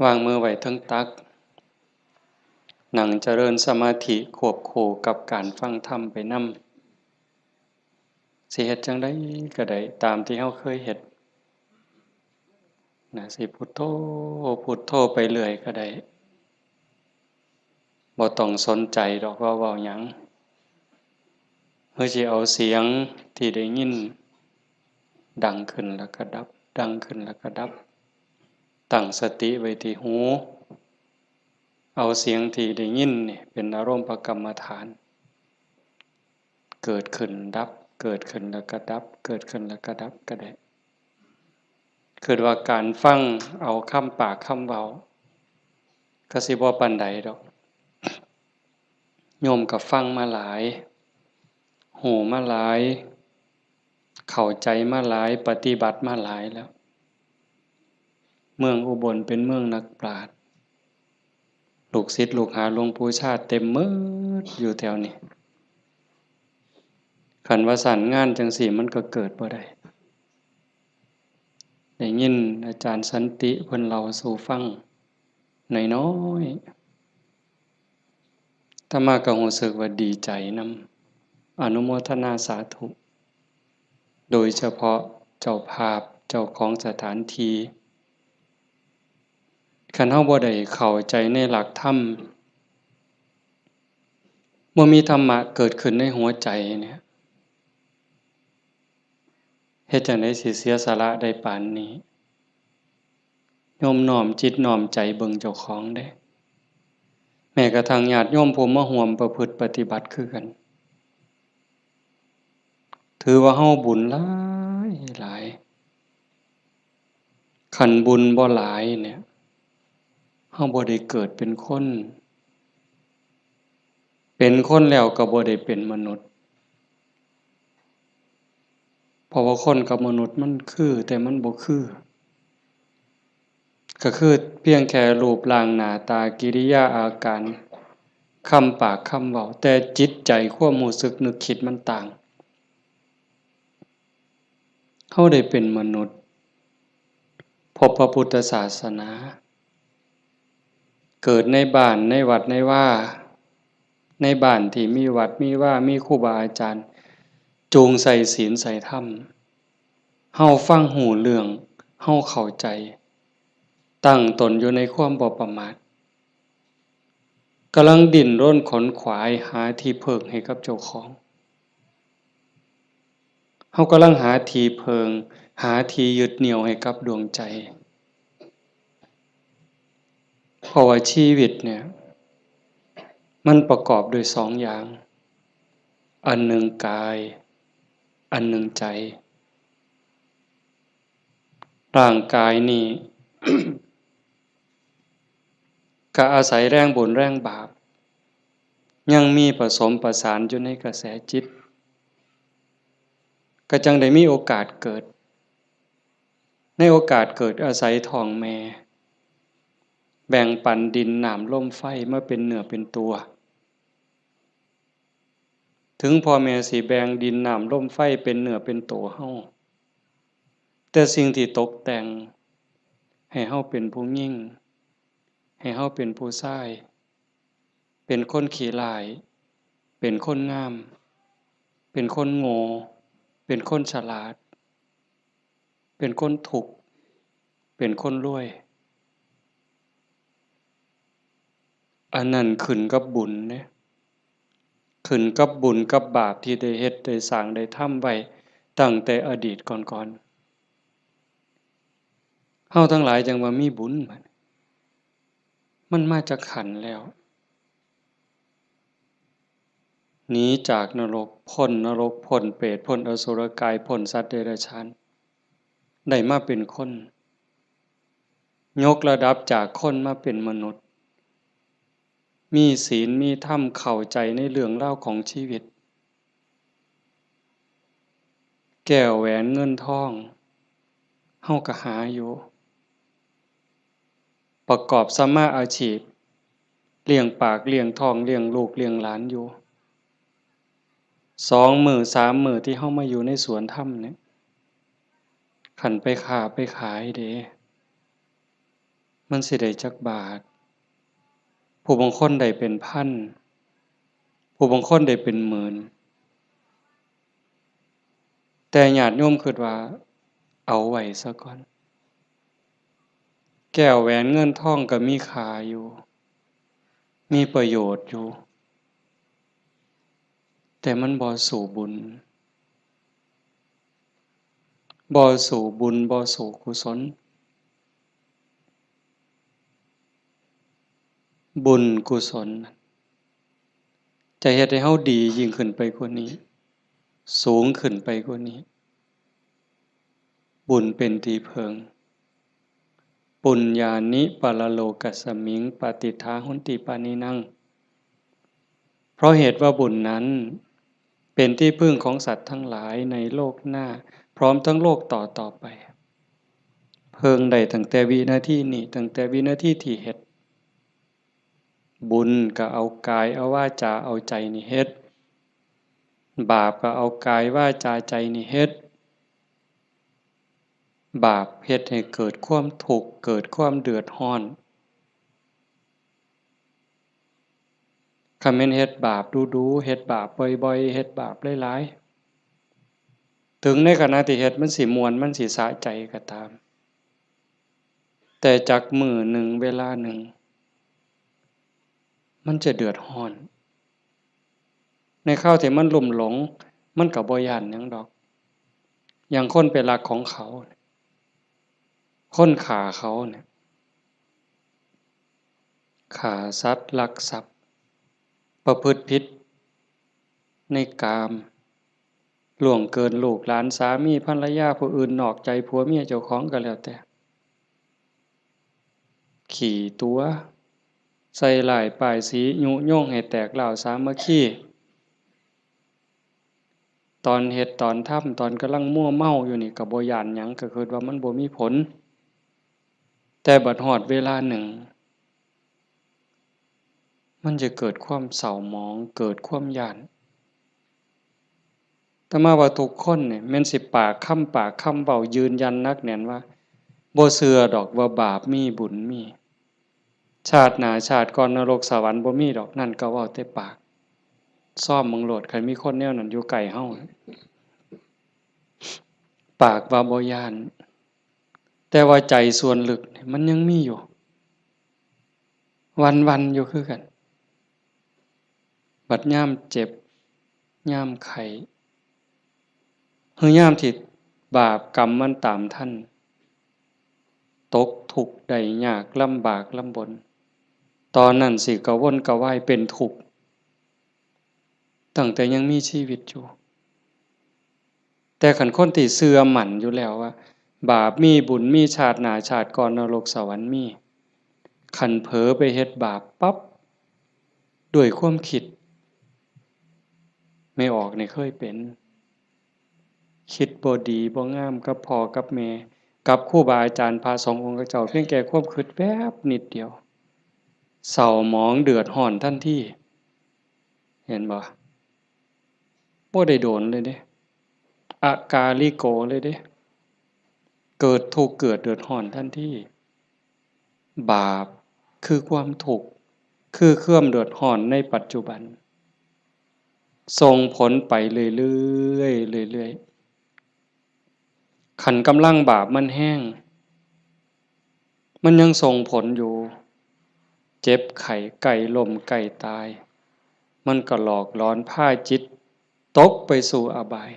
วางมือไว้ทั้งตักนั่งเจริญสมาธิควบคู่กับการฟังธรรมไปนำสิเฮ็ดจังได๋ก็ได้ตามที่เฮาเคยเฮ็ดนะสิพุทโธพุทโธไปเรื่อยก็ได้บ่ต้องสนใจดอกว่าเว้าหยังเฮาสิเอาเสียงที่ได้ยินดังขึ้นแล้วก็ดับดังขึ้นแล้วก็ดับตั้งสติไว้ที่หูเอาเสียงที่ได้ยินนี่เป็นอารมณ์ประกรรมฐานเกิดขึ้นดับเกิดขึ้นแล้วก็ดับเกิดขึ้นแล้วก็ดับก็ได้คือว่าการฟังเอาคำปากคำเว้าก็สิบ่ปานใดดอกโยมก็ฟังมาหลายหูมาหลายเข้าใจมาหลายปฏิบัติมาหลายแล้วเมืองอุบลเป็นเมืองนักปราชญ์ลูกศิษย์ลูกหาหลวงปู่ชาติเต็มหมดอยู่แถวนี้คันว่าสรรงานจังซี่มันก็เกิดบ่ได้ได้ยินอาจารย์สันติเพิ่นเล่าสู่ฟังน้อยๆอาตมาก็รู้สึกว่าดีใจนำอนุโมทนาสาธุโดยเฉพาะเจ้าภาพเจ้าของสถานที่คันเฮาบ่ได้เข้าใจในหลักธรรมบ่มีธรรมะเกิดขึ้นในหัวใจเนี่ยเฮ็ดจั่งใดสิเสียสละได้ปานนี้โยมน้อมจิตน้อมใจเบิ่งเจ้าของเด้แม้กระทั่งญาติโยมผู้มาร่วมประพฤติปฏิบัติคือกันถือว่าเฮาบุญหลายหลายคันบุญบ่หลายเนี่ยเฮาบ่ได้เกิดเป็นคนเป็นคนแล้วก็บ่ได้เป็นมนุษย์เพราะว่าคนกับมนุษย์มันคือแต่มันบ่คือก็คือเพียงแค่รูปร่างหน้าตากิริยาอาการคำปากคำเว้าแต่จิตใจความรู้สึกนึกคิดมันต่างเฮาได้เป็นมนุษย์พบพระพุทธศาสนาเกิดในบ้านในวัดในว่าในบ้านที่มีวัดมีว่ามีครูบาอาจารย์จูงใส่ศีลใส่ธรรมเฮาฟังหูเรื่องเฮาเข้าใจตั้งตนอยู่ในความบ่ประมาทกำลังดิ้นรนขนขวายหาที่พึ่งให้กับเจ้าของเฮากำลังหาที่พึ่งหาที่ยึดเหนี่ยวให้กับดวงใจเพราะว่าชีวิตเนี่ยมันประกอบด้วยสองอย่างอันหนึ่งกายอันหนึ่งใจร่างกายนี่ ก็อาศัยแรงบุญแรงบาปยังมีผสมประสานอยู่ในกระแสจิตก็จังได้มีโอกาสเกิดในโอกาสเกิดอาศัยท้องแม่แบ่งปันดินน้ำลมไฟมาเป็นเนื้อเป็นตัวถึงพ่อแม่สิแบ่งดินน้ำลมไฟเป็นเนื้อเป็นตัวเฮาแต่สิ่งที่ตกแต่งให้เฮาเป็นผู้หญิงให้เฮาเป็นผู้ชายเป็นคนขี้ร้ายเป็นคนงามเป็นคนโง่เป็นคนฉลาดเป็นคนทุกข์เป็นคนรวยอันนั้นขึ้นกับบุญเด้ขึ้นกับบุญกับบาปที่ได้เฮ็ดได้สร้างได้ทำไว้ตั้งแต่อดีตก่อนๆเฮาทั้งหลายจังว่ามีบุญบัดมันมาจากขันธ์แล้วหนีจากนรกพ้นนรกพ้นเปรตพ้นอสุรกายพ้นสัตว์เดรัจฉานได้มาเป็นคนยกระดับจากคนมาเป็นมนุษย์มีศีลมีธรรมเข้าใจในเรื่องราวของชีวิตแก้วแหวนเงินทองเฮาก็หาอยู่ประกอบสัมมาอาชีพเลี้ยงปากเลี้ยงท้องเลี้ยงลูกเลี้ยงหลานอยู่2มื้อ3มื้อที่เฮามาอยู่ในสวนธรรมเนี่ยคันไปค้าไปขายเด้ มันสิได้จักบาทผู้บางคนได้เป็นพันผู้บางคนได้เป็นหมื่นแต่ญาติโยมคิดว่าเอาไว้ซะก่อนแก้วแหวนเงินทองก็มีค่าอยู่มีประโยชน์อยู่แต่มันบ่สู่บุญบ่สู่บุญบ่สู่กุศลบุญกุศลจะเฮ็ดให้เฮาดียิ่งขึ้นไปกว่านี้สูงขึ้นไปกว่านี้บุญเป็นที่พึ่งปุญญานิปรโลกัสสมิงปฏิทาหุนติปานินังเพราะเหตุว่าบุญนั้นเป็นที่พึ่งของสัตว์ทั้งหลายในโลกหน้าพร้อมทั้งโลกต่อไปเพิ่งได้ตั้งแต่วินาทีนี้ตั้งแต่วินาทีที่เฮ็ดบุญก็เอากายเอาวาจาเอาใจนี่เฮ็ดบาปก็เอากายวาจาใจนี่เฮ็ดบาปเฮ็ดให้เกิดความทุกข์เกิดความเดือดร้อนคันแม่นเฮ็ดบาปดูๆเฮ็ดบาปบ่อยๆเฮ็ดบาปหลายๆถึงในขณะที่เฮ็ดมันสิม่วนมันสิสะใจก็ตามแต่จักมื้อหนึ่งเวลาหนึ่งมันจะเดือดร้อนในคราวที่มันลุ่มหลงมันก็บ่ย้านหยังดอกอย่างคนไปลักของเขาคนฆ่าเขาเนี่ยฆ่าสัตว์ลักทรัพย์ประพฤติผิดในกามล่วงเกินลูกหลานสามีภรรยาผู้อื่นนอกใจผัวเมียเจ้าของก็แล้วแต่ขี่ตัวใส่ร้ายป้ายสียุยงให้แตกร้าวสามัคคีตอนเฮ็ดตอนทำตอนกำลังมั่วเมาอยู่นี่ก็บ่ย้านหยังก็คิดว่ามันบ่มีผลแต่บัดฮอดเวลาหนึ่งมันจะเกิดความเศร้าหมองเกิดความย้านแต่มาว่าทุกคนเนี่ยแม่นสิปากคำเว้ายืนยันนักแน่นว่าบ่เชื่อดอกว่าบาปมีบุญมีชาติหน้าชาติก่อนนรกสวรรค์บ่มีดอกนั่นก็เว้าแต่ปากซ้อมเบิ่งโลดคันมีคนแนวนั้นอยู่ใกล้เฮาปากว่าบ่ย้านแต่ว่าใจส่วนลึกนี่มันยังมีอยู่วันๆอยู่คือกันบัดยามเจ็บยามไข้คือยามที่บาปกรรมมันตามทันตกทุกข์ได้ยากลำบากลำบนตอนนั้นสิกระวนกระวายเป็นทุกข์ตั้งแต่ยังมีชีวิตอยู่แต่คันคนที่เชื่อมั่นอยู่แล้วว่าบาปมีบุญมีชาติหน้าชาติก่อนนรกสวรรค์มีคันเผลอไปเฮ็ดบาปปั๊บด้วยความคิดไม่ออกนี่เคยเป็นคิดบ่ดีบ่งามกับพ่อกับแม่กับครูบาอาจารย์พระสงฆ์องค์เจ้าเพียงแค่ความคิดแวบนิดเดียวเศร้าหมองเดือดร้อนทันทีเห็นบ่บ่ได้โดนเลยเด้อากาลิโกเลยเด้เกิดทุกข์เกิดเดือดร้อนทันทีบาปคือความทุกข์คือความเดือดร้อนในปัจจุบันส่งผลไปเรื่อยๆเรื่อยๆคันกำลังบาปมันแห้งมันยังส่งผลอยู่เจ็บไข้ใกล้ล้มใกล้ตายมันก็หลอกหลอนพาจิตตกไปสู่อบาย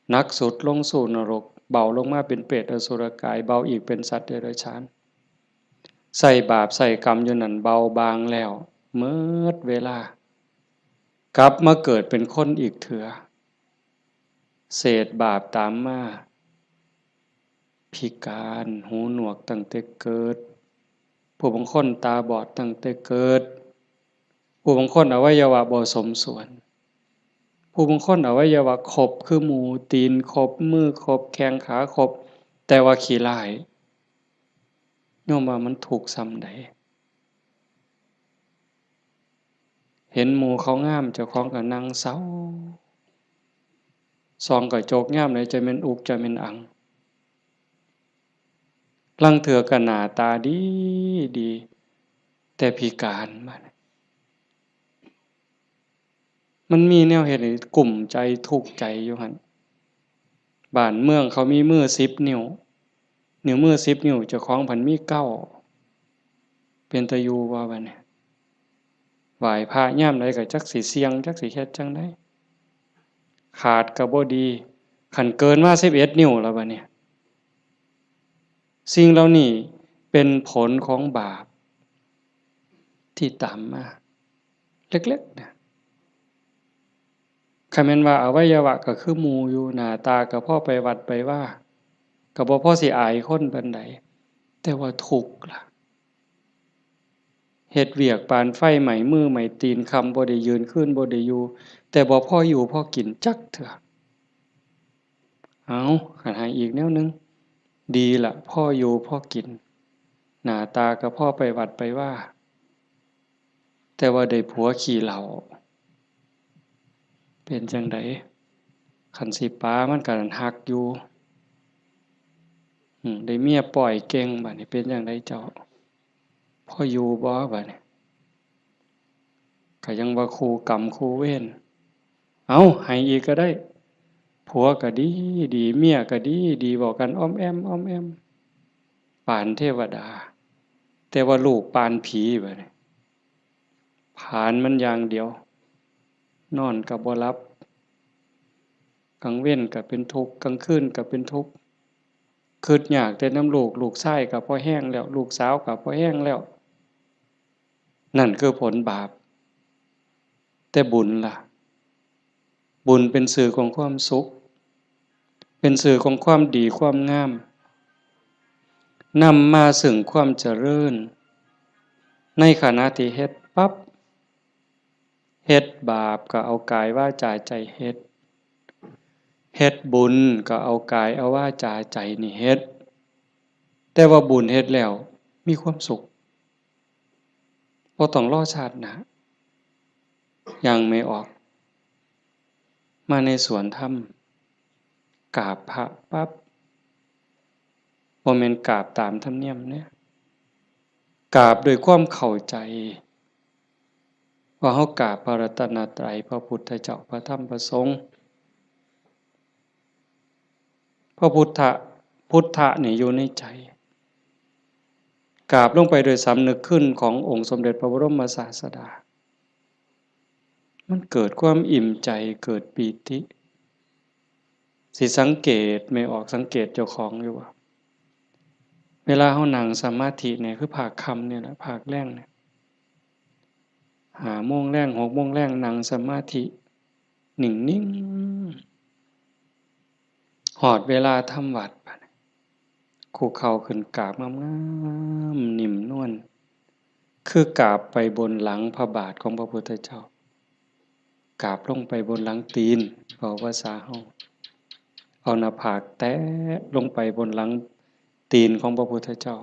หนักสุดลงสู่นรกเบาลงมาเป็นเปรตอสุรกายเบาอีกเป็นสัตว์เดรัจฉานใส่บาปใส่กรรมอยู่นั่นเบาบางแล้วเมิดเวลากลับมาเกิดเป็นคนอีกเถื่อเศษบาปตามมาพิการหูหนวกตั้งแต่เกิดผู้บางคนตาบอดตั้งแต่เกิดผู้บางคนอวัยวะบ่สมส่วนผู้บางคนอวัยวะครบคือหมูตีนครบมือครบแข้งขาครบแต่ว่าขี้ร้ายโยมว่ามันถูกซ้ำใดเห็นหมู่เขางามเจ้าของก็นั่งเศร้าส่องกระจกยามใดจะแม่นอุกจะแม่นอัง ลังเถือก็หน้าตาดีดีแต่พิการมันมีแนวเฮ็ดให้กลุ่มใจทุกข์ใจอยู่หั่นบ้านเมืองเขามีมือ10นิ้วนิ้วมือ10นิ้วเจ้าของเพิ่นมี9เป็นตาอยู่บ่บัดนี้ไหว้พระยามใดก็จักสิเสี่ยงจักสิเฮ็ดจั่งใดขาดก็บ่ดีคันเกินมา11นิ้วแล้วบัดนี้สิ่งเหล่านี้เป็นผลของบาปที่ตามมาเล็กๆนะคันแม่นว่าอวัยวะก็คือหมู่อยู่หน้าตาก็พอไปวัดไปว่าก็บ่พอสิอายคนปานใดแต่ว่าทุกข์ล่ะเฮ็ดเวียกปานไฟไหม้มือไหม้ตีนค่ำบ่ได้ยืนคืนบ่ได้อยู่แต่บ่พออยู่พอกินจักเทื่อเอาคันให้อีกแนวหนึ่งดีล่ะพ่ออยู่พ่อกินหน้าตาก็พ่อไปวัดไปว่าแต่ว่าได้ผัวขี้เหล้าเป็นจังไดคันสิป๋ามันก็ฮักอยู่ได้เมียปล่อยเก่งบัดนี้เป็นจังไดเจ้าพ่ออยู่บ่บัดนี้ก็ยังว่าคู่กรรมคู่เวรเอาให้อีกก็ได้ผัวก็ดีดีเมียก็ดีดีบอกกันอ้อมแอมอ้อมแอมปานเทวดาแต่ว่าลูกปานผีบัดนี้ผานมันอย่างเดียวนอนก็บ่หลับกลางเว้นก็เป็นทุกข์กลางคืนก็เป็นทุกข์คิดยากแต่น้ำลูกลูกชายก็พอแห้งแล้วลูกสาวก็พอแห้งแล้วนั่นคือผลบาปแต่บุญล่ะบุญเป็นสื่อของความสุขเป็นสื่อของความดีความงามนำมาซึ่งความเจริญในขณะที่เฮ็ดปั๊บเฮ็ดบาปก็เอากายวาจาใจเฮ็ดเฮ็ดบุญก็เอากายเอาวาจาใจนี่เฮ็ดแต่ว่าบุญเฮ็ดแล้วมีความสุขบ่ต้องรอชาติหน้ายังไม่ออกมาในสวนธรรมกราบพระปั๊บบ่แม่นกราบตามธรรมเนียมเนี่ยกราบด้วยความเข้าใจว่าเฮากราบพระรัตนตรัยพระพุทธเจ้าพระธรรมพระสงฆ์พระพุทธะนี่อยู่ในใจกราบลงไปโดยสำนึกขึ้นขององค์สมเด็จพระบรมศาสดามันเกิดความอิ่มใจเกิดปีติสิสังเกตไม่ออกสังเกตเจ้าของอยู่ว่าเวลาเฮานั่งสมาธิเนี่ยคือภาคค่ำเนี่ยแหละภาคแลงเนี่ย5 โมงแลง6 โมงแลงนั่งสมาธินิ่งๆฮอดเวลาทำวัดบัดคุกเข่าขึ้นกราบงามๆนิ่มนวลคือกราบไปบนหลังพระบาทของพระพุทธเจ้ากราบลงไปบนหลังตีนเว้าภาษาเฮาเอาหน้าผากแตะลงไปบนหลังตีนของพระพุทธเจ้า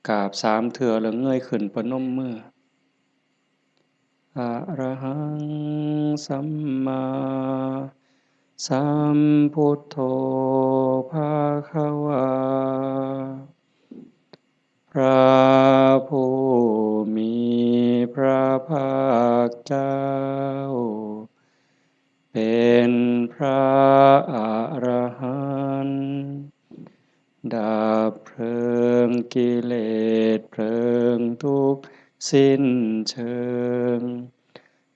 กราบ3 เทื่อแล้วเงยขึ้นประนมมืออะระหังสัมมาสัมพุทโธภะคะวาพระผู้มีพระภาคเจ้าเป็นพระอรหันต์ดับเพลิงกิเลสเพลิงทุกข์สิ้นเชิง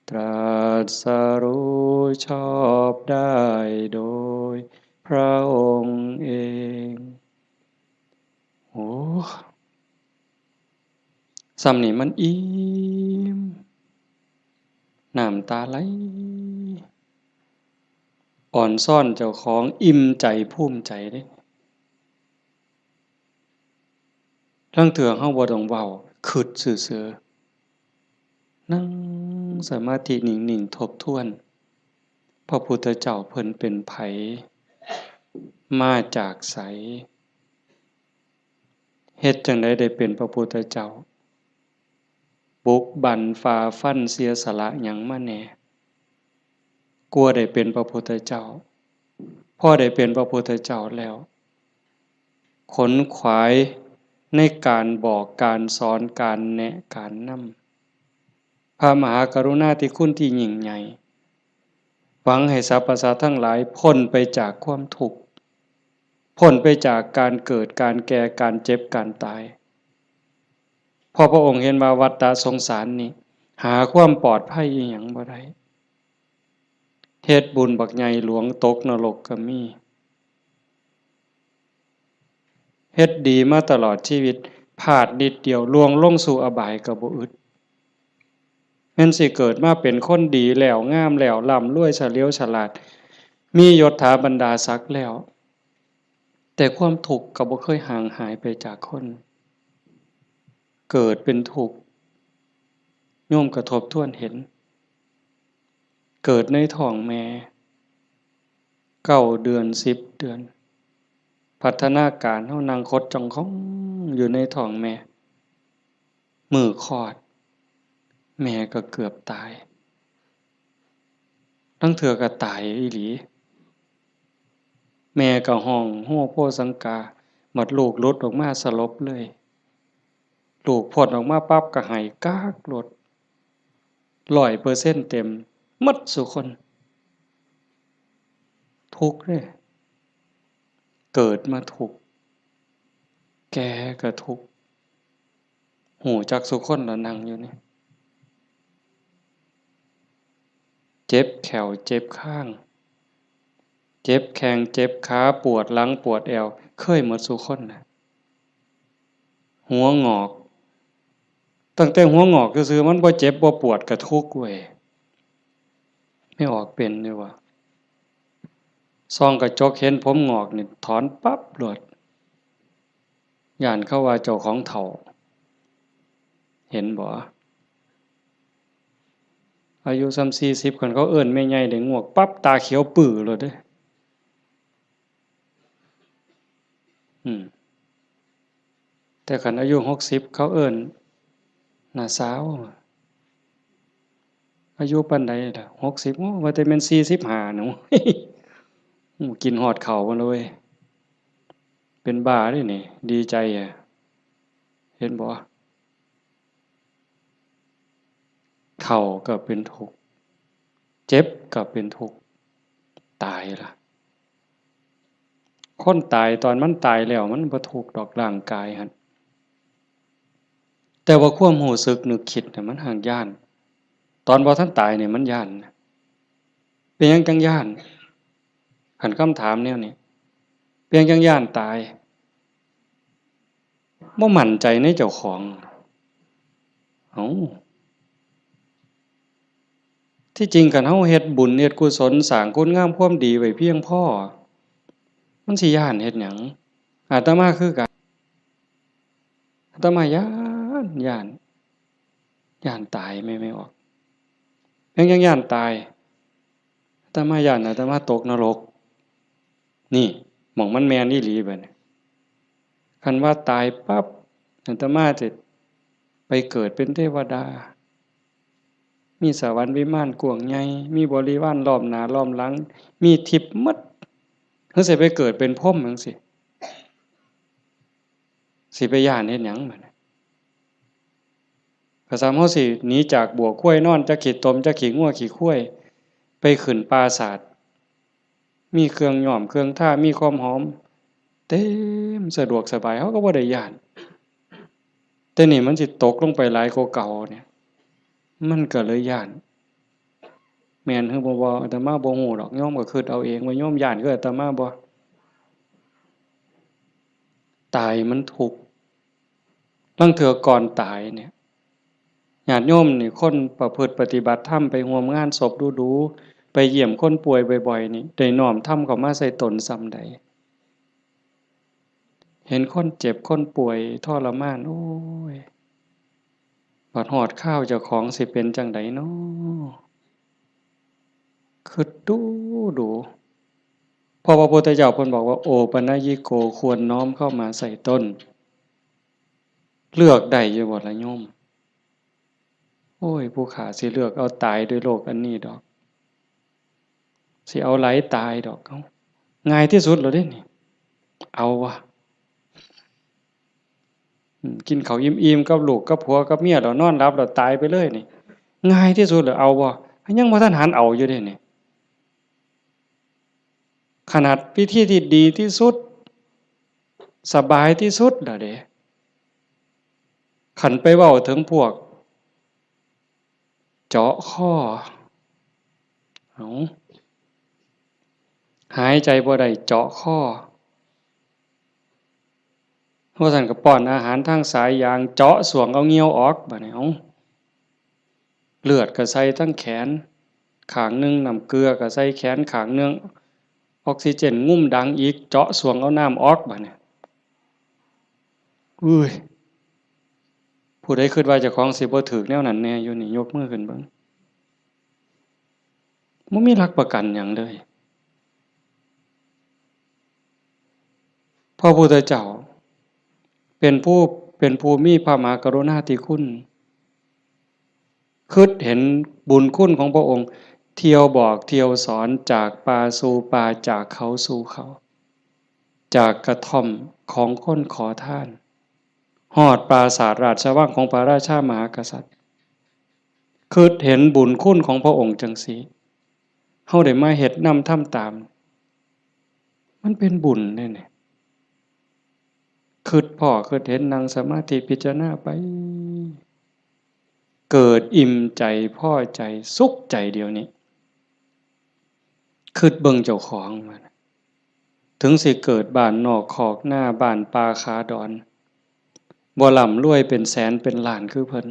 ตรัสรู้ชอบได้โดยพระองค์เองโอ้สำนี้มันอิ่มน้ำตาไหลอ่อนซ่อนเจ้าของอิ่มใจภูมิใจเด้ลางเทื่อเฮาบ่ต้องเว้าคิดซื่อๆนั่งสมาธินิ่งๆทบทวนพระพุทธเจ้าเพิ่นเป็นไผมาจากไสเฮ็ดจั่งใดได้เป็นพระพุทธเจ้าบุกบั่นฝ่าฟันเสียสละหยังมาแหน่กลัวได้เป็นพระพุทธเจ้าพอได้เป็นพระพุทธเจ้าแล้ว ขนขวายในการบอกการสอนการแนะการนำพระมหากรุณาธิคุณที่ยิ่งใหญ่หวังให้สรรพสัตว์ทั้งหลายพ้นไปจากความทุกข์พ้นไปจากการเกิดการแก่การเจ็บการตายพอพระองค์เห็นว่าวัฏฏะสงสารนี้หาความปลอดภัยอีหยังบ่ได้เฮ็ดบุญบักใหญ่หลวงตกนรกก็มีเฮ็ดดีมาตลอดชีวิตพลาดนิดเดียวล่วงลงสู่อบายก็บ่อึดแม่นสิเกิดมาเป็นคนดีแล้วงามแล้วร่ำรวยเฉลียวฉลาดมียศถาบรรดาศักดิ์แล้วแต่ความทุกข์ก็บ่เคยห่างหายไปจากคนเกิดเป็นทุกข์โยมกระทบทวนเห็นเกิดในท้องแม่9 เดือน10 เดือนพัฒนาการเฮานั่งคดจ้องของอยู่ในท้องแม่มื้อคลอดแม่ก็เกือบตายทั้งเทื่อก็ตายอีหลีแม่ก็ห้องโฮโพสังกาหมดลูกหลุดออกมาสลบเลยลูกพ้นออกมาปั๊บก็ให้กากโลด100%เต็มหมดซุคนทุกข์เด้เกิดมาทุกข์แก่ก็ทุกข์หูจักซุคนละนั่งอยู่นี่เจ็บแขวเจ็บข้างเจ็บแข้งเจ็บขาปวดหลังปวดแอวเคยหมดซุคนน่ะหัวงอกตั้งแต่หัวงอกซื่อๆมันบ่เจ็บบ่ปวดก็ทุกข์เว้ยไม่ออกเป็นเลยว่ะส่องกระจกเห็นผมงอกนี่ถอนปั๊บโลดย้านเขาว่าเจ้าของเฒ่าเห็นบ่อายุส่ำ40คันเขาเอิ้นแม่ใหญ่ได้งวกปั๊บตาเขียวปื้อโลดเด้แต่คันอายุ60เขาเอิ้นน้าสาวอายุปานใดล่ะ60โอ้ว่าแต่แม่น45หนูกินฮอดข้าวมาเลยเป็นบ้าเด้นี่ดีใจอะเห็นบ่เฒ่าก็เป็นทุกข์เจ็บก็เป็นทุกข์ตายล่ะคนตายตอนมันตายแล้วมันบ่ทุกข์ดอกร่างกายหั่นแต่ว่าความรู้สึกนึกคิดน่ะมันหั้นย้านตอนบ่ทันตายนี่มันย้านเป็นหยังจังย้านคันคำถามแนวนี้เป็นหยังจังย้านตายบ่มั่นใจในเจ้าของเอ้าที่จริงคันเฮาเฮ็ดบุญเฮ็ดกุศลสร้างคุณงามความดีไว้เพียงพอมันสิย้านเฮ็ดหยังอาตมาคือกันอาตมาย้านตายไม่ออกยังย้านตายอาตมาย้านอาตมาตกนรกนี่หม้องมันแม่นอีหลีบัดนี้คันว่าตายปั๊บอาตมาจะไปเกิดเป็นเทวดามีสวรรค์วิมานกว้างใหญ่มีบริวารล้อมหน้าล้อมหลังมีทิพย์หมดเฮาสิไปเกิดเป็นพรหมจังซี่สิไปย้านเฮ็ดหยังบัดนี้ก็ซ้ำเฮาสิหนีจากบ่วควายนอนจักขี้ตมจักขี้งัวขี้ควายไปขึ้นปราสาทมีเครื่องย้อมเครื่องทามีความหอมเต็มสะดวกสบายเฮาก็บ่ได้ย้านแต่นี่มันสิตกลงไปหลายกว่าเก่าเนี่ยมันก็เลยย้านแม่นคือบ่อาตมาบ่ฮู้ดอกโยมก็คิดเอาเองว่าโยมย้านคืออาตมาบ่ตายมันทุกข์ลางเทื่อก่อนตายเนี่ยญาติโยมนี่คนประพฤติปฏิบัติธรรมไปร่วมงานศพดูๆไปเยี่ยมคนป่วยบ่อยๆนี่ได้น้อมธรรมเข้ามาใส่ตนส่ำใดเห็นคนเจ็บคนป่วยทรมานโอ้ยบัดฮอดคราวเจ้าของสิเป็นจั่งใดน้อคิดดูเพราะพระพุทธเจ้าเพิ่นบอกว่าโอปัญญิโกควรน้อมเข้ามาใส่ตนเลือกได้อยู่บ่ล่ะโยมโอ้ยผู้ข้าสิเลือกเอาตายด้วยโรคอันนี้ดอกสิเอาไหลตายดอกเอ้าง่ายที่สุดแล้วเด้นี่เอาวะ กินข้าวอิ่มๆกับลูกกับผัวกับเมียแล้วนอนหลับแล้วตายไปเลยนี่ง่ายที่สุดเหรอเอาบ่ยังบ่ทันหันเอาอยู่เด้นี่ขนาดวิธีที่ดีที่สุดสบายที่สุดล่ะเด้ขันไปเว้าถึงพวกเจาะข้อเอาหายใจบ่ได้เจาะข้อเพราะท่านก็ป้อนอาหารทางสายยางเจาะสวงเอาเงี้ยวออกบัดนี้เอาเลือดก็ใส่ทั้งแขนข้างนึงน้ำเกลือก็ใส่แขนข้างนึงออกซิเจนงุ่มดังอีกเจาะสวงเอาน้ำออกบัดนี้อุ้ยผู้ใดคิดว่าเจ้าของสิบ่ถูกแนวนั้นแน่อยู่นี่ยกมือขึ้นเบิ่งบ่มีหลักประกันหยังเลยพระพุทธเจ้าเป็นผู้มีพระมหากรุณาธิคุณคิดเห็นบุญคุณของพระองค์เที่ยวบอกเที่ยวสอนจากป่าสู่ป่าจากเขาสู่เขาจากกระท่อมของคนขอทานฮอดปราสาทราชวังของพระราชามหากษัตริย์คิดเห็นบุญคุณของพระองค์จังซี่เฮาได้มาเฮ็ดนำทำตามมันเป็นบุญแน่ๆคิดพ้อคิดเห็นนั่งสมาธิพิจารณาไปเกิดอิ่มใจพอใจสุขใจเดียวนี้คิดเบิ่งเจ้าของมันถึงสิเกิดบ้านนอกคอกหน้าบ้านป่าขาดอนบ่ร่ำรวยเป็นแสนเป็นล้านคือเพิ่น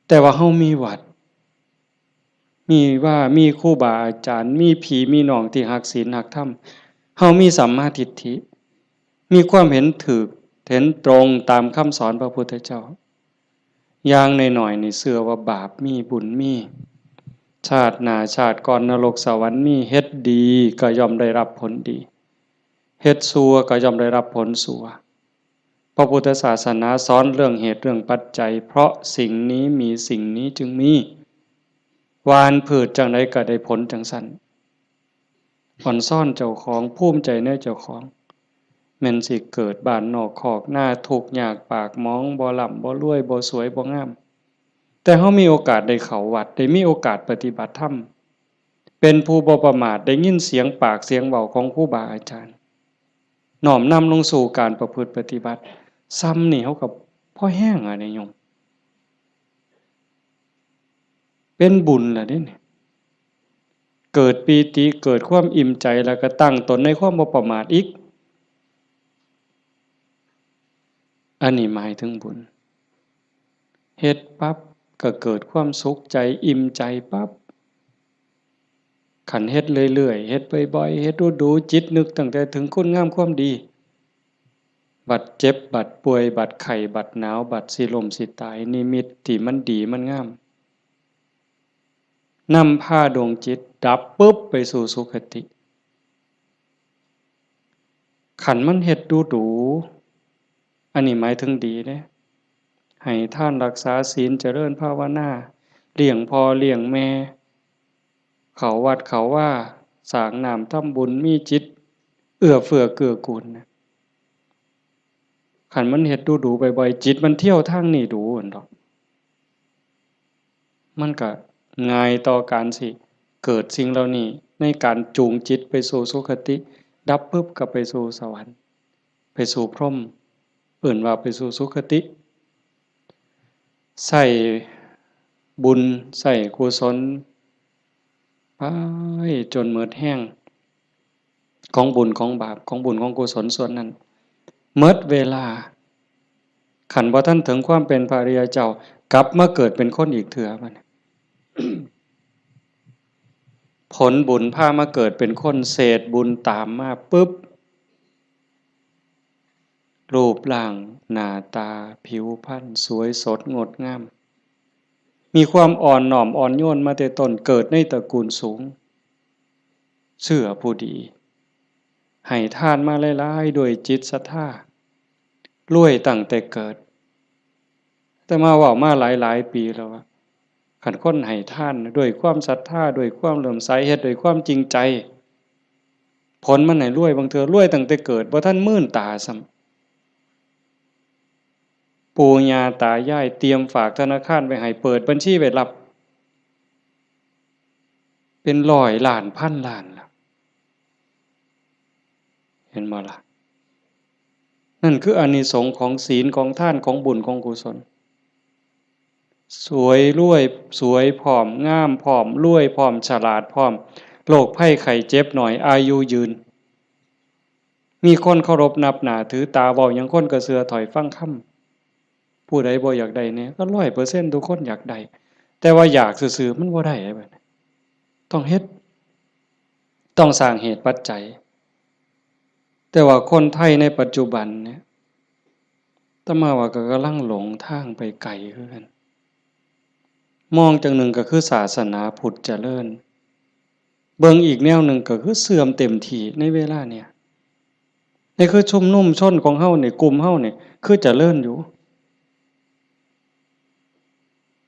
แต่ว่าเฮามีวัดมีครูบาอาจารย์มีพี่มีน้องที่รักศีลรักธรรมเฮามีสัมมาทิฏฐิมีความเห็นถูกเห็นตรงตามคำสอนพระพุทธเจ้าอย่างน้อยๆนี่เชื่อว่าบาปมีบุญมีชาติหน้าชาติก่อนนรกสวรรค์มีเฮ็ดดีก็ย่อมได้รับผลดีเฮ็ดชั่วก็ย่อมได้รับผลชั่วพระพุทธศาสนาสอนเรื่องเหตุเรื่องปัจจัยเพราะสิ่งนี้มีสิ่งนี้จึงมีหว่านพืชจังไดก็ได้ผลจังซั่นอ่อนซ่อนเจ้าของภูมิใจในเจ้าของแม่นสิเกิดบ้านนอกคอกหน้าทุกข์ยากปากหมองบ่ร่ำบ่รวยบ่สวยบ่งามแต่เฮามีโอกาสได้เข้าวัดได้มีโอกาสปฏิบัติธรรมเป็นผู้บ่ประมาทได้ยินเสียงปากเสียงเว้าของครูบาอาจารย์น้อมนำลงสู่การประพฤติปฏิบัติซ้ำนี่เฮาก็พอแห้งอะนี่โยมเป็นบุญล่ะเด้นี่เกิดปีติเกิดความอิ่มใจแล้วก็ตั้งตนในความบ่ประมาทอีกอันนี้หมายถึงบุญเฮ็ดปั๊บก็เกิดความสุขใจอิ่มใจปั๊บขันเฮ็ดเรื่อยๆเฮ็ดบ่อยๆเฮ็ดดูๆจิตนึกตั้งแต่ถึงคุณงามความดีบัดเจ็บบัดป่วยบัดไข้บัดหนาวบัดสิล้มสิตายนิมิตที่มันดีมันงามนำพาดวงจิตดับปุ๊บไปสู่สุคติขันมันเฮ็ดดูอันนี้หมายถึงดีเด้ให้ท่านรักษาศีลเจริญภาวนาเลี้ยงพ่อเลี้ยงแม่เขาวัดเขาว่าสร้างน้ำทำบุญมีจิตเอื้อเฟื้อเกื้อกูลนะขันมันเฮ็ดดูบ่อยๆจิตมันเที่ยวทางนี้ดูอั่นดอกมันก็ง่ายต่อการสิเกิดสิ่งเหล่านี้ในการจูงจิตไปสู่สุคติดับปุ๊บก็ไปสู่สวรรค์ไปสู่พรหมเอิ้นว่าไปสู่สุคติใส่บุญใส่กุศลไปจนหมดแห้งของบุญของบาปของบุญของกุศลส่วนนั้นหมดเวลาขันบ่ทันถึงความเป็นพระอริยเจ้ากลับมาเกิดเป็นคนอีกเถื่อบัด ผลบุญพามาเกิดเป็นคนเศษบุญตามมาปุ๊บรูปร่างหน้าตาผิวพรรณสวยสดงดงามมีความอ่อนน้อมอ่อนโยนมาแต่ต้นเกิดในตระกูลสูงเชื่อผู้ดีให้ทานมาหลายๆด้วยจิตศรัทธารวยตั้งแต่เกิดแต่มาเว้ามาหลายๆปีแล้วว่าคันคนให้ทานด้วยความศรัทธาด้วยความเลื่อมใสเฮ็ดด้วยความจริงใจผลมันให้รวยบางเทื่อรวยตั้งแต่เกิดบ่ทันมื่นตาซ้ ปู่ย่าตายายเตรียมฝากธนาคารไว้ให้เปิดบัญชีไว้รับเป็นร้อยล้านพันล้านล่ะเห็นบ่ล่ะนั่นคืออานิสงส์ของศีลของทานของบุญของกุศลสวยรวยสวยผอมงามผอมรวยผอมฉลาดผอมโรคภัยไข้เจ็บหน่อยอายุยืนมีคนเคารพนับหน้าถือตาเว้าหยังคนก็เชื่อถอยฟังคำผู้ใดบ่อยากได้เนี่ยก็100%ทุกคนอยากได้แต่ว่าอยากซื่อๆมันบ่ได้แบบนี้ต้องเฮ็ดต้องสร้างเหตุปัจจัยแต่ว่าคนไทยในปัจจุบันเนี่ยอาตมาว่าก็กำลังหลงทางไปไกลคือกันมองจังหนึ่งก็คือศาสนาพุทธเจริญเบิ่งอีกแนวหนึ่งก็คือเสื่อมเต็มที่ในเวลาเนี่ยนี่คือชุมนุมชนของเฮานี่กลุ่มเฮานี่คือเจริญอยู่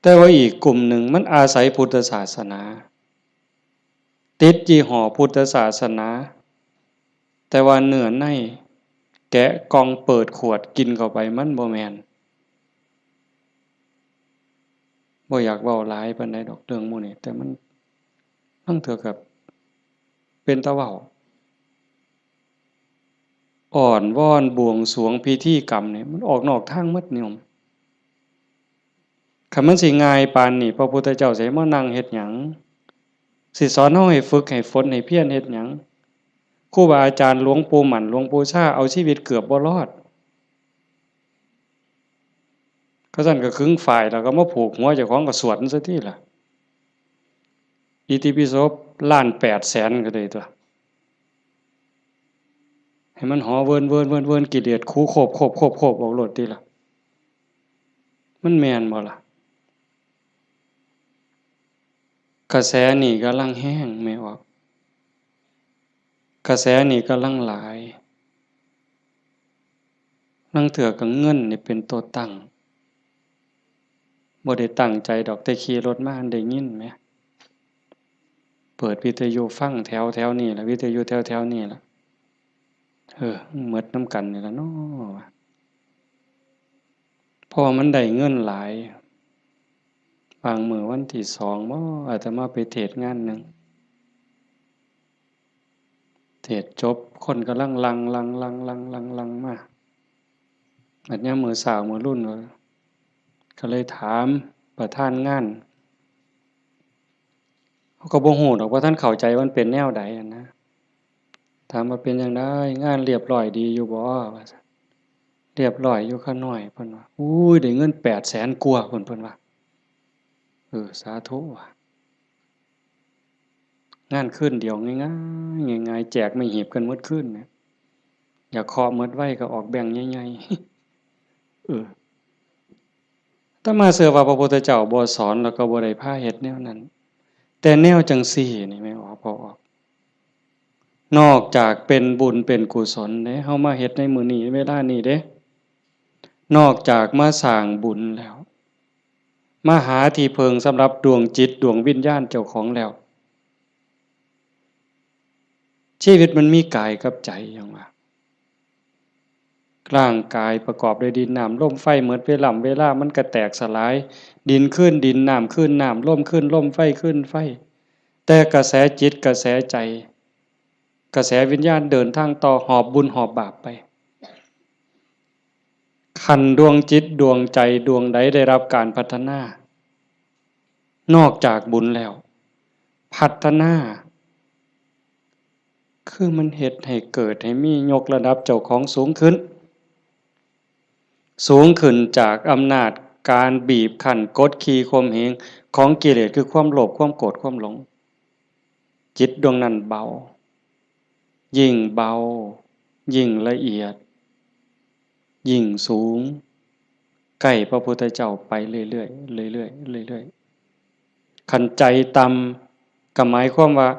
แต่ว่าอีกกลุ่มหนึ่งมันอาศัยพุทธศาสนาติดยี่ห้อพุทธศาสนาแต่ว่าเนื้อในแกะกล่องเปิดขวดกินเข้าไปมันบ่แม่นบ่อยากเว้าหลายปานใดดอกเรื่องหมู่นี้แต่มันทั้งเถือกับเป็นตาเว้าอ่อนวอนบวงสรวงพิธีกรรมนี่มันออกนอกทางหมดนิยมคันมันสิง่ายปานนี้พระพุทธเจ้าสิมานั่งเฮ็ดหยังสิสอนเฮาให้ฝึกให้ฝนให้เพียรเฮ็ดหยังครูบาอาจารย์หลวงปู่หมั่นหลวงปู่ชาเอาชีวิตเกือบบ่รอดเขาซั่นก็ขึงฝ่ายแล้วก็มาผูกหัวเจ้าของก็สวดซะทีล่ะอิติปิโสล้าน800,000ก็ได้ตัวให้มันหอเวินๆๆๆกิเลสคูโคบๆๆๆออกโลดติล่ะมันแม่นบ่ล่ะกระแสนี่กำลังแห้งแม่ออกกระแสนี่กำลังหลายลางเทื่อก็เงินนี่เป็นตัวตั้งบ่ได้ตั้งใจดอกแต่ขี่รถมาได้ยินแหมเปิดวิทยุฟังแถวๆนี้ล่ะวิทยุแถวๆนี้ล่ะหมดนำกันนี่ล่ะเนาะเพราะว่ามันได้เงินหลายบางมื้อวันที่2บ่อาตมาไปเทศน์งานหนึ่งเทศน์จบคนกำลังหลั่งๆๆๆๆมาบัดยามมื้อเช้ามื้อรุ่นก็เลยถามประธานงานเขาก็บ่ฮู้ดอกว่าท่านเข้าใจว่ามันเป็นแนวใดอะนะถามว่าเป็นจั่งใดงานเรียบร้อยดีอยู่บ่ว่าซั่นเรียบร้อยอยู่ค่ะน้อยเพิ่นว่าอุ้ยได้เงิน800,000กว่าเพิ่นว่าสาธุว่ะงานคืนเดียวง่ายๆง่ายๆแจกไม่หีบกันหมดคืนแหมอยากเคาะหมดไว้ก็ออกแบ่งค์ใหญ่ๆอาตมาเชื่อว่าพระพุทธเจ้าบ่สอนแล้วก็บ่ได้พาเฮ็ดแนวนั้นแต่แนวจังซี่นี่แม่นบ่พอออกนอกจากเป็นบุญเป็นกุศลเด้เฮามาเฮ็ดในมื้อนี้เวลานี้เด้นอกจากมาสร้างบุญแล้วมาหาที่พึ่งสำหรับดวงจิตดวงวิญญาณเจ้าของแล้วชีวิตมันมีกายกับใจอย่างว่าร่างกายประกอบด้วยดินน้ำลมไฟเหมือนเวลามันก็แตกสลายดินขึ้นดินน้ำขึ้นน้ำลมขึ้นลมไฟขึ้นไฟแต่กระแสจิตกระแสใจกระแสวิญญาณเดินทางต่อหอบบุญหอบบาปไปขันดวงจิตดวงใจดวงใดได้รับการพัฒนานอกจากบุญแล้วพัฒนาคือมันเฮ็ดให้เกิดให้มียกระดับเจ้าของสูงขึ้นจากอำนาจการบีบคั้นกดขี่ข่มเหงของกิเลสคือความโลภความโกรธความหลงจิตดวงนั้นเบายิ่งเบายิ่งละเอียดยิ่งสูงใกล้พระพุทธเจ้าไปเรื่อยๆเรื่อยๆเรื่อยๆขันใจต่ำก็หมายความว่า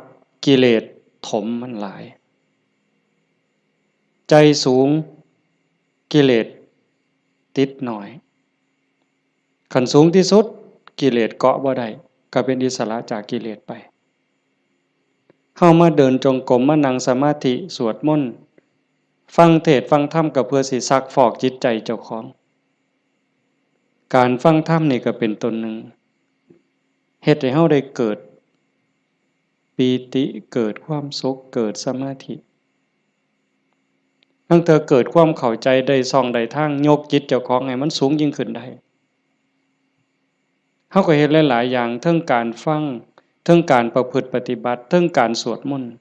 กิเลสถมมันหลายใจสูงกิเลสติดหน่อยขันสูงที่สุดกิเลสเกาะบ่ได้ก็เป็นอิสระจากกิเลสไปเข้ามาเดินจงกรมมานั่งสมาธิสวดมนต์ฟังเทศน์ฟังธรรมก็เพื่อสิซักฟอกจิตใจเจ้าของ การฟังธรรมนี่ก็เป็นตนหนึ่งเฮ็ดให้เฮาได้เกิดปีติเกิดความสุขเกิดสมาธิตั้งแต่เกิดความเข้าใจได้ส่องได้ทางยกจิตเจ้าของให้มันสูงยิ่งขึ้นได้เฮาก็เฮ็ดหลายๆอย่างทั้งการฟังทั้งการประพฤติปฏิบัติทั้งการสวดมนต์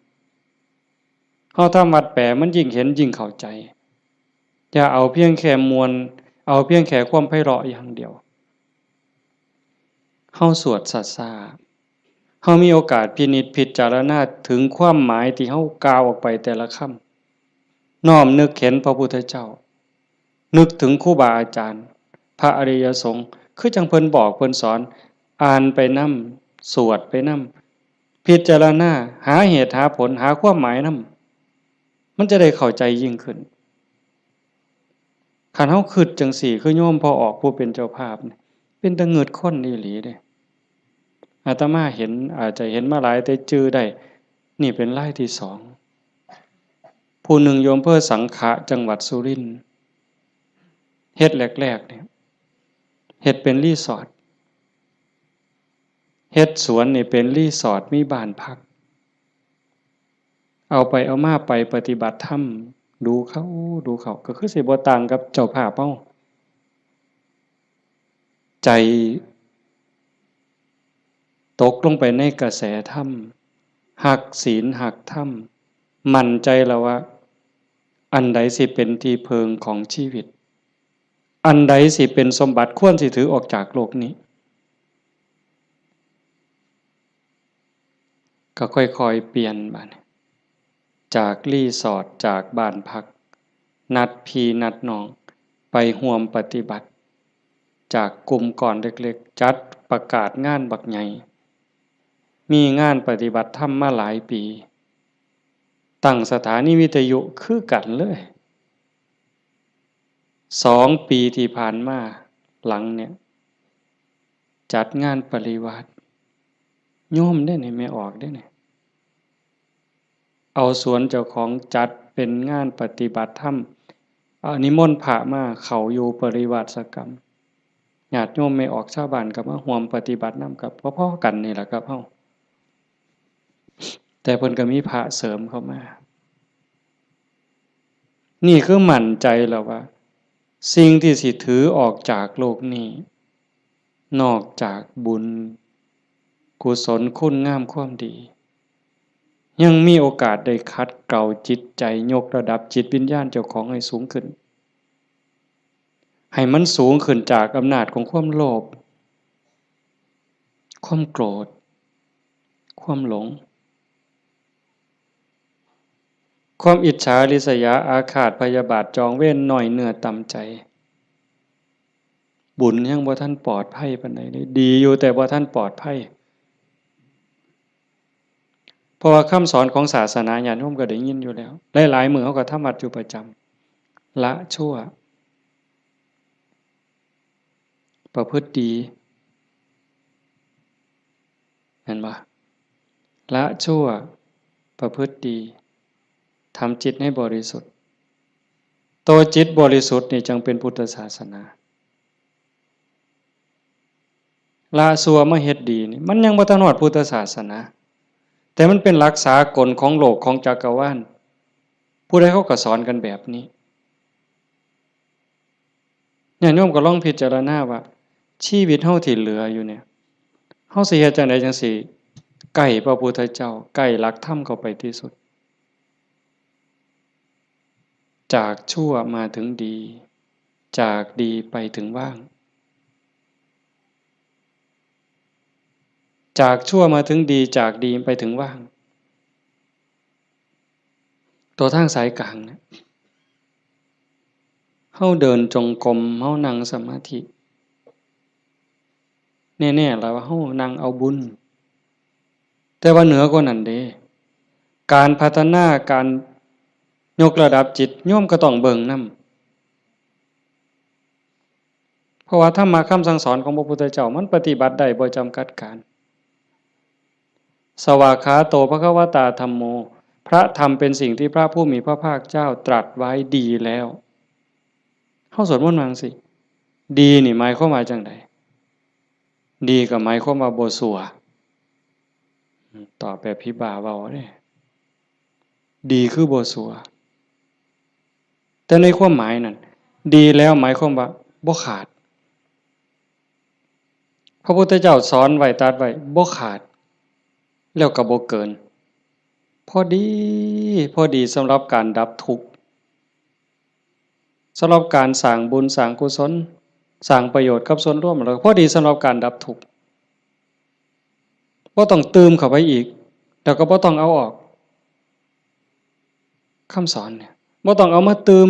เฮาทำวัดแปลมันยิ่งเห็นยิ่งเข้าใจอย่าเอาเพียงแค่มวลเอาเพียงแค่ความไพเราะอย่างเดียวเฮาสวดซ่าๆเฮามีโอกาสพินิจพิจารณาถึงความหมายที่เฮากล่าวออกไปแต่ละคำน้อมนึกเห็นพระพุทธเจ้านึกถึงครูบาอาจารย์พระอริยสงฆ์คือจังเพิ่นบอกเพิ่นสอนอ่านไปนำสวดไปนำพิจารณาหาเหตุหาผลหาความหมายนำมันจะได้เข้าใจยิ่งขึ้นคันเฮาคิดจังสี่คือโยมพอออกผู้เป็นเจ้าภาพนี่เป็นตะเงิดคนอีหลีเด้อาตมาเห็นอาจจะเห็นมาหลายแต่จื้อได้นี่เป็นรายที่สองผู้หนึ่งโยมเพื่อสังขะจังหวัดสุรินทร์เฮ็ดแรกๆเนี่ยเฮ็ดเป็นรีสอร์ทเฮ็ดสวนนี่เป็นรีสอร์ทมีบ้านพักเอาไปเอามาไปปฏิบัติธรรมดูเขาก็คือสิบ่ต่างกับเจ้าภาพเฮาใจตกลงไปในกระแสธรรมหักศีลหักธรรมมั่นใจแล้วว่าอันใดสิเป็นที่เพิงของชีวิตอันใดสิเป็นสมบัติควรสิถือออกจากโลกนี้ก็ค่อยๆเปลี่ยนบัดจากรีสอร์ทจากบ้านพักนัดพี่นัดน้องไปร่วมปฏิบัติจากกลุ่มก่อนเล็กๆจัดประกาศงานบักใหญ่มีงานปฏิบัติธรรมมาหลายปีตั้งสถานีวิทยุคือกันเลย2 ปีที่ผ่านมาหลังเนี่ยจัดงานปริวาสโยมได้นี่ไม่ออกได้นี่เอาสวนเจ้าของจัดเป็นงานปฏิบัติธรรมนิมนต์พระมาเข้าอยู่ปริวาสกรรมญาติโยมไม่ออกชาวบ้านก็มาร่วมปฏิบัตินำกับพ่อๆกันนี่แหละครับเฮาแต่เพิ่นก็มีพระเสริมเข้ามานี่คือมั่นใจแล้วว่าสิ่งที่สิถือออกจากโลกนี้นอกจากบุญกุศลคุณงามความดียังมีโอกาสได้คัดเกลาจิตใจยกระดับจิตวิญญาณเจ้าของให้สูงขึ้นให้มันสูงขึ้นจากอำนาจของความโลภความโกรธความหลงความอิจฉาริษยาอาฆาตพยาบาทจองเวรหน่อยเนื้อต่ำใจบุญยังบ่ทันปลอดภัยปานใดเลยดีอยู่แต่บ่ทันปลอดภัยเพราะว่าคำสอนของศาสนาญาติโยมก็ได้ยินอยู่แล้วหลายๆมื้อเฮาก็ทำวัดอยู่ประจำละชั่วประพฤติดีเห็นบ่ละชั่วประพฤติดีทำจิตให้บริสุทธิ์ตัวจิตบริสุทธิ์นี่จึงเป็นพุทธศาสนาละชั่วมาเฮ็ดดีนี่มันยังบ่ทันฮอดพุทธศาสนาแต่มันเป็นหลักสากลของโลกของจักรวาลผู้ใดเขาก็สอนกันแบบนี้ญาติโยมก็ลองพิจารณาว่าชีวิตเฮาที่เหลืออยู่เนี่ยเฮาสิเฮ็ดจังไดจังสิใกล้พระพุทธเจ้าใกล้หลักธรรมเข้าไปที่สุดจากชั่วมาถึงดีจากดีไปถึงว่างจากชั่วมาถึงดีจากดีไปถึงว่างตัวทางสายกลางเนี่ยเฮาเดินจงกรมเฮานั่งสมาธิแน่ๆแล้วว่าเฮานั่งเอาบุญแต่ว่าเหนือกว่านั้นเด้การพัฒนาการยกระดับจิตโยมก็ต้องเบิ่งนำเพราะว่าธรรมะคำสั่งสอนของพระพุทธเจ้ามันปฏิบัติได้บ่จำกัดการสวากขาโตภควตาธัมโมพระธรรมเป็นสิ่งที่พระผู้มีพระภาคเจ้าตรัสไว้ดีแล้วเฮาสวดมนต์ว่าจังซี่ ดีนี่หมายความว่าจังไดดีก็หมายความว่าบ่ชั่วตอบแบบพี่บ่าเว้าเด้ดีคือบ่ชั่วแต่ในความหมายนั้นดีแล้วหมายความว่าบ่ขาดพระพุทธเจ้าสอนไว้ตรัสไว้บ่ขาดแล้วก็บ่เกินพอดีพอดีสำหรับการดับทุกข์สำหรับการสร้างบุญสร้างกุศลสร้างประโยชน์กับส่วนรวมแล้วพอดีสำหรับการดับทุกข์บ่ต้องเติมเข้าไปอีกแล้วก็บ่ต้องเอาออกคำสอนเนี่ยบ่ต้องเอามาเติม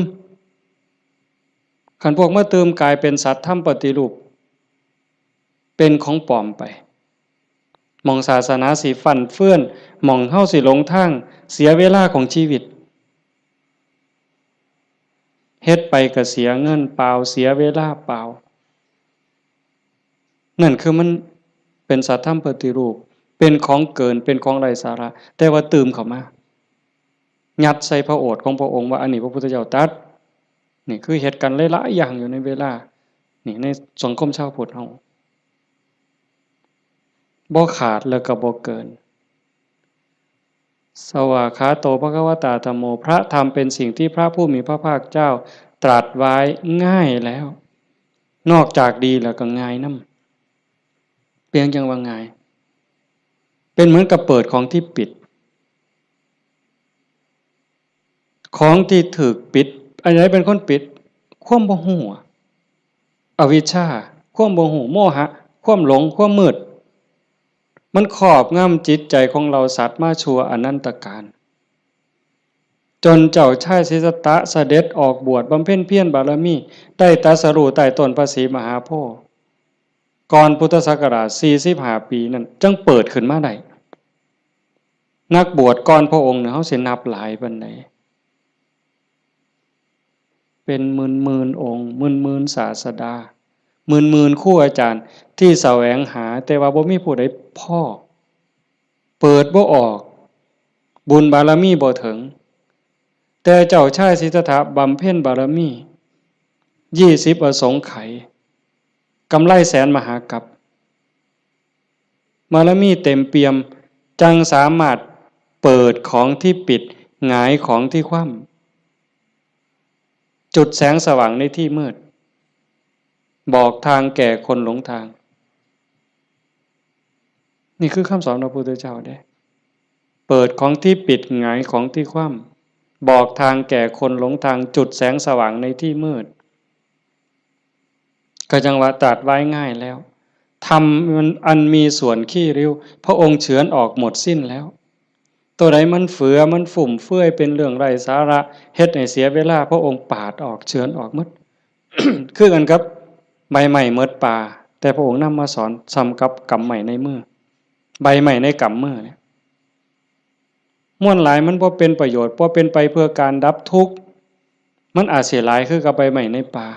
คันพวกมาเติมกลายเป็นสัตว์ทำปฏิรูปเป็นของปลอมไปมองศาสนาสิฟั่นเฟื่อนมองเฮาสิหลงทางเสียเวลาของชีวิตเฮ็ดไปก็เสียเงินเปล่าเสียเวลาเปล่านั่นคือมันเป็นสัตว์ทำปฏิรูปเป็นของเกินเป็นของไร้สาระแต่ว่าเติมเข้ามายัดใส่พระโอษฐ์ของพระองค์ว่าอันนี้พระพุทธเจ้าตรัสนี่คือเหตุการณ์หลายๆอย่างอยู่ในเวลานี่ในสังคมชาวพุทธเฮาบ่ขาดแล้วก็บ่เกินสวากขาโตภควตาธัมโมพระธรรมเป็นสิ่งที่พระผู้มีพระภาคเจ้าตรัสไว้ง่ายแล้วนอกจากดีแล้วก็ง่ายนำเพียงจังว่าง่ายเป็นเหมือนกับเปิดของที่ปิดของที่ถูกปิดอันไหนเป็นคนปิดความบ่ฮู้อวิชชาความบ่ฮู้โมหะความหลงความมืดมันครอบงำจิตใจของเราสัตว์มาชั่วอนันตกาลจนเจ้าชายสิทธัตถะเสด็จออกบวชบำเพ็ญเพียรบารมีได้ตรัสรู้ใต้ต้นพระศรีมหาโพธิ์ก่อนพุทธศักราช45ปีนั้นจึงเปิดขึ้นมาได้นักบวชก่อนพระองค์เนี่ยเฮาสินับหลายปานใดเป็นหมื่นๆองค์หมื่นๆศาสดาหมื่นๆครูอาจารย์ที่แสวงหาแต่ว่าบ่มีผู้ใดพอเปิดบ่ออกบุญบารมีบ่ถึงแต่เจ้าชายสิทธัตถะบำเพ็ญบารมี20อสงไขยกำไรแสนมหากัปบารมีเต็มเปี่ยมจังสามารถเปิดของที่ปิดหงายของที่คว่ำจุดแสงสว่างในที่มืดบอกทางแก่คนหลงทางนี่คือคำสอนของพระพุทธเจ้าเด้เปิดของที่ปิดหงายของที่คว่ำบอกทางแก่คนหลงทางจุดแสงสว่างในที่มืดก็จังว่าตรัสไว้ง่ายแล้วธรรมมันอันมีส่วนขี้ริ้วพระองค์เฉือนออกหมดสิ้นแล้วตัวใดมันเฟือมันฝุ่มเฟื่อยเป็นเรื่องไร้สาระเฮ็ดให้เสียเวลาพระองค์ปาดออกเฉือนออกหมด คือกันครับใบใหม่เมิดป่าแต่พระองค์นำมาสอนซ้ำกับกำใหม่ในมือใบใหม่ในกำมือเนี่ยม่วนหลายมันบ่เป็นประโยชน์บ่เป็นไปเพื่อการดับทุกข์มันอาจเสียหลายคือกับใบใหม่ในป่า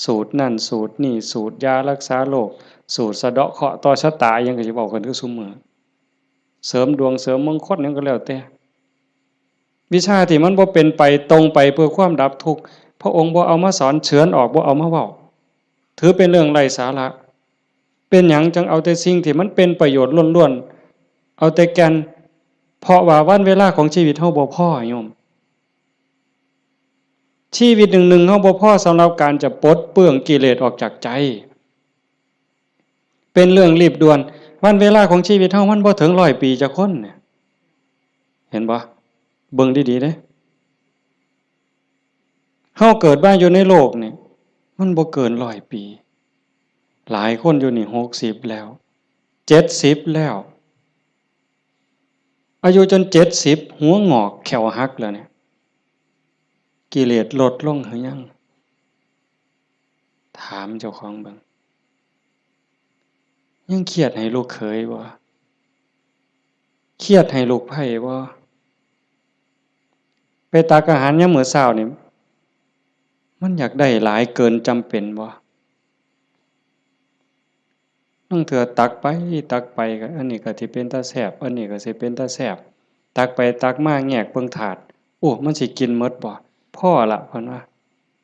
สูตรนั่นสูตรนี่สูตรยารักษาโรคสูตรสะเดาะเคราะห์ต่อชะตายังก็สิบอกกันคือซุมื้อเสริมดวงเสริมมงคลหยังก็แล้วแต่วิชาที่มันบ่เป็นไปตรงไปเพื่อความดับทุกข์พระองค์บ่เอามาสอนเฉือนออกบ่เอามาเว้าถือเป็นเรื่องไร้สาระเป็นหยังจังเอาแต่สิ่งที่มันเป็นประโยชน์ล้วนๆเอาแต่แก่นเพราะว่าวันเวลาของชีวิตเฮาบ่พอโยมชีวิตหนึ่งๆเฮาบ่พอสำหรับการจะปลดเปลื้องกิเลสออกจากใจเป็นเรื่องรีบด่วนวันเวลาของชีวิตเฮามันบ่ถึง100ปีจักคนเนี่ยเห็นบ่เบิ่งดีๆเด้เฮาเกิดมาอยู่ในโลกนี่มันบ่เกิน100ปีหลายคนอยู่นี่60แล้ว70แล้วอายุจน70หัวงอกแขวหักแล้วเนี่ยกิเลสลดลงหรือยังถามเจ้าของเบิ่งยังเครียดให้ลูกเขยบ่เครียดให้ลูกไผ่บ่ไปตักอาหารยามมื้อเช้านี่มันอยากได้หลายเกินจำเป็นบ่บางเทื่อตักไปก็อันนี้ก็สิเป็นตาแซ่บอันนี้ก็สิเป็นตาแซ่บตักไปตักมาแงกเบิ่งถาดโอ้มันสิกินหมดบ่พอละเพิ่นว่า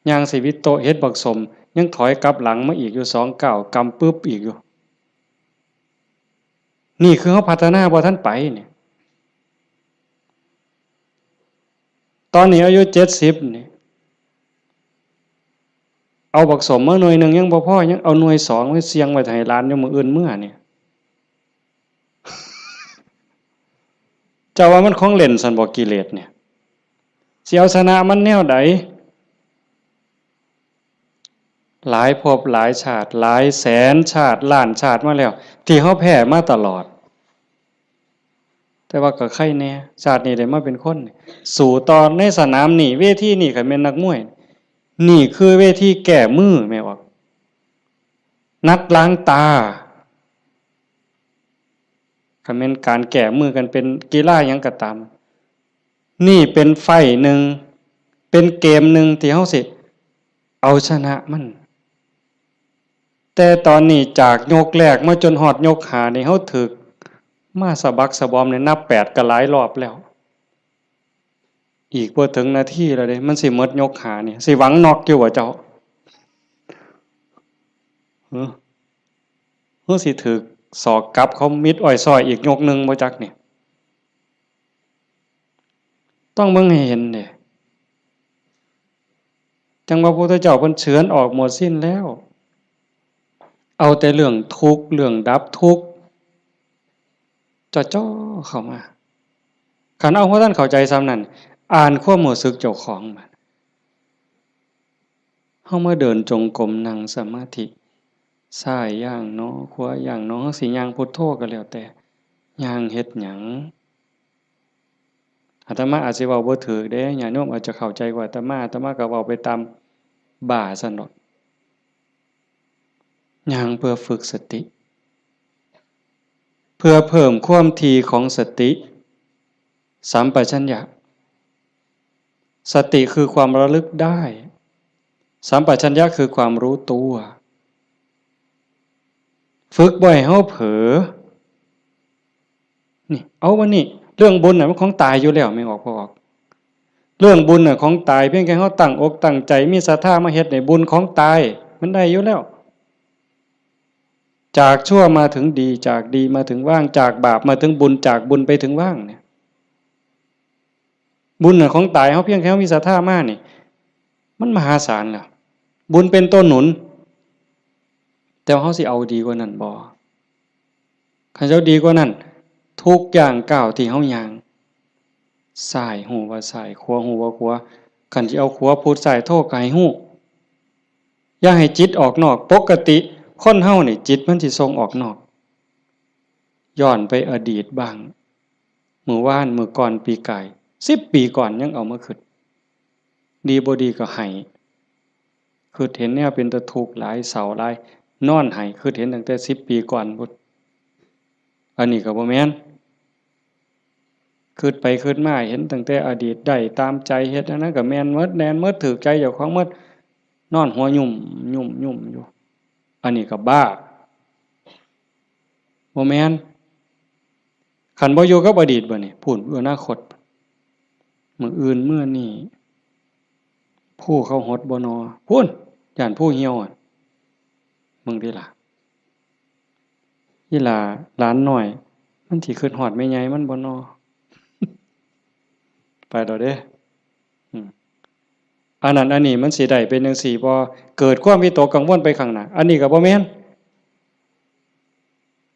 ย่างสิวิโตเฮ็ดบักสมยังถอยกลับหลังมาอีกอยู่2 ก้าวกำปึ๊บอีกอยู่นี่คือเขาพัฒนาบ่ทันไปเนี่ยตอนนี้อายุ70นี่เอาบักสมมาหน่วยนึงยังบ่พอยังเอาหน่วย2ไว้เสียงไว้ให้หลานอยู่มื้ออื่นมื้อนี่เจ้าว่ามันของเล่นซั่นบ่กิเลสเนี่ยสิเอาชนะมันแนวใดหลายภพหลายชาติหลายแสนชาติล้านชาติมาแล้วที่เฮาแพ้มาตลอดแต่ว่าก็ใครแน่ชาตินี้ได้มาเป็นคนสู่ตอนในสนามนี่เวทีนี่คันแม่นนักมวยนี่คือเวทีแก้มือแม่ว่านัดล้างตาคันแม่นการแก้มือกันเป็นกีฬาหยังก็ตามนี่เป็นไฟหนึ่งเป็นเกมหนึ่งที่เฮาสิเอาชนะมันแต่ตอนนี้จากยกแรกมาจนฮอดยก5นี่เฮาถึกมาสะบักสะบอมเนี่ยนับ8ก็หลายรอบแล้วอีกบ่ถึงนาทีแล้วเด้มันสิหมดยก5นี่สิหวังน็อกอยู่บ่เจ้าสิถึกศอกกลับเขามิดอ้อยซอยอีกยกนึงบ่จักนี่ต้องเบิ่งให้เห็นเด้จังว่าพระพุทธเจ้าเพิ่นเฉือนออกหมดสิ้นแล้วเอาแต่เรื่องทุกข์เรื่องดับทุกข์จ่อๆเข้ามาคันเอาเพราะท่านเข้าใจซ้ำนั้นอ่านความรู้สึกเจ้าของบัดเฮามาเดินจงกรมนั่งสมาธิซ้ายย่างเนาะขวาย่างเนาะเฮาสิย่างพุทโธก็แล้วแต่ย่างเฮ็ดหยังอาตมาอาจสิเว้าบ่ถูกเด้ญาติโยมอาจจะเข้าใจกว่าอาตมาก็เว้าไปตามบ่าซั่นดอกย่างเพื่อฝึกสติเพื่อเพิ่มความถี่ของสติสัมปชัญญะสติคือความระลึกได้สัมปชัญญะคือความรู้ตัวฝึกบ่อยเฮาเผลอนี่เอาวันนี้เรื่องบุญน่ะมันของตายอยู่แล้วไม่ออกบ่ออกเรื่องบุญน่ะของตายเพียงแค่เฮาตั้งอกตั้งใจมีศรัทธามาเฮ็ดให้บุญของตายมันได้อยู่แล้วจากชั่วมาถึงดีจากดีมาถึงว่างจากบาปมาถึงบุญจากบุญไปถึงว่างเนี่ยบุญน่ะของตายเฮาเพียงแค่มีศรัทธามานี่มันมหาศาลแล้วบุญเป็นต้นหนุนแต่เฮาสิเอาดีกว่านั้นบ่คันเจ้าดีกว่านั้นทุกอย่างก้าวที่เฮาย่างซ้ายหูว่าซ้ายขวาหูว่าขวาคันสิเอาขวาพุทธซ้ายโทก็ให้ฮู้อย่าให้จิตออกนอกปกติคนเฮานี่จิตมันสิส่งออกนอกย้อนไปอดีตบ้างมื้อวานมื้อก่อนปีกาย10 ปีก่อนยังเอามาคิดดีบ่ดีก็ให้คิดเห็นแนวเป็นตะทุกข์หลายเศร้าหลายนอนให้คิดเห็นตั้งแต่10 ปีก่อนพุนอันนี้ก็บ่แม่นคิดไปคิดมาเห็นตั้งแต่อดีตได้ตามใจเฮ็ดอันนั้นก็แม่นหมดแน่นหมดถูกใจเจ้าของหมดนอนหัวยุ่มอยู่อันนี้ก็บ้าบ่แม่นคันบ่อยู่กับอดีตบ่นี่พูดอนาคตมื้ออื่นมื้อนี้ผู้เขาหดบ่นอพู้นย่านผู้เหี่ยวอะมึงติล่ะอีหล่าหลานน้อยมันสิคิดฮอดแม่ใหญ่มันบ่นอไปดอกเด้อืมอันนั้นอันนี้มันสิได้เป็นจังซี่บ่เกิดความวิตกกังวลไปข้างหน้าอันนี้ก็บ่แม่น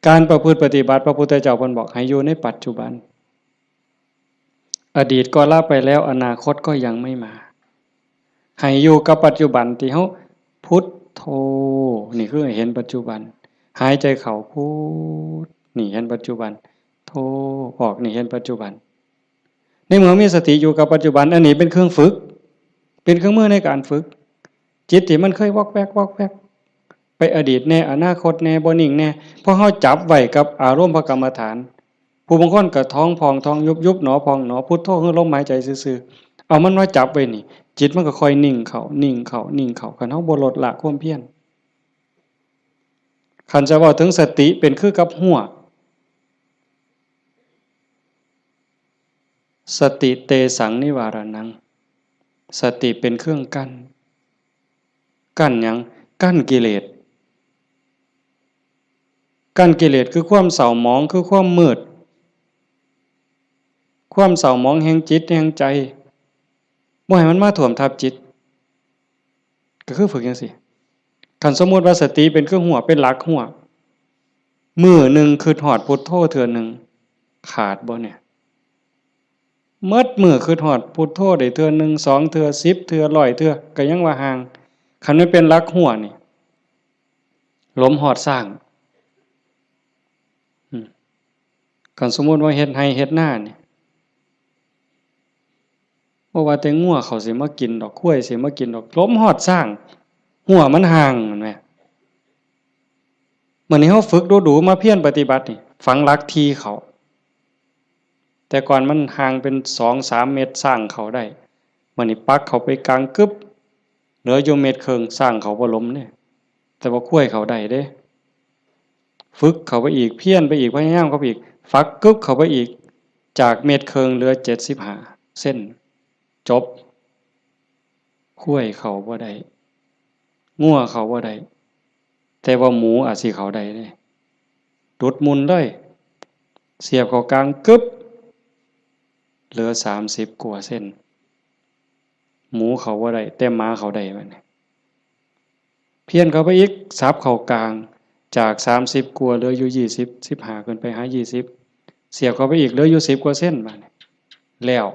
การประพฤติปฏิบัติพระพุทธเจ้าเพิ่นบอกให้อยู่ในปัจจุบันอดีตก็ละไปแล้วอนาคตก็ยังไม่มาให้อยู่กับปัจจุบันที่เฮาพุทโธนี่คือให้เห็นปัจจุบันหายใจเข้าพุทนี่เห็นปัจจุบันโธออกนี่เห็นปัจจุบันในเมื่อมีสติอยู่กับปัจจุบันอันนี้เป็นเครื่องฝึกเป็นเครื่องมือในการฝึกจิตที่มันเคยวอกแวกไปอดีตแน่อนาคตแน่บ่นิ่งแน่เพราะเฮาจับไว้กับอารมณ์พระกรรมฐานผู้บางคนก็ท้องพองท้องยุบหนอพองหนอพุทโธคือลมหายใจซื่อๆเอามันมาจับไว้นี่จิตมันก็ค่อยนิ่งเข้าคันเฮาบ่ลดละความเพียรคันจะเว้าถึงสติเป็นคือกับหัวสติเตสังนิวารนังสติเป็นเครื่องกั้น กั้นหยังกั้นกิเลสกั้นกิเลสคือความเศร้าหมองคือความมืดความเศร้าหมองแห่งจิตแห่งใจบ่ให้มันมาท่วมทับจิตก็คือฝึกจังซี่คันสมมุติว่าสติเป็นเครื่องหัวเป็นหลักหัวมื้อหนึ่งคือฮอดพุทโธเทื่อหนึ่งขาดบ่เนี่ยหมดมื้อคือฮอดพุทโธได้เทื่อหนึ่ง2เทื่อ10เทื่อ100เทื่อก็ยังว่าห่างคันมันเป็นหลักหัวนี่ลมฮอดสร้างคันสมมุติว่าเฮ็ดไร่เฮ็ดนานี่บ่ว่าแต่งัวเขาสิมากินดอกควายสิมากินดอกลมฮอดสร้างหัวมันห่างแม่นแหมมื้อนี้เฮาฝึกดูๆมาเพียรปฏิบัตินี่ฝังหลักที่เขาแต่ก่อนมันห่างเป็น2-3 เมตรสร้างเขาได้มื้อนี้ปักเขาไปกลางกึบเหลืออยู่เม็ดครึ่งสร้างเขาบ่ล้มเด้แต่ว่าควายเขาได้เด้ฝึกเข้าไปอีกเพียรไปอีกพยายามเข้าไปอีกฝักกึบเข้าไปอีกจากเม็ดครึ่งเหลือ75เส้นจบควายเขาบ่ได้งัวเขาบ่ได้แต่ว่าหมูอาจสิเขาได้เด้ดุดมุนเลยเสียบเข้ากลางกึบเหลือ30กว่าเส้นหมูเขาบ่ได้แต่หมาเขาได้บัดนี้เพี้ยนเข้าไปอีกสับเข้ากลางจาก30กว่าเหลืออยู่20 15ขึ้นไปหา20เสียบเข้าไปอีกเหลืออยู่10กว่าเส้นบัดนี้แล้ว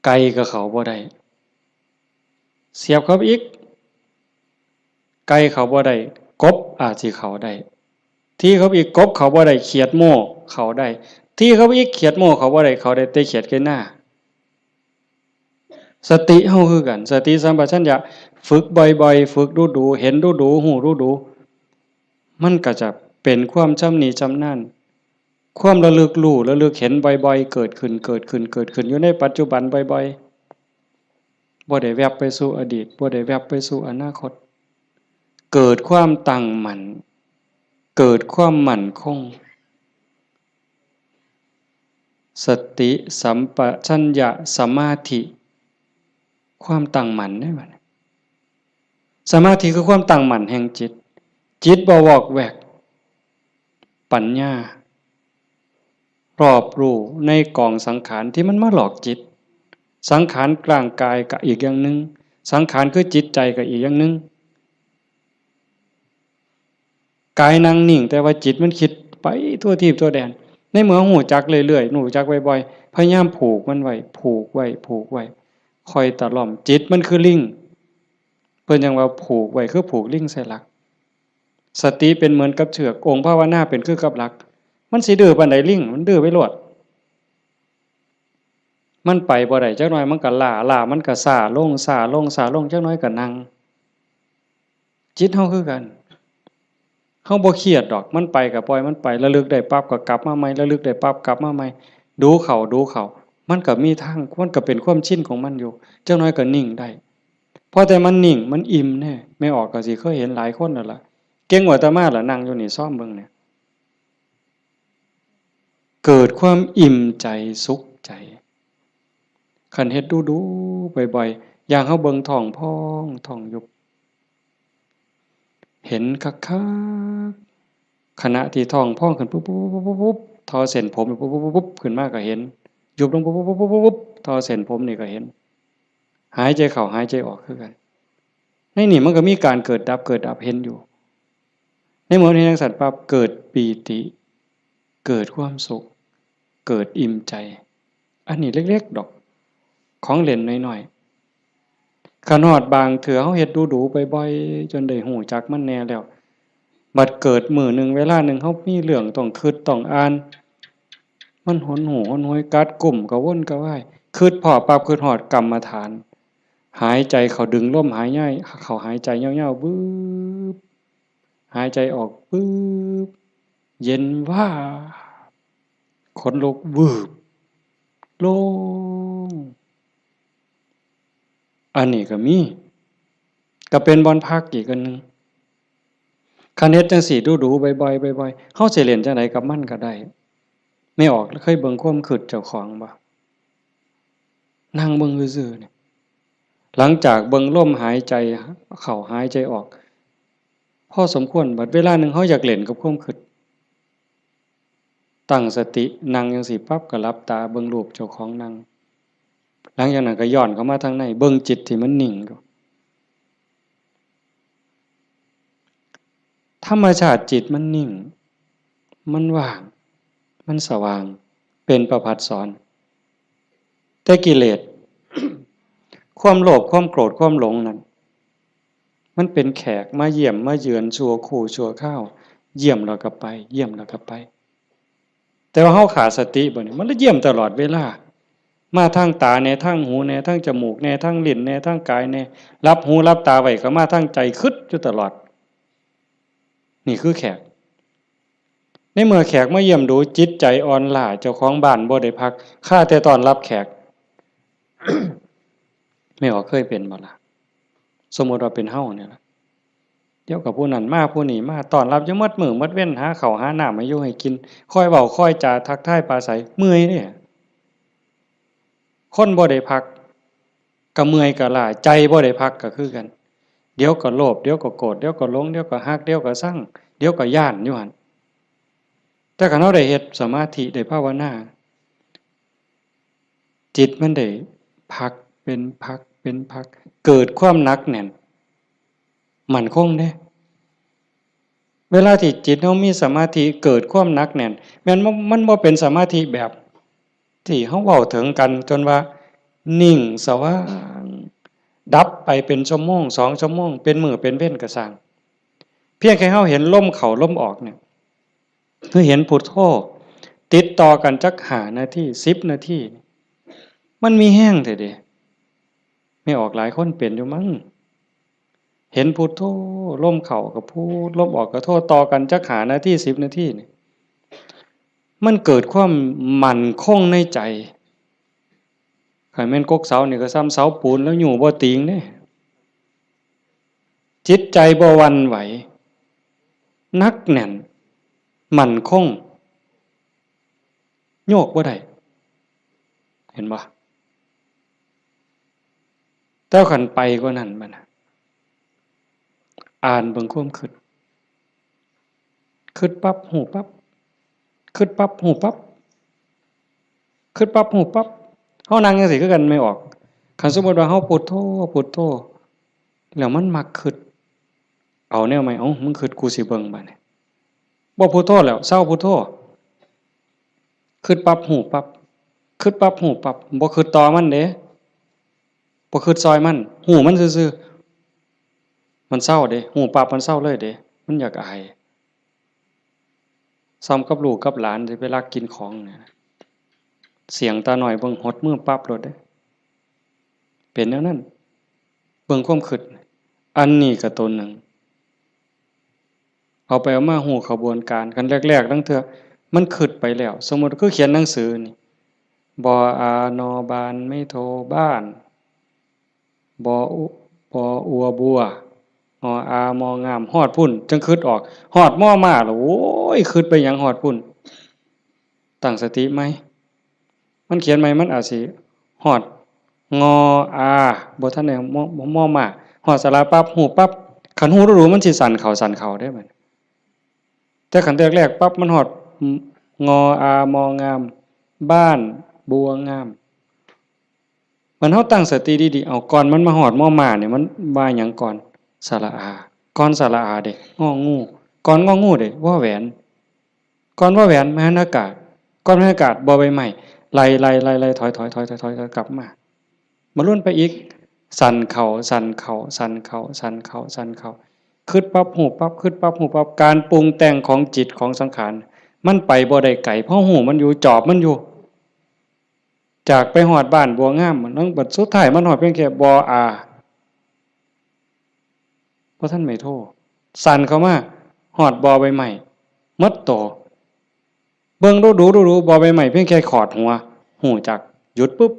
ไก่ก็เขาบ่ได้เสียบเข้าไปอีกไก่เขาบ่ได้กบอาจสิเขาได้ที่เขาอีกกบเขาบ่ได้เขียดโม่เขาได้ที่เขาอีกเขียดโม่เขาบ่ได้เขาได้แต่เขียดไก่หน้าสติเฮาคือกันสติสัมปชัญญะฝึกบ่อยๆฝึกดูๆเห็นดูๆหูดูๆมันก็จะเป็นความชำนิชำนาญความระลึกรู้ระลึกเห็นบ่อยๆเกิดขึ้นอยู่ในปัจจุบันบ่อยๆบ่ได้แวบไปสู่อดีตบ่ได้แวบไปสู่อนาคตเกิดความตั้งมั่นเกิดความมั่นคงสติสัมปชัญญะสมาธิความตั้งมั่นได้บัดนี้สมาธิคือความตั้งมั่นแห่งจิตจิตบ่วอกแวกปัญญารอบรู้ในกองสังขารที่มันมาหลอกจิตสังขารกลางกายก็อีกอย่างนึงสังขารคือจิตใจก็อีกอย่างนึงกายนั่งนิ่งแต่ว่าจิตมันคิดไปทั่วทิพย์ทั่วแดนในเมื่อหูจักเรื่อยๆหูจักบ่อยๆพยายามผูกมันไว้คอยตะล่อมจิตมันคือลิงเพิ่นยังว่าผูกไว้คือผูกลิงใส่หลักสติเป็นเหมือนกับเชือกองค์ภาวนาเป็นคือกับหลักมันสิดื้อปานใดลิงมันดื้อไปโลดมันไปบ่ได้จักหน่อยมันก็ล้ามันก็ซ่าลงจักหน่อยก็นั่งจิตเฮาคือกันเฮาบ่เครียดดอกมันไปก็ปล่อยมันไประลึกได้ปั๊บก็กลับมาใหม่ระลึกได้ปั๊บกลับมาใหม่ดูเข้ามันก็มีทางมันก็เป็นความชินของมันอยู่จักหน่อยก็นิ่งได้พอแต่มันนิ่งมันอิ่มแน่ไม่ออกก็สิเคยเห็นหลายคนนั่นล่ะเก่งกว่าอาตมาล่ะนั่งอยู่นี่ซ่อมเบิ่งเนี่ยเกิดความอิ่มใจสุขใจคันเฮ็ดดูๆบ่อยๆอย่างเฮาเบิ่งท้องพองท้องยุบเห็นคักๆขณะที่ท้องพองขึ้นปุ๊บๆๆๆทอเส้นผมปุ๊บๆๆขึ้นมาก็เห็นยุบลงปุ๊บๆๆๆทอเส้นผมนี่ก็เห็นหายใจเข้าหายใจออกคือกันในนี่มันก็มีการเกิดดับเห็นอยู่ในหมดนี้จังซั่นปั๊บเกิดปีติเกิดความสุขเกิดอิ่มใจอันนี้เล็กๆดอกของเล่นน้อยๆขนอดบางเถื่อเฮาเฮ็ดดูๆบ่อยๆจนได้ฮู้จักมันแน่แล้วบัดเกิดมื้อหนึ่งเวลาหนึ่งเฮามีเรื่องต้องคิดต้องอ่านมันหนหูหนหวยกัดกุ้มกระวนกระวายคิดพ้อปั๊บคิดฮอดกรรมฐานหายใจเข้าดึงลมหายใจเข้าหายใจยาวๆบึบหายใจออกปึ๊บเย็นว่า ขนลุกวืบโล่งอันนี้ก็มีก็เป็นบอนพักอีกอันนึงคันเฮ็ดจังซี่ดูๆบ่อยๆๆเฮาสิเล่นจังไดกับมันก็ได้ไม่ออกเคยเบิ่งความคิดเจ้าของบ่นั่งเบิ่งซื่อๆนี่ หลังจากเบิ่งลมหายใจเข้าหายใจออกพอสมควรบัดเวลาหนึ่งเขาอยากเล่นกับความคิดตั้งสตินั่งจังสิปั๊บก็หลับตาเบิ่งรูปเจ้าของนั่งหลังจากนั้นก็ย้อนเข้ามาทางในเบิ่งจิตที่มันนิ่งธรรมชาติจิตมันนิ่งมันว่างมันสว่างเป็นประภัสสรแต่กิเลส ความโลภความโกรธความหลงนั้นมันเป็นแขกมาเยี่ยมมาเยือนชั่วคู่ชั่วข้าวเยี่ยมแล้วก็ไปเยี่ยมแล้วก็ไปแต่ว่าเฮาขาดสติบ่นี่มันเยี่ยมตลอดเวลามาทางตาแน่ทางหูแน่ทางจมูกแน่ทางลิ้นแน่ทางกายแน่รับหูรับตาไว้ก็มาทางใจคิดอยู่ตลอดนี่คือแขกในเมื่อแขกมาเยี่ยมดูจิตใจอ่อนล้าเจ้าของบ้านบ่ได้พักข้าแต่ต้อนรับแขก ไม่ออกเคยเป็นบ่ล่ะสมมุติว่าเป็นเฮาเนี่ยล่ะเดี๋ยวกับผู้นั้นมาผู้นี้มาต้อนรับอยู่หมดมื้อหมดเว้นหาข้าวหาน้ำมาอยู่ให้กินคอยเว้าคอยจาทักทายปราศัยเมื่อยเด้คนบ่ได้พักก็เมื่อยก็ล้าใจบ่ได้พักก็คือกันเดี๋ยวก็โลภเดี๋ยวก็โกรธเดี๋ยวก็หลงเดี๋ยวก็ฮักเดี๋ยวก็ชังเดี๋ยวก็ย้านอยู่หั่นแต่คันเฮาได้เฮ็ดสมาธิได้ภาวนาจิตมันได้พักเป็นพักเป็นพักเกิดความหนักแน่นมั่นคงเด้เวลาที่จิตเฮามีสมาธิเกิดความหนักแน่นแม้นมันบ่เป็นสมาธิแบบที่เฮาเว้าถึงกันจนว่านิ่งสว่างดับไปเป็นชั่วโมง2ชั่วโมงเป็นมื้อเป็นเว้นก็สร้างเพียงแค่เฮาเห็นลมเข้าลมออกเนี่ยคือเห็นพุทโธติดต่อกันจัก5นาที10นาทีมันมีแห้งแท้เด้ไม่ออกหลายคนเป็นอยู่มั้งเห็นพุทโธลมเข้าก็พูดลมออกก็โธต่อกันจัก5นาที10นาทีนี่มันเกิดความมั่นคงในใจคันแม่นกกเสานี่ก็ซ้ำเสาปูนแล้วอยู่บ่ติงเด้จิตใจบ่หวั่นไหวนักแน่นมั่นคงโยกบ่ได้เห็นบ่แต่คันไปกว่านั้นบัดน่ะอ่านเบิ่งความคิดคิดปั๊บฮู้ปั๊บคิดปั๊บฮู้ปั๊บคิดปั๊บฮู้ปั๊บเฮานั่งจังซี่คือกันไม่ออกคันสมมุติว่าเฮาพุทโธพุทโธแล้วมันมักคิดเอาแนวใหม่เอ้ามึงคิดกูสิเบิ่งบัดนี้บ่พุทโธแล้วเซาพุทโธคิดปั๊บฮู้ปั๊บคิดปั๊บฮู้ปั๊บบ่คิดต่อมันเด้บ่คิดซอยมันฮู้มันซื่อๆมันเซาเด้ฮู้ปั๊บมันเซาเลยเด้มันอยากอายซ้ำกับลูกกับหลานสิไปลักกินของเนี่ยเสียงตาน้อยเบิ่งหดมือปั๊บโลดเด้เป็นแนวนั้นเบิ่งความคิดอันนี้ก็ตัวหนึ่งเอาไปเอามาฮู้ขบวนการกันแรกๆตั้งเทื่อมันคิดไปแล้วสมมุติคือเขียนหนังสือนี่บออานอบานไม่โทบ้านบออุบออัวบัวออามองามฮอดพุ่นจังคิดออกฮอดม่อมาแล้วโอ้ยคิดไปหยังฮอดพุ่นตั้งสติไหมมันเขียนไหมมันอาจสิฮอดงออาบ่ทันได้ม่อมาฮอดสระปั๊บฮู้ปั๊บคันฮู้รู้มันสิสั่นเข้าได้บัดแต่คันแรกๆปั๊บมันฮอดงออามองามบ้านบัวงามมันเฮาตั้งสติดีๆเอาก่อนมันมาฮอดม่อมาเนี่ยมันว่าหยังก่อนสระอาก่อนสระอาเด้งองูก่อนงองูเด้วอแหวนก่อนวอแหวนมหานากาศก่อนมหานากาศบอใบไม้ไล่ถอยกลับมาลุ้นไปอีกสั่นเข่าคิดปั๊บหูปั๊บคิดปั๊บหูปั๊บการปรุงแต่งของจิตของสังขารมันไปบ่ได้ไกลเพราะหูมันอยู่จอบมันอยู่จากไปหอดบ้านบัวงามมันต้องบัดสุดท้ายมันหอดเพียงแค่บออาเพราะท่านไม่โทษสั่นเข้ามาหอดบอใบใหม่มดโตเบิ่งดูบอใบใหม่เพียงแค่ขอดหัวหูจักหยุดปุ๊บ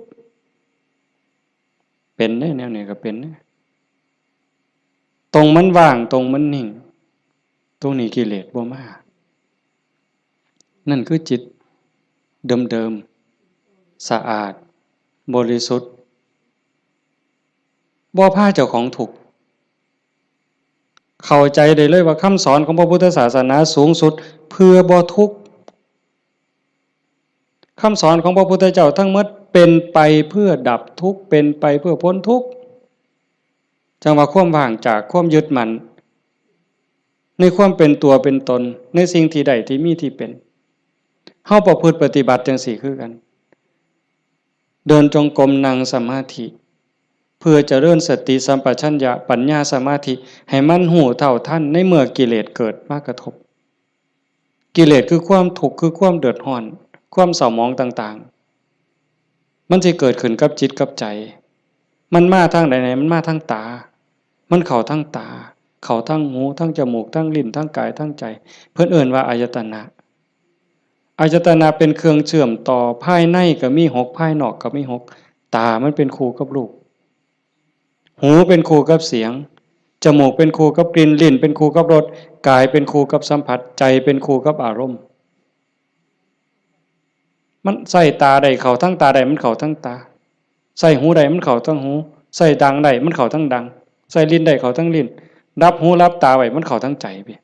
เป็นได้แนวนี้ก็เป็นตรงมันว่างตรงมันนิ่งตรงนี้กิเลสบ่มานั่นคือจิตเดิมๆสะอาดบริสุทธิ์ บ่พาเจ้าของทุกข์เข้าใจได้เลยว่าคำสอนของพระพุทธศาสนาสูงสุดเพื่อบ่ทุกข์คำสอนของพระพุทธเจ้าทั้งหมดเป็นไปเพื่อดับทุกข์เป็นไปเพื่อพ้นทุกข์จังว่าความว่างจากความยึดมั่นในความเป็นตัวเป็นตนในสิ่งที่ใดที่มีที่เป็นเฮาประพฤติปฏิบัติจังซี่คือกันเดินจงกรมนั่งสมาธิเพื่อเจริญสติสัมปชัญญะปัญญาสมาธิให้มันหูเท่าทันในเมื่อกิเลสเกิดมากระทบกิเลสคือความทุกข์คือความเดือดร้อนความเศร้าหมองต่างๆมันจะเกิดขึ้นกับจิตกับใจมันมาทางใดๆมันมาทางตามันเข้าทางตาเข้าทางหูทางจมูกทางลิ้นทางกายทางใจเพิ่นเอิ้นว่าอายตนะอายตนะเป็นเครื่องเชื่อมต่อภายในก็มี6ภายนอกก็มี6ตามันเป็นคู่กับรูปหูเป็นคู่กับเสียงจมูกเป็นคู่กับกลิ่นลิ้นเป็นคู่กับรสกายเป็นคู่กับสัมผัสใจเป็นคู่กับอารมณ์มันใส่ตาใดเข้าทั้งตาใดมันเข้าทั้งตาใส่หูใดมันเข้าทั้งหูใส่ดังใดมันเข้าทั้งดังใส่ลิ้นใดเข้าทั้งลิ้นรับหูรับตาไว้มันเข้าทั้งใจพี่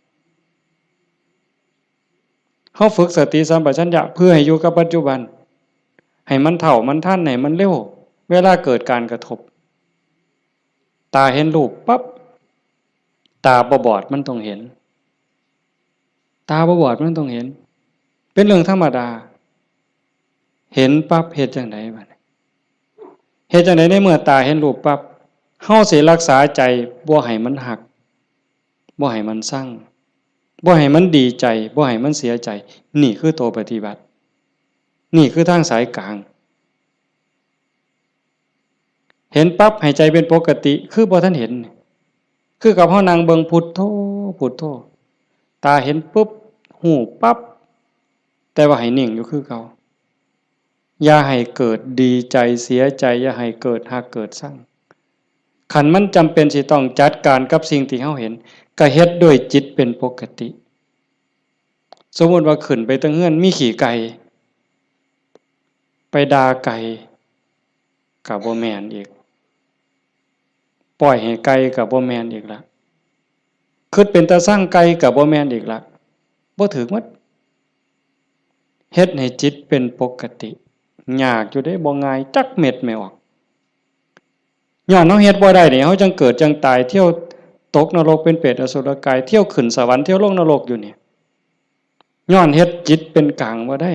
เฮาฝึกสติสัมปชัญญะเพื่อให้อยู่กับปัจจุบันให้มันเท่ามันทันให้มันเร็วเวลาเกิดการกระทบตาเห็นรูปปั๊บตาบ่บอดมันต้องเห็นตาบ่บอดมันต้องเห็นเป็นเรื่องธรรมดาเห็นปั๊บเฮ็ดจังไดบัดนี้เฮ็ดจังไดในเมื่อตาเห็นรูปปั๊บเฮาสิรักษาใจบ่ให้มันหักบ่ให้มันสั่งบ่ให้มันดีใจบ่ให้มันเสียใจนี่คือตัวปฏิบัตินี่คือทางสายกลางเห็นปั๊บให้ใจเป็นปกติคือบ่ทันเห็นคือกับเฮานั่งเบิ่งพุทโธพุทโธตาเห็นปุ๊บหูปั๊บแต่ว่าให้นิ่งอยู่คือเก่าอย่าให้เกิดดีใจเสียใจอย่าให้เกิดหักเกิดสั่งขันมันจำเป็นสิต้องจัดการกับสิ่งที่เฮาเห็นก็เฮ็ดด้วยจิตเป็นปกติสมมุติว่าขึ้นไปตั้งเฮือนมีขี่ไก่ไปด่าไก่ก็บ่แม่นอีกปล่อยให้ไก่ก็บ่แม่นอีกละคิดเป็นตาสร้างไก่ก็บ่แม่นอีกละบ่ถูกหมดเฮ็ดให้จิตเป็นปกติยากอยู่ได้บ่ง่ายจักเม็ดไม่ออกย้อนเฮาเฮ็ดบ่ได้นี่เฮาจังเกิดจังตายเที่ยวตกนรกเป็นเปรตอสุรกายเที่ยวขึ้นสวรรค์เที่ยวลงนรกอยู่นี่ย้อนเฮ็ดจิตเป็นกลางบ่ได้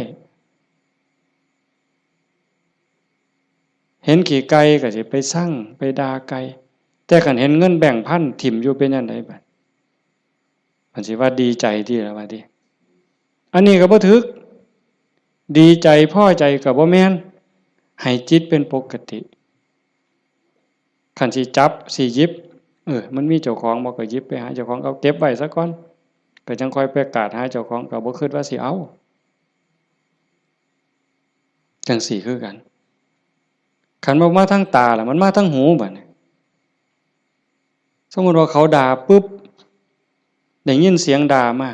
เห็นขี่ไก่ก็สิไปสั่งไปด่าไก่แต่คันเห็นเงินแบ่งพันถิ่มอยู่เป็นจังได๋บัดมันสิว่าดีใจที่ล่ะว่าติอันนี้ก็บ่ถูกดีใจพอใจก็บ่แม่นให้จิตเป็นปกติคันสิจับสิหยิบมันมีเจ้าของบ่ก็หยิบไปหาเจ้าของเอาเก็บไว้ซะก่อนก็จังค่อยไปกราดหาเจ้าของก็บ่คิดว่าสิเอาจังซี่คือกันคันบ่มาทางตาล่ะมันมาทางหูบัดนี้สมมุติว่าเขาด่าปึ๊บได้ยินเสียงด่ามา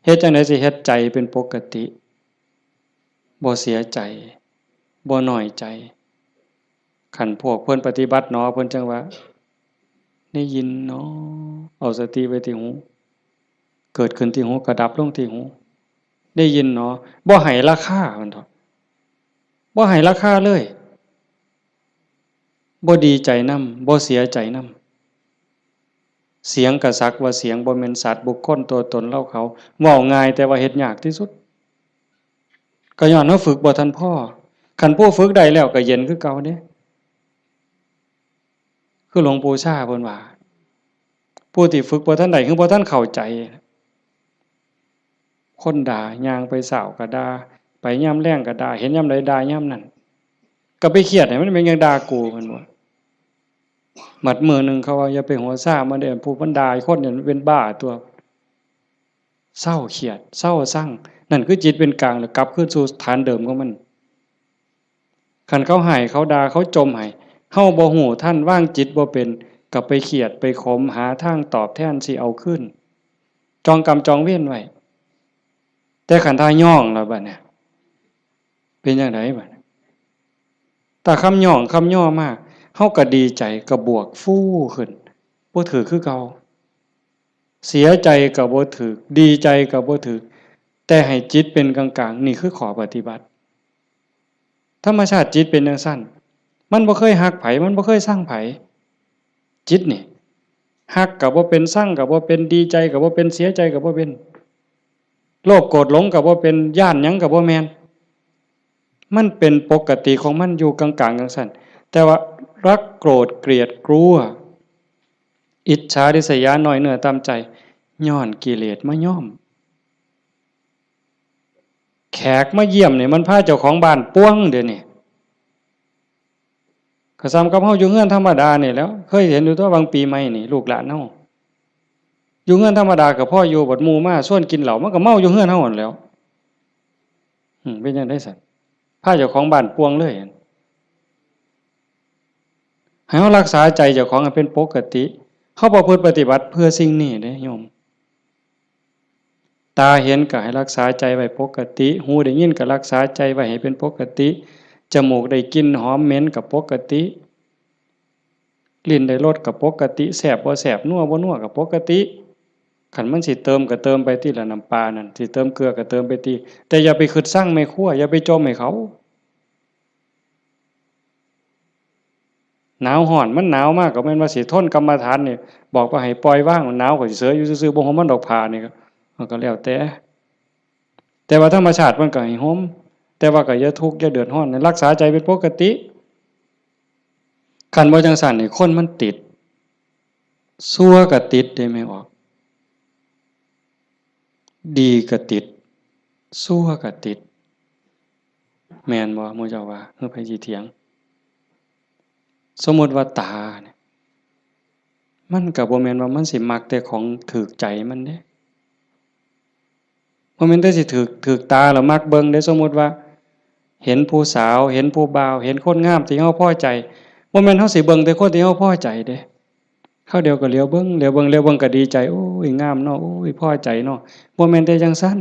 เฮ็ดจังได๋สิเฮ็ดใจเป็นปกติบ่เสียใจบ่น้อยใจคันพวกเพิ่นปฏิบัติเนาะเพิ่นจังว่าได้ยินเนาะเอาสติไว้ที่หูเกิดขึ้นที่หูก็ดับลงที่หูได้ยินเนาะบ่ให้ราคามันเถาะบ่ให้ราคาเลยบ่ดีใจนำบ่เสียใจนำเสียงก็สักว่าเสียงบ่แม่นสัตว์บุคคลตัวตนเราเขาเว้าง่ายแต่ว่าเฮ็ดยากที่สุดก็ย้อนเฮาฝึกบ่ทันพอคันผู้ฝึกได้แล้วก็เย็นคือเก่าเด้คือหลวงปู่ชาเพิ่นว่าผู้ที่ฝึกบ่ทันได้คือบ่ทันเข้าใจคนด่าย่างไปเช้าก็ด่าไปยามแลงก็ด่าเห็นยามใดด่ายามนั้นก็ไปเครียดให้มันเป็นหยังด่ากูเพิ่นว่าหมัดมื้อนึงเขาว่าอย่าไปหัวซ่ามันเด้อผู้มันด่าคนเนี่ยมันเป็นบ้าตัวเศร้าเครียดเศร้าซังนั่นคือจิตเป็นกลางแล้วกลับคืนสู่ฐานเดิมของมันคันเขาให้เขาด่าเขาจมให้เฮาบ่ฮู้ทันวางจิตบ่เป็นก็ไปเครียดไปขมหาทางตอบแทนสิเอาคืนจองกรรมจองเวรไว้แต่คันท่าย่องแล้วบัดเนี่ยเป็นจังไดบัดถ้าคำย่องคำย่อมาก เฮาก็ดีใจก็บวกฟู่ขึ้นบ่ถือคือเก่าเสียใจก็บ่ถือดีใจก็บ่ถือแต่ให้จิตเป็นกลางๆนี่คือข้อปฏิบัติธรรมชาติจิตเป็นจังซั่นมันบ่เคยฮักไผมันบ่เคยสร้างไผจิตนี่ฮักก็บ่เป็นสร้างก็บ่เป็นดีใจก็บ่เป็นเสียใจก็บ่เป็นโลภโกรธหลงก็บ่เป็นย้านหยังก็บ่แม่นมันเป็นปกติของมันอยู่กลางๆจังซั่นแต่ว่ารักโกรธเกลียดกลัวอิจฉาริษยาน้อยเนื้อตามใจย้อนกิเลสมาย้อมแขกมาเยี่ยมเนี่ยมันพาเจ้าของบ้านป้วงเดี๋ยวนี้ก็ซ้ำกับเฮาอยู่เฮือนธรรมดานี่แล้วเคยเห็นอยู่ตัวบางปีใหม่นี่ลูกหลานเฮาอยู่เฮือนธรรมดากับพ่ออยู่บัดหมู่มาชวนกินเหล้ามันก็เมาอยู่เฮือนเฮาหั่นแหล้วเป็นจังได๋ซั่นพาเจ้าของบ้านป้วงเลยให้เฮารักษาใจเจ้าของให้เป็นปกติเฮาประพฤติปฏิบัติเพื่อสิ่งนี้เด้โยมตาเห็นก็ให้รักษาใจไว้ปกติหูได้ยินก็รักษาใจไว้ให้เป็นปกติจมูกได้กลิ่นหอมเหม็นก็ปกติลิ้นได้รสก็ปกติแซ่บบ่แซ่บนัวบ่นัวก็ปกติคันมันสิเติมก็เติมไปที่ละน้ำปลานั่นสิเติมเกลือก็เติมไปที่แต่อย่าไปคิดสั่งแม่ครัวอย่าไปจมให้เขาหนาวร้อนมันหนาวมากก็แม่นว่าสิทนกรรมฐานนี่บอกว่าให้ปล่อยว่างหนาวก็สิเสืออยู่ซื่อๆบ่ห่มมันดอกผ้านี่ก็แล้วแต่ว่าธรรมชาติมันก็ให้ห่มแต่ว่าก็อย่าทุกข์อย่าเดือดร้อนรักษาใจเป็นปกติคันบ่จังซั่นนี่คนมันติดชั่วก็ติดได้ไหมออกดีก็ติดชั่วก็ติดแม่นบ่หมู่เจ้าว่าเฮาไผสิเถียงสมมุติว่าตาเนี่ยมันก็บ่แม่นว่ามันสิมักแต่ของถูกใจมันเด้บ่แม่นแต่สิถูกตาแล้วมักเบิ่งได้สมมุติว่าเห็นผู้สาวเห็นผู้บ่าวเห็นคนงามที่เฮาพอใจบ่แม่นเฮาสิเบิ่งแต่คนที่เฮาพอใจเด้คราวเดียวก็เหลียวเบิ่งก็ดีใจโอ้ยงามเนาะโอ้ยพอใจเนาะบ่แม่นแต่จังซั่น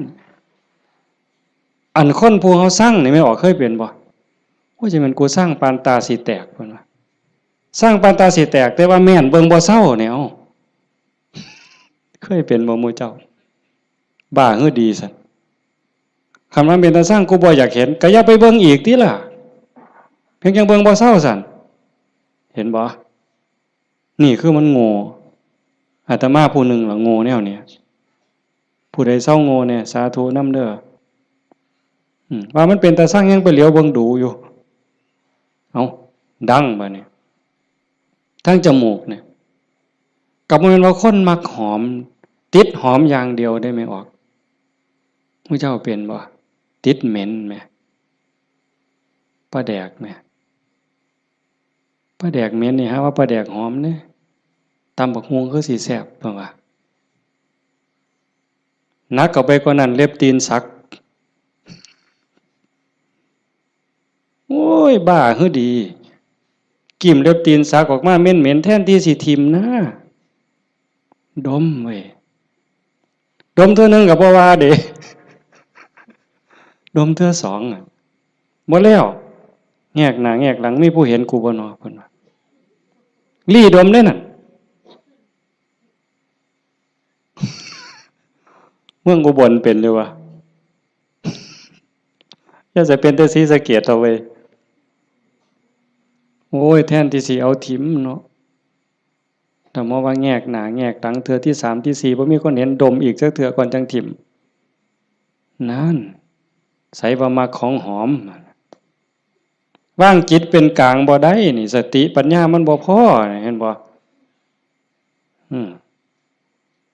อันคนผู้เฮาสั่งนี่แม่นออกเคยเป็นบ่โอ้ยสิแม่นกูสั่งปานตาสิแตกเพิ่นว่าสร้างปานตาสิแตกแต่ว่าแม่นเบิ่งบ่เศร้าเนี่ยเคยเป็นบ่หมู่เจ้าบ้าหือดีซั่นคันว่าเป็นตาสร้างกูบ่อยากเห็นก็อย่าไปเบิ่งอีกติล่ะเพียงจังเบิ่งบ่เศร้าซั่นเห็นบ่นี่คือมันโง่อาตมาผู้หนึงล่ะโง่แนวเนี้ยผู้ใดเศร้าโง่เนี่ยสาธุนำเด้อว่ามันเป็นตาสร้างยังไปเหลียวเบิ่งดูอยู่เอาดังบัดนี้ทั้งจมูกเนี่ยกับมันเป็นว่าคนมักหอมติดหอมอย่างเดียวได้ไม่ออกผู้เจ้าเป็นบ่ติดเหม็นไหมปลาแดกไหมปลาแดกเหม็นนี่ฮะว่าปลาแดกหอมเนี่ยตำบักฮวงคือสีแสบเปล่าวะนักก็ไปกว่านั้นเล็บตีนสักโอ้ยบ้าหือดีกิ่มเล็บตีนสักออกมาเหม็นแทนที่สิทิมนะดมเว้ยดมเท่านึงกับบ่ว่าเด้ดมเท่าสองบ่แล้วแงกหน้าแงกหลังมีผู้เห็นกูบ่นอเพิ่นว่าลี่ดมได้นั่นเมืองอุบลเป็นอยู่วะอย่าจะเป็นแต่ศรีสะเกษเอาไว้โอ้ยแทนที่สิเอาถิ่มเนาะแต่มาว่าแงกหน้าแงกหลังเทื่อที่3ที่4บ่มีคนเห็นดมอีกสักเทื่อก่อนจังถิ่มนั่นใส่ว่ามาของหอมว่างจิตเป็นกลางบ่ได้นี่สติปัญญามันบ่พอเห็นบ่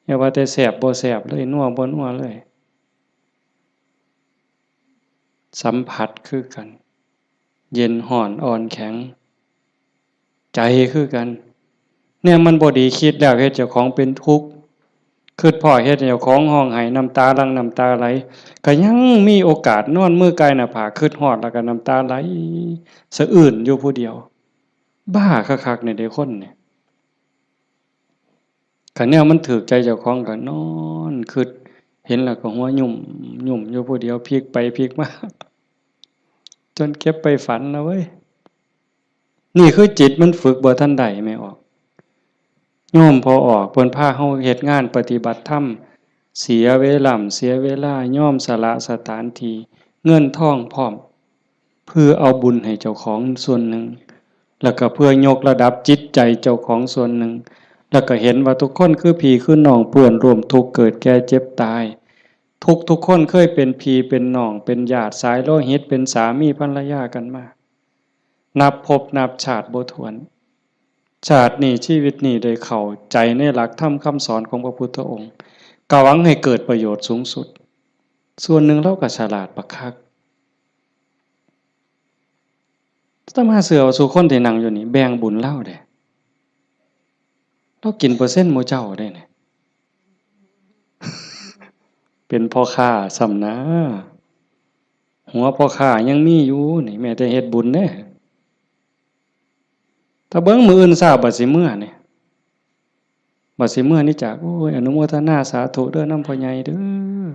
อย่าว่าแต่แสบบ่แสบเลยนัวบ่นัวเลยสัมผัสคือกันเย็นห่อนอ่อนแข็งใจคือกันเนี่ยมันบ่ดีคิดแล้วเฮ็ดเจ้าของเป็นทุกข์คิดพ่อเฮ็ดเจ้าของห้องไห้น้ำตาหลั่งน้ำตาไหลก็ยังมีโอกาสนอนมือกายหน้าผากคิดฮอดแล้วก็น้ำตาไหลสะอื้นอยู่ผู้เดียวบ้าคักๆเนี่ยเด้คนเนี่ยคันแนวมันถูกใจเจ้าของก็นอนคิดเห็นแล้วก็หัวยุ่มอยู่ผู้เดียวพลิกไปพลิกมาจนเก็บไปฝันนะเว้ย นี่คือจิตมันฝึกบ่ทันใดไม่ออกโยมพอออกเพิ่นพาเฮาเฮ็ดงานปฏิบัติธรรมเสียเวลาเสียเวลาย่อมสละสถานที่เงินทองพร้อมเพื่อเอาบุญให้เจ้าของส่วนหนึ่งแล้วก็เพื่อยกระดับจิตใจเจ้าของส่วนหนึ่งแล้วก็เห็นว่าทุกคนคือพี่คือน้องเปื้อนร่วมทุกข์เกิดแก่เจ็บตายทุกคนเคยเป็นพี่เป็นน้องเป็นญาติสายโลหิตเป็นสามีภรรยากันมานับภพนับชาติบ่ถ้วนชาตินี้ชีวิตนี้ได้เข้าใจในหลักธรรมคำสอนของพระพุทธองค์กหวังให้เกิดประโยชน์สูงสุดส่วนหนึ่งเราก็ฉลาดบักคักถ้ามาเสือสู่คนที่นั่งอยู่นี่แบ่งบุญเล่าได้เรากินเปอร์เซ็นต์หมู่เจ้าได้เนี่ยเป็นพ่อค้าซ้ำนะหัวพ่อค้ายังมีอยู่นี่แม้แต่เฮ็ดบุญเด้ถ้าเบิ่งมื้ออื่นทราบบัดสิมื้อนี่บัดสิมื้อนี่จากโอ้ยอนุโมทนาสาธุเด้อนำพ่อใหญ่เด้อ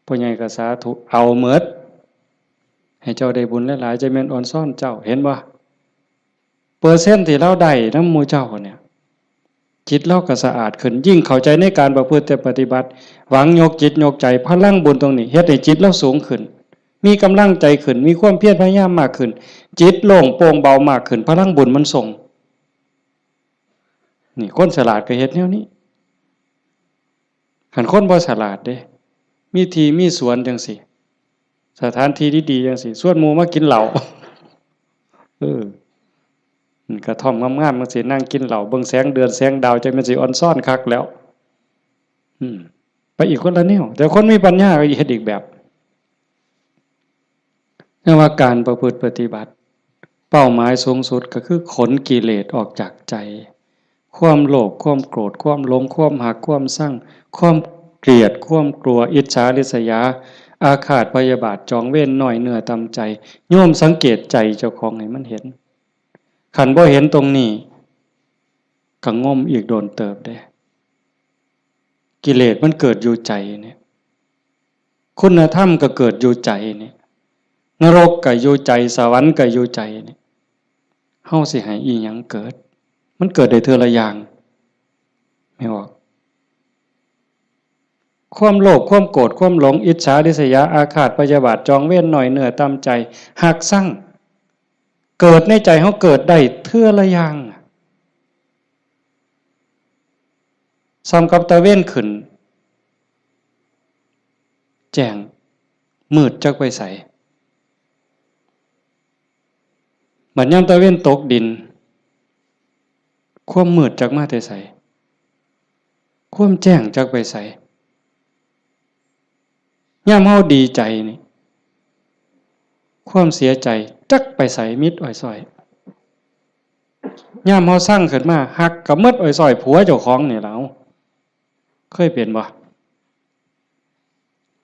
พ่อใหญ่ก็สาธุเอาหมดให้เจ้าได้บุญหลายๆจะแม่นอ่อนซ่อนเจ้าเห็นบ่เปอร์เซ็นต์ที่เราได้นำหมู่เจ้าเนี่ยจิตเราก็สะอาดขึ้นยิ่งเข้าใจในการประพฤติปฏิบัติหวังยกจิตยกใจพลังบุญตรงนี้เฮ็ดให้จิตเราสูงขึ้นมีกำลังใจขึ้นมีความเพียรพยายามมากขึ้นจิตโล่งโปร่งเบามากขึ้นพลังบุญมันส่งนี่คนฉลาดก็เฮ็ดแนวนี้คันคนบ่ฉลาดเด้มีที่มีสวนจังซี่สถานที่ดีๆจังซี่ส่วนหมู่มากินเหล้าเออกระท่อมงามๆจังซี่นั่งกินเหล้าเบิ่งแสงเดือนแสงดาวจังมันสิอ่อนซ่อนคักแล้วไปอีกคนละแนวแต่คนมีปัญญาก็เฮ็ดอีกแบบนั่นว่าการประพฤติปฏิบัติเป้าหมายสูงสุดก็คือขนกิเลสออกจากใจความโลภความโกรธความหลงความหักความชั่งความเกลียดความกลัวอิจฉาริษยาอาฆาตพยาบาทจองเวรน้อยเนื้อตำใจโยมสังเกตใจเจ้าของให้มันเห็นขันบ่เห็นตรงนี้ก็ง่มอีกโดนเติบได้กิเลสมันเกิดอยู่ใจเนี่ยคุณธรรมก็เกิดอยู่ใจเนี่ยนรกก็อยู่ใจสวรรค์ก็อยู่ใจเนี่ยเฮาสิให้อีหยังเกิดมันเกิดได้เทื่อละอย่างไม่ออกความโลภความโกรธความหลงอิจฉาริษยาอาฆาตพยาบาทจองเวรหน่อยเหนือตามใจหักสั่งเกิดในใจเฮาเกิดได้เทื่อละอย่างซ้ำกับตะเว้นขึ้นแจ้งมืดจักไปใสบัดยามตะเว้นตกดินความมืดจักมาแต่ไสความแจ้งจักไปใสยามเฮาดีใจนี่ความเสียใจจักไปใสมิดอ้อยส้อยยามเฮาสร้างขึ้นมาฮักกับมิดอ้อยส้อยผัวเจ้าของนี่ล่ะเคยเป็นบ่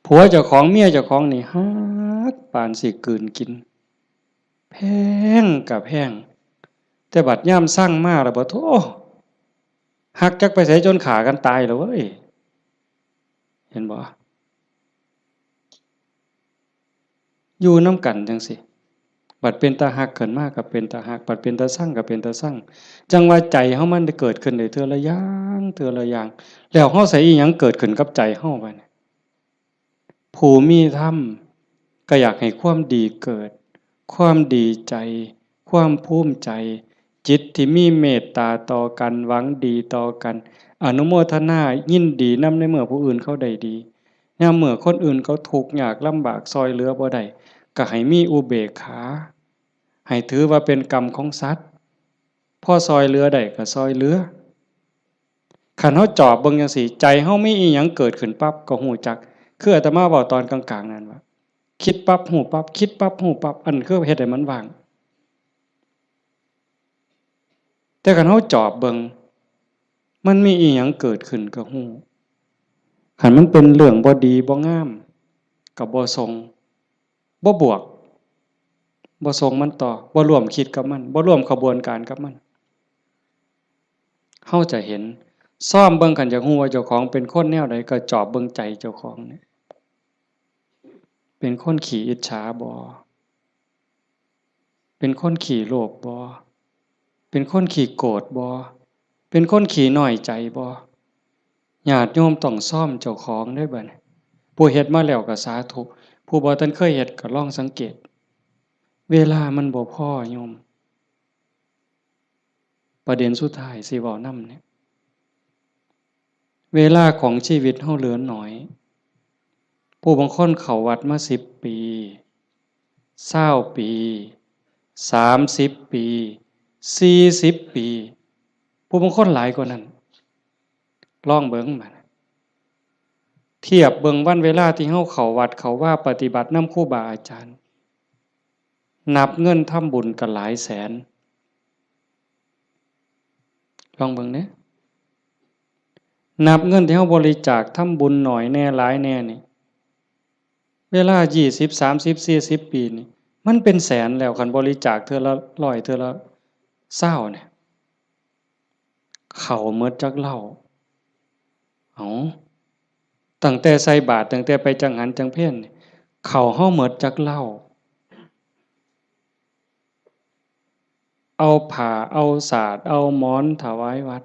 ผัวเจ้าของเมียเจ้าของนี่ฮักปานสิกลืนกินแพงกับแพงแต่บัดยามสร้างมาแล้วบ่โธ่ฮักจักไปไสจนขากันตายแล้วเว้ยเห็นบ่อยู่นำกันจังซี่บัดเป็นตาฮักขึ้นมาก็เป็นตาฮักบัดเป็นตาซังก็เป็นตาซังจังว่าใจเฮามันได้เกิดขึ้นได้เทื่อละอย่างเทื่อละอย่างแล้วเฮาใส่อีหยังเกิดขึ้นกับใจเฮาบัดนี้ผู้มีธรรมก็อยากให้ความดีเกิดความดีใจความภูมิใจจิตที่มีเมตตาต่อกันหวังดีต่อกันอนุโมทนายินดีนำในเมื่อผู้อื่นเขาได้ดียามเมื่อคนอื่นเขาทุกข์ยากลำบากซอยเหลือบ่ได้ก็ให้มีอุเบกขาให้ถือว่าเป็นกรรมของสัตว์พอซอยเหลือได้ก็ซอยเหลือคันเฮาจอบเบิ่งจังซี่ใจเฮามีอีหยังเกิดขึ้นปั๊บก็ฮู้จักคืออาตมาเว้าตอนกลางๆนั่นว่าคิดปั๊บฮู้ปั๊บคิดปั๊บฮู้ปั๊บอันคือเฮ็ดให้มันว่างแต่คันเฮาจอบเบิ่งมันมีอีหยังเกิดขึ้นก็ฮู้คันมันเป็นเรื่องบ่ดีบ่งามก็บ่ทรงบ่บวกบ่ทรงมันต่อบ่ร่วมคิดกับมันบ่ร่วมขบวนการกับมันเฮาจะเห็นซ่อมเบิ่งคันอยากฮู้ว่าเจ้าของเป็นคนแนวใดก็จอบเบิ่งใจเจ้าของนี่เป็นคนขี้อิจฉาบ่เป็นคนขี้โลภบ่ เป็นคนขี้โกรธบ่เป็นคนขี้น้อยใจบ่ญาติโยมต้องซ่อมเจ้าของได้บัดนี้ผู้เฮ็ดมาแล้วก็สาธุผู้บ่ทันเคยเฮ็ดก็ลองสังเกตเวลามันบ่พอโยมประเด็นสุดท้ายสิเว้านำเนี่ยเวลาของชีวิตเฮาเหลือน้อยผู้บางคนเข้าวัดมา10 ปี20 ปี30 ปี40 ปีผู้บางคนหลายกว่านั้นลองเบิ่งมาเทียบเบิ่งวันเวลาที่เฮาเข้าวัดเข้าว่าปฏิบัตินำครูบาอาจารย์นับเงินทำบุญกันหลายแสนลองเบิ่งเด้นับเงินที่เฮาบริจาคทำบุญหน่อยแน่หลายแน่นี่เวลา20 30 40 ปีนี่มันเป็นแสนแล้วคันบริจาคเทื่อละ100เทื่อละ20เนี่ยเข้าหมดจักเหล้าเอ้าตั้งแต่ใส่บาตรตั้งแต่ไปจังหันจังเพ็ญเข้าเฮาหมดจักเหล้าเอาผ้าเอาสาดเอาหมอนถวายวัด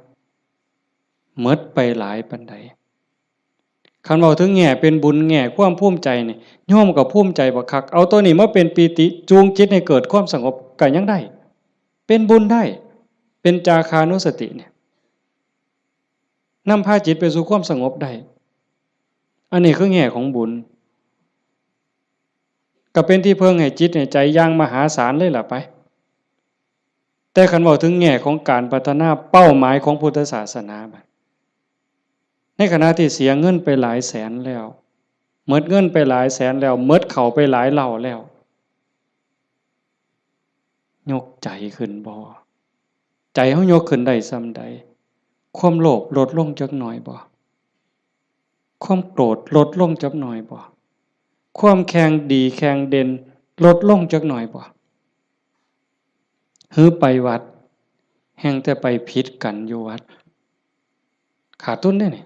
หมดไปหลายปานใดคันเว้าถึงแง่เป็นบุญแง่ความภูมิใจนี่โยมก็ภูมิใจบักคักเอาตัวนี้มาเป็นปีติจูงจิตให้เกิดความสงบก็ยังได้เป็นบุญได้เป็นจาคานุสติเนี่ยนำพาจิตไปสู่ความสงบได้อันนี้คือแง่ของบุญก็เป็นที่เพิ่งให้จิตให้ใจอย่างมหาศาลเลยล่ะไปแต่คันเว้าถึงแง่ของการพัฒนาเป้าหมายของพุทธศาสนาบัดในขณะที่เสียเงินไปหลายแสนแล้วหมดเงินไปหลายแสนแล้วหมดเข้าไปหลายเหล่าแล้วยกใจขึ้นบ่ใจเฮายกขึ้นได้ส่ำใดความโลภลดลงจักหน่อยบ่ความโกรธลดลงจักหน่อยบ่ความแข็งดีแข็งเด่นลดลงจักหน่อยบ่หือไปวัดแห่งแต่ไปผิดกันอยู่วัดขาดทุนได้นี่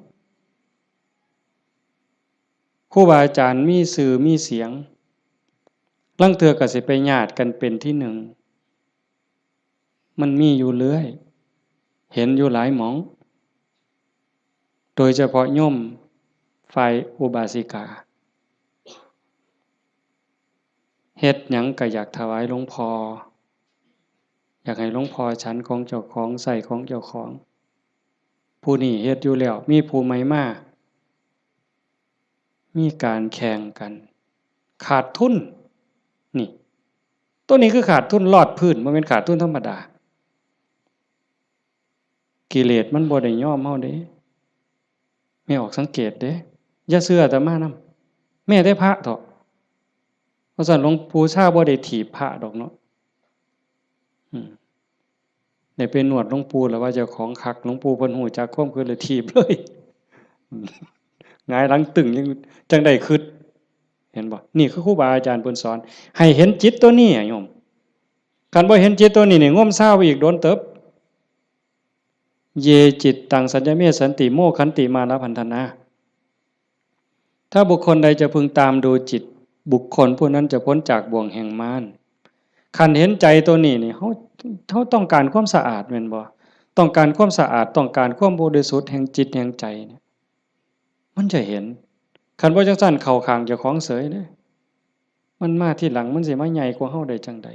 ครูบาอาจารย์มีสื่อมีเสียงลางเทื่อก็สิไปญาติกันเป็นที่หนึ่งมันมีอยู่เรื่อยเห็นอยู่หลายหม่องโดยเฉพาะโยมฝ่ายอุบาสิกาเฮ็ดหยังก็อยากถวายหลวงพ่ออยากให้หลวงพ่อฉันของเจ้าของใส่ของเจ้าของผู้นี้เฮ็ดอยู่แล้วมีผู้ใหม่มามีการแข่งกันขาดทุนนี่ตัวนี้คือขาดทุนลอดพื้นบ่แม่นขาดทุนธรรมดากิเลสมันบ่ได้ยอมเฮาเด้ไม่ออกสังเกตเด้อย่าเชื่ออาตมานำแม้แต่พระเถาะเพราะฉะนั้นหลวงปู่ชาบ่ได้ถีบพระดอกเนาะได้ไปนวดหลวงปู่แล้วว่าเจ้าของคักหลวงปู่เพิ่นฮู้จักความคือเลยถีบเลยหงายหลังตึงยังจังได้คิดเห็นบ่นี่คือครูบาอาจารย์เพิ่นสอนให้เห็นจิตตัวนี้โยมคันบ่เห็นจิตตัวนี้นี่งมซ่าไปอีกโดนเติบเยจิตตังสัญญเมสันติโมขันติมานะพันธนาถ้าบุคคลใดจะพึงตามดูจิตบุคคลผู้นั้นจะพ้นจากบ่วงแห่งมารคันเห็นใจตัวนี้นี่เขาต้องการความสะอาดแม่นบ่ต้องการความสะอาดต้องการความบริสุทธิ์แห่งจิตแห่งใจเนี่ยมันจะเห็นคันบ่จังซั่นเข้าข้างเจ้าของเสยเด้มันมาที่หลังมันสิมาใหญ่กว่าเฮาได้จังใด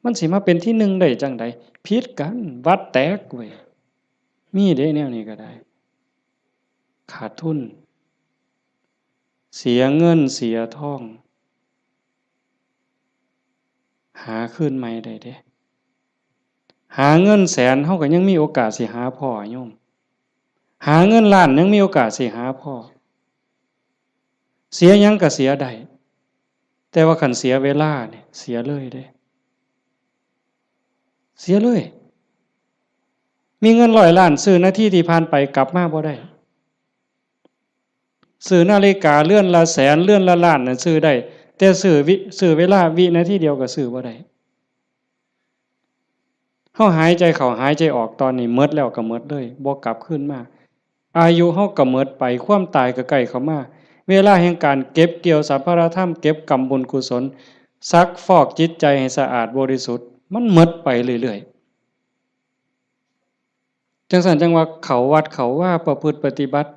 มันสิมาเป็นที่หนึ่งได้จังใดผิดกันวัดแตกเว้ยมีเด้แนวนี้ก็ได้ขาดทุนเสียเงินเสียทองหาคืนใหม่ได้เด้หาเงินแสนเฮาก็ยังมีโอกาสสิหาพ่อโยมหาเงินล้านยังมีโอกาสสิหาพ่อเสียหยังก็เสียได้แต่ว่าคันเสียเวลาเนี่ยเสียเลยเด้เสียเลยมีเงิน100 ล้านซื้อนาทีที่ผ่านไปกลับมาบ่ได้ซื้อนาฬิกาเลื่อนละแสนเลื่อนละล้านน่ะซื้อได้แต่ซื้อเวลาวินาทีเดียวก็ซื้อบ่ได้เฮาหายใจเข้าหายใจออกตอนนี้หมดแล้วก็หมดเลยบ่กลับคืนมาอายุเฮาก็หมดไปความตายก็ใกล้เข้ามาเวลาแห่งการเก็บเกี่ยวสัพพะธรรมเก็บกรรมบุญกุศลซักฟอกจิตใจให้สะอาดบริสุทธิ์มันหมดไปเรื่อย จังสันจังว่าเขาวัดเขาว่าประพฤติปฏิบัติ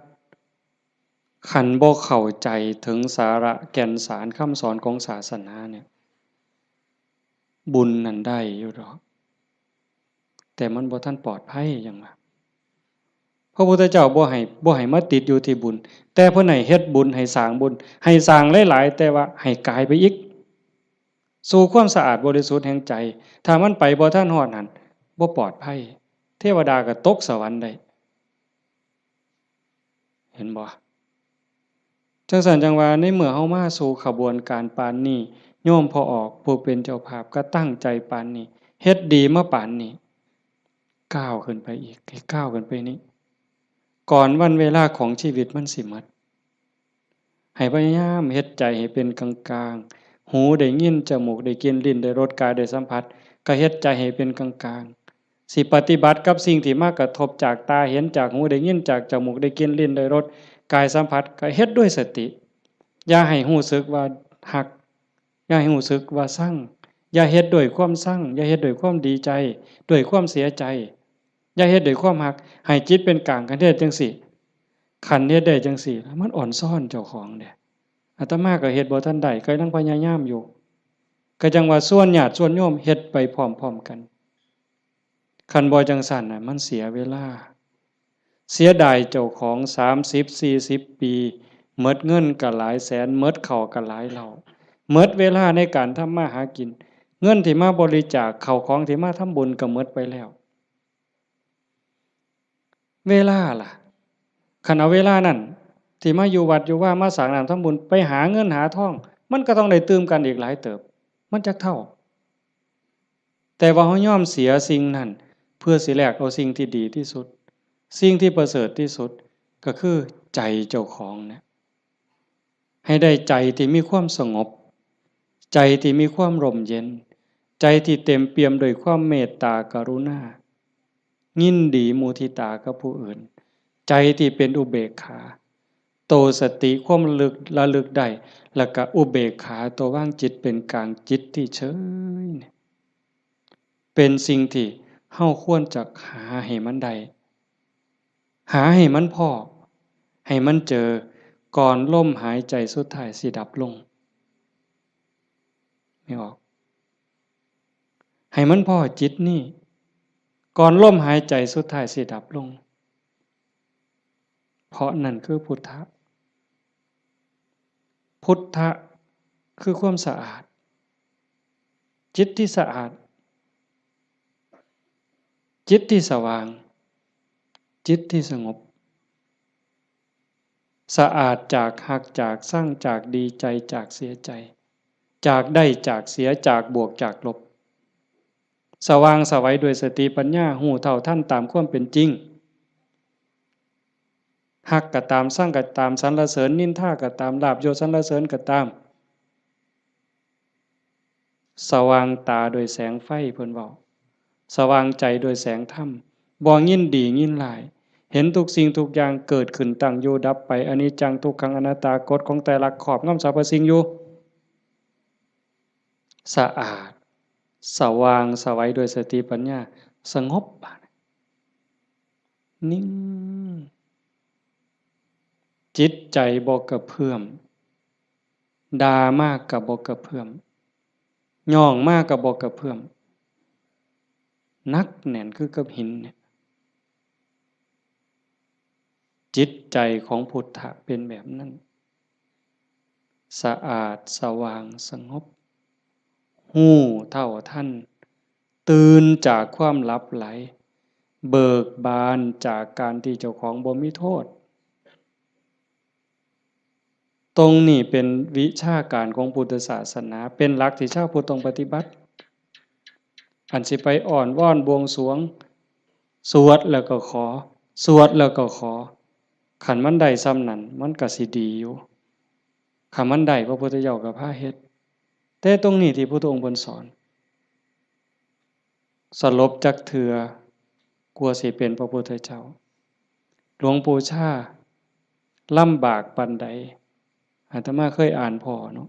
ขันบ่เข้าใจถึงสาระแก่นสารคำสอนของศาสนาเนี่ยบุญนั่นได้อยู่หรอกแต่มันบ่ทันปลอดภัยจังว่าพระพุทธเจ้าบ่ให้มาติดอยู่ที่บุญแต่เพิ่นให้เฮ็ดบุญให้สร้างบุญให้สร้างหลายๆแต่ว่าให้กายไปอีกสู่ความสะอาดบริสุทธิ์แห่งใจถ้ามันไปบ่ทันฮอดนั่นบ่ปลอดภัยเทวดาก็ตกสวรรค์ได้เห็นบ่จังซั่นจังว่าในเมื่อเฮามาสู่ขบวนการปานนี้โยมพอออกผู้เป็นเจ้าภาพก็ตั้งใจปานนี้เฮ็ดดีมาปานนี้ก้าวขึ้นไปอีกให้ก้าวขึ้นไปนี้ก่อนวันเวลาของชีวิตมันสิหมดให้พยายามเฮ็ดใจให้เป็นกลางๆหูได้ยินจมูกได้กลิ่นลิ้นได้รสกายได้สัมผัสก็เฮ็ดใจให้เป็นกลางๆสิปฏิบัติกับสิ่งที่มากระทบจากตาเห็นจากหูได้ยินจากจมูกได้กลิ่นลิ้นได้รสกายสัมผัสก็เฮ็ดด้วยสติอย่าให้รู้สึกว่าหักอย่าให้รู้สึกว่าซั่งอย่าเฮ็ดด้วยความซั่งอย่าเฮ็ดด้วยความดีใจด้วยความเสียใจอย่าเฮ็ดด้วยความหักให้จิตเป็นกลางกันเฮ็ดจังซี่คันเฮ็ดได้จังซี่มันอ่อนซ่อนเจ้าของเด้อาตมาก็เฮ็ดบ่ทันได้ก็ยังพยายามอยู่ก็จังว่าส่วนญาติส่วนโยมเฮ็ดไปพร้อมๆกันคันบ่จังซั่นน่ะมันเสียเวลาเสียดายเจ้าของ30-40ปีหมดเงินก็หลายแสนหมดข้าวก็หลายเหล้าหมดเวลาในการทำมาหากินเงินที่มาบริจาคข้าวของที่มาทำบุญก็หมดไปแล้วเวลาล่ะคันเอาเวลานั้นที่มาอยู่วัดอยู่ว่ามาสร้างน้ำทำบุญไปหาเงินหาทองมันก็ต้องได้ตื่มกันอีกหลายเติบมันจักเท่าแต่ว่าเฮายอมเสียสิ่งนั้นเพื่อสิแลกเอาสิ่งที่ดีที่สุดสิ่งที่ประเสริฐที่สุดก็คือใจเจ้าของเนี่ยให้ได้ใจที่มีความสงบใจที่มีความร่มเย็นใจที่เต็มเปี่ยมด้วยความเมตตากรุณายินดีมุทิตากับผู้อื่นใจที่เป็นอุเบกขาโตสติความระลึกได้แล้วก็อุเบกขาตัวว่างจิตเป็นกลางจิตที่เฉยเป็นสิ่งที่เฮาควรจะหาให้มันได้หาให้มันพอให้มันเจอก่อนลมหายใจสุดท้ายสิดับลงไม่ออกให้มันพอจิตนี่ก่อนลมหายใจสุดท้ายสิดับลงเพราะนั่นคือพุทธะพุทธะคือความสะอาดจิตที่สะอาดจิตที่สว่างจิตที่สงบสะอาดจากหักจากสร้างจากดีใจจากเสียใจจากได้จากเสียจากบวกจากลบสว่างสวัยด้วยสติปัญญาหูเท่าท่านตามความเป็นจริงหักก็ตามสร้างก็ตามสรรเสริญนินทาก็ตามลาภยศสรรเสริญก็ตามสว่างตาโดยแสงไฟเพิ่นเว้าสว่างใจโดยแสงธรรมบ่ยินดียินร้ายเห็นทุกสิ่งทุกอย่างเกิดขึ้นตั้งอยู่ดับไปอนิจจังทุกขังอนัตตากฎของแต่ละขอบงำสรรพสิ่งอยู่สะอาดสว่างสวัยโดยสติปัญญาสงบนิ่งจิตใจบ่กระเพื่อมด่ามากก็บ่กระเพื่อมย่องมากก็บ่กระเพื่อมนักแน่นคือกับหินเนี่ยจิตใจของพุทธะเป็นแบบนั้นสะอาดสว่างสงบหู้เท่าทันตื่นจากความหลับไหลเบิกบานจากการที่เจ้าของบ่มีโทษตรงนี้เป็นวิชาการของพุทธศาสนาเป็นหลักที่ชาวพุทธต้องปฏิบัติอันสิไปอ่อนว่อนบวงสรวงสวดแล้วก็ขอสวดแล้วก็ขอขันมันได้ซ้ำนั้นมันก็สิดีอยู่ขันมันได้พระพุทธเจ้าก็พาเฮ็ดแต่ตรงนี้ที่พระองค์เพิ่นสอนสลบจักเทื่อกลัวสิเป็นพระพุทธเจ้าหลวงปู่ชาลำบากปานใดอาตมาเคยอ่านพอเนาะ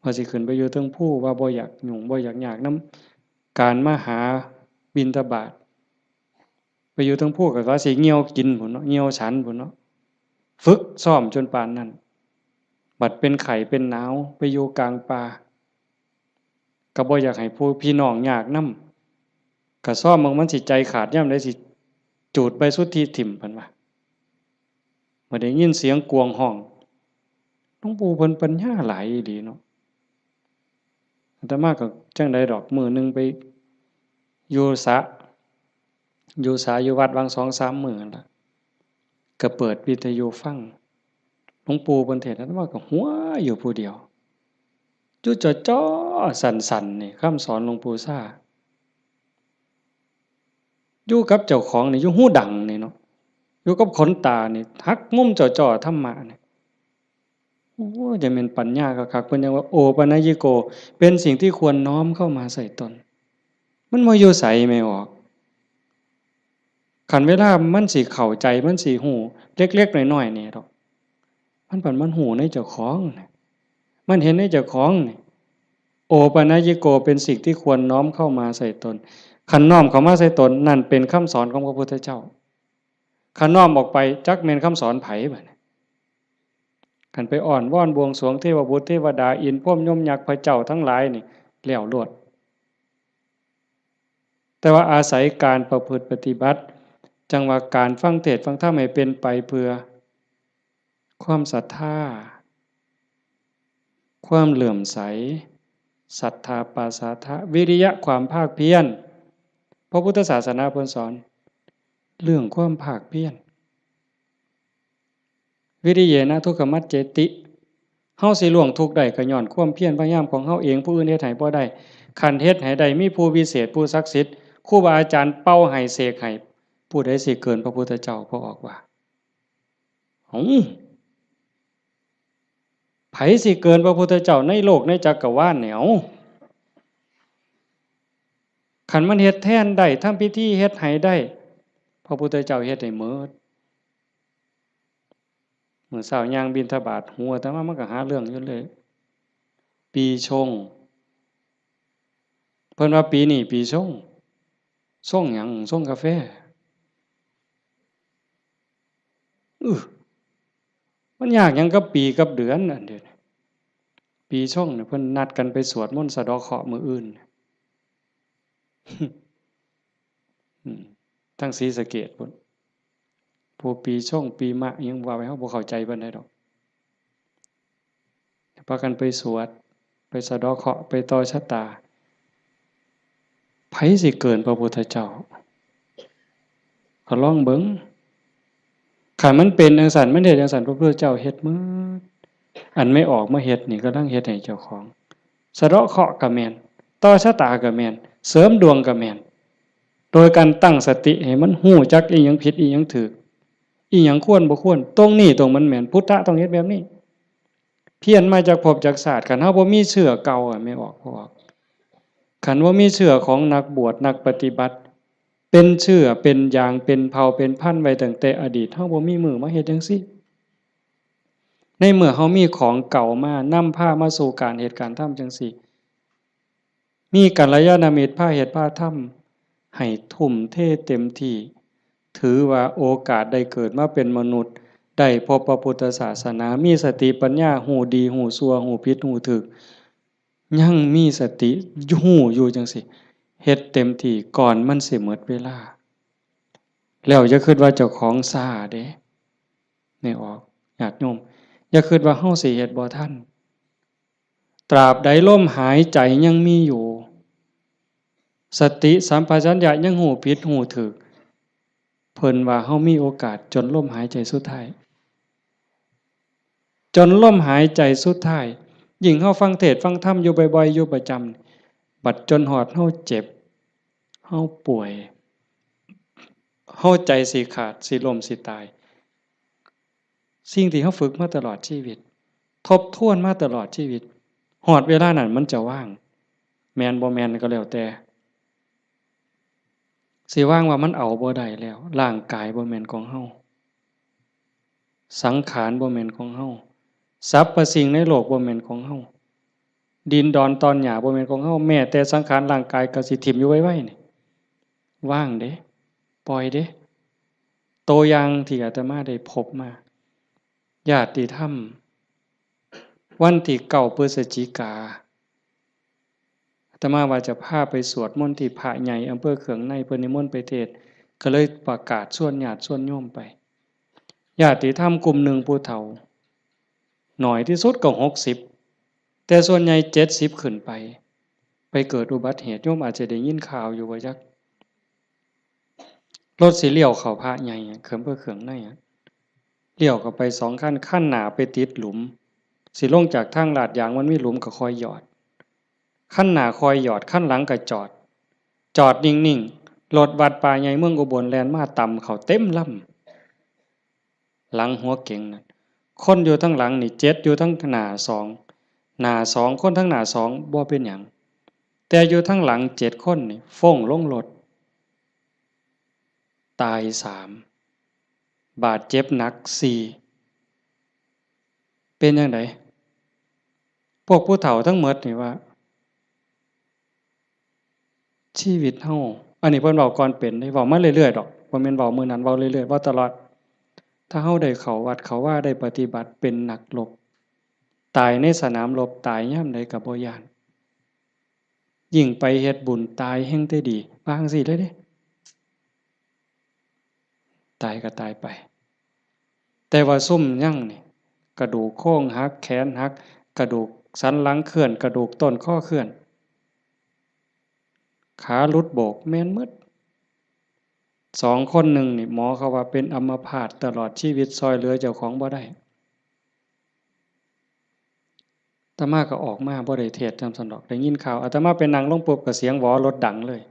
ว่าสิขึ้นไปอยู่เทิงภูว่าบ่อยากยุ่งบ่อยากยากนำการมาหาบิณฑบาตไป อยู่ทั้งผู้ก็ว่าสิเหี่ยวกินพุ่นเนาะเหี่ยวฉันพุ่นเนาะฝึกซ้อมจนปานนั้นบัดเป็นไข้เป็นหนาวไปอยู่กลางป่าก็บ่อยากให้ผู้พี่น้องยากนำก็ซ้อมมันสิใจขาดยามใดสิจูดไปสุดที่ถิ่มเพิ่นว่าบ่ได้ยินเสียงกวงห้องหลวงปู่เพิ่นปัญญาหลายอีหลีเนาะอาตมาก็จังได๋ดอกมื้อนึงไปอยู่สระอยู่วัดวัง 2-3 มื้อนั่นล่ะก็เปิดวิทยุฟังหลวงปู่เพิ่นเทศน์อาตมาก็หัวอยู่ผู้เดียวอยู่จ้อๆสั่นๆนี่คำสอนหลวงปู่ซ่าอยู่กับเจ้าของนี่อยู่หูดังนี่เนาะอยู่กับขนตานี่หักมุมจ้อๆธรรมะนี่โอ้จะแม่นปัญญาคักๆเพิ่นยังว่าโอปัญญิโกเป็นสิ่งที่ควรน้อมเข้ามาใส่ตนมันบ่อยู่ไสไม่ออกคันเวลามันสิเข้าใจมันสิฮู้เล็กๆน้อยๆนี่ดอกมันฮู้ในเจ้าของมันเห็นในเจ้าของนี่โอปัญญิโกเป็นสิ่งที่ควรน้อมเข้ามาใส่ตนคันน้อมเข้ามาใส่ตนนั่นเป็นคำสอนของพระพุทธเจ้าคันน้อมออกไปจักแม่นคำสอนไผบัดนี้คันไปอ้อนวอนบวงสรวงเทวบุตรเทวดาอินทร์พรหมยมยักษ์พระเจ้าทั้งหลายนี่แล้วโลดแต่ว่าอาศัยการประพฤติปฏิบัติจังว่าการฟังเทศน์ฟังธรรมให้เป็นไปเพื่อความศรัทธาความเหลื่อมใสศรัทธาปาสาทะวิริยะความภาคเพียรพระพุทธศาสนาเพิ่นสอนเรื่องความภาคเพียรวิริเยนะทุกขมัจเจติเฮาสิล่วงทุกข์ได้ก็ย้อนความเพียรพยายามของเฮาเองผู้อื่นเฮ็ดให้บ่ได้คันเฮ็ดให้ได้มีผู้วิเศษผู้ศักดิ์สิทธิ์ครูบาอาจารย์เป่าให้เสกให้ผู้ใดสิเกินพระพุทธเจ้าพอออกว่าไผสิเกินพระพุทธเจ้าในโลกในจักรวาลเนี่ยคันมันเฮ็ดแทนได้ทำพิธีเฮ็ดให้ได้พระพุทธเจ้าเฮ็ดให้หมดมื้อเช้าย่างบิณฑบาตหัวแต่ว่ามันก็หาเรื่องอยู่เลยปีชงเพิ่นว่าปีนี้ปีชงหยังชงกาแฟมันยากหยังกับปีกับเดือนอันเดียวปีชงเนี่ยเพิ่นนัดกันไปสวดมนต์สะเดาะเคราะห์มื้ออื่นทั้งศรีสะเกษพุ่นผู้ปีชงปีมะยังว่าไว้เฮาบ่เข้าใจปานใดดอกพากันไปสวดไปสะเดาะเคราะห์ไปต่อชะตาไผสิเกินพระพุทธเจ้าก็ลองเบิ่งคันมันเป็นจังซั่นมันเฮ็ดจังซั่นพระพุทธเจ้าเฮ็ดหมดอันไม่ออกมาเฮ็ดนี่กำลังเฮ็ดให้เจ้าของสะเดาะเคราะห์ก็แม่นต่อชะตาก็แม่นเสริมดวงก็แม่นโดยการตั้งสติให้มันฮู้จักอีหยังผิดอีหยังถูกอีหยังควรบ่ควรตรงนี้ตรงมันแม่นพุทธะต้องเฮ็ดแบบนี้เพี้ยนมาจากภพจากชาติคันเฮาบ่มีเชื้อเก่าไม่ออกบ่ออกคันว่ามีเชื้อของนักบวชนักปฏิบัติเป็นเชื้อเป็นอย่างเป็นเผ่าเป็นพันธุ์ไว้ตั้งแต่อดีตเฮาบ่มีมือมาเฮ็ดจังซี่ในเมื่อเฮามีของเก่ามานำพามาสู่การเหตุการณ์ทำจังซี่มีกัลยาณมิตรพาเฮ็ดพาทำให้ทุ่มเทเต็มที่ถือว่าโอกาสได้เกิดมาเป็นมนุษย์ได้พบพระพุทธศาสนามีสติปัญญาหูดีหูชั่วหูผิดหูถูกยังมีสติหูอยู่จังซี่เฮ็ดเต็มที่ก่อนมันสิหมดเวลาแล้วอย่าคิดว่าเจ้าของซ่าเด้ไม่ออกญาติโยมอย่าคิดว่าเฮาสิเฮ็ดบ่ทันตราบใดลมหายใจยังมีอยู่สติสัมปชัญญะยังหูผิดหูถูกเพิ่นว่าเฮามีโอกาสจนลมหายใจสุดท้ายจนลมหายใจสุดท้ายยิ่งเฮาฟังเทศน์ฟังธรรมอยู่บ่อยๆอยู่ประจำบัดจนฮอดเฮาเจ็บเฮาป่วยเฮาใจสิขาดสิล้มสิตายสิ่งที่เฮาฝึกมาตลอดชีวิตทบทวนมาตลอดชีวิตฮอดเวลานั้นมันจะว่างแม่นบ่แม่นก็แล้วแต่สิว่างว่ามันเอาบ่ได้แล้วร่างกายบ่แม่นของเฮาสังขารบ่แม่นของเฮาสรรพสิ่งในโลกบ่แม่นของเฮาดินดอนตอนหญ้าบ่แม่นของเฮาแม้แต่สังขารร่างกายก็สิถิ้มอยู่ไว้ๆนี่ว่างเด้ปล่อยเด้ ตัวอย่างที่อาตมาได้พบมาญาติธรรมวันที่9 พฤศจิกาอาตมาว่าจะพาไปสวดมนต์ที่พระใหญ่อำเภอเขืองในเพิ่นนิมนต์ไปเทศน์ก็เลยประกาศชวนญาติชวนโยมไปญาติธรรมกลุ่มหนึ่งผู้เฒ่าหน่อยที่สุดก็60แต่ส่วนใหญ่70ขึ้นไปเกิดอุบัติเหตุโยมอาจจะได้ยินข่าวอยู่ว่าจักรถสิเลี้ยวเข้าพระใหญ่เขิมเพื่อเขืองในเลี้ยวเข้าไป2 ขั้นหน้าไปติดหลุมสิลงจากทางลาดยางมันมีหลุมก็คอยหยอดขั้นหน้าคอยหยอดขั้นหลังก็จอดนิ่งๆรถวัดป่าใหญ่เมืองอุบลแล่นมาต่ำเขาเต็มลำหลังหัวเก่งนั่นคนอยู่ทั้งหลังนี่7อยู่ทั้งหน้า2คนทั้งหน้า2บ่เป็นหยังแต่อยู่ทั้งหลัง7คนนี่ฟ้งลงรถตาย3บาดเจ็บหนัก4เป็นจังได๋พวกผู้เฒ่าทั้งหมดนี่ว่าชีวิตเฮาอันนี้เพิ่นเว้าก่อนเป็นได้เว้ามาเรื่อยๆดอกบ่แม่นเว้ามื้อนั้นเว้าเรื่อยๆเว้าตลอดถ้าเฮาได้เข้าวัดเข้าว่าได้ปฏิบัติเป็นนักรบตายในสนามรบตายยามใดก็บ่ย้านยิ่งไปเฮ็ดบุญตายแฮ่งแต่ดีว่าจังซี่เลยเด้ตายก็ตายไปแต่ว่าซุ่มยังนี่กระดูกโครงหักแขนหักกระดูกสันหลังเคลื่อนกระดูกต้นข้อเคลื่อนขาหลุดโบกแม่นหมด2 คนหนึ่งนี่หมอเขาว่าเป็นอัมพาตตลอดชีวิตซอยเหลือเจ้าของบ่ได้อาตมาก็ออกมาบ่ได้เทศน์นำซั่นดอกได้ยินข่าวอาตมาไปนั่งลงปุ๊บก็เสียงหวอรถดังเลย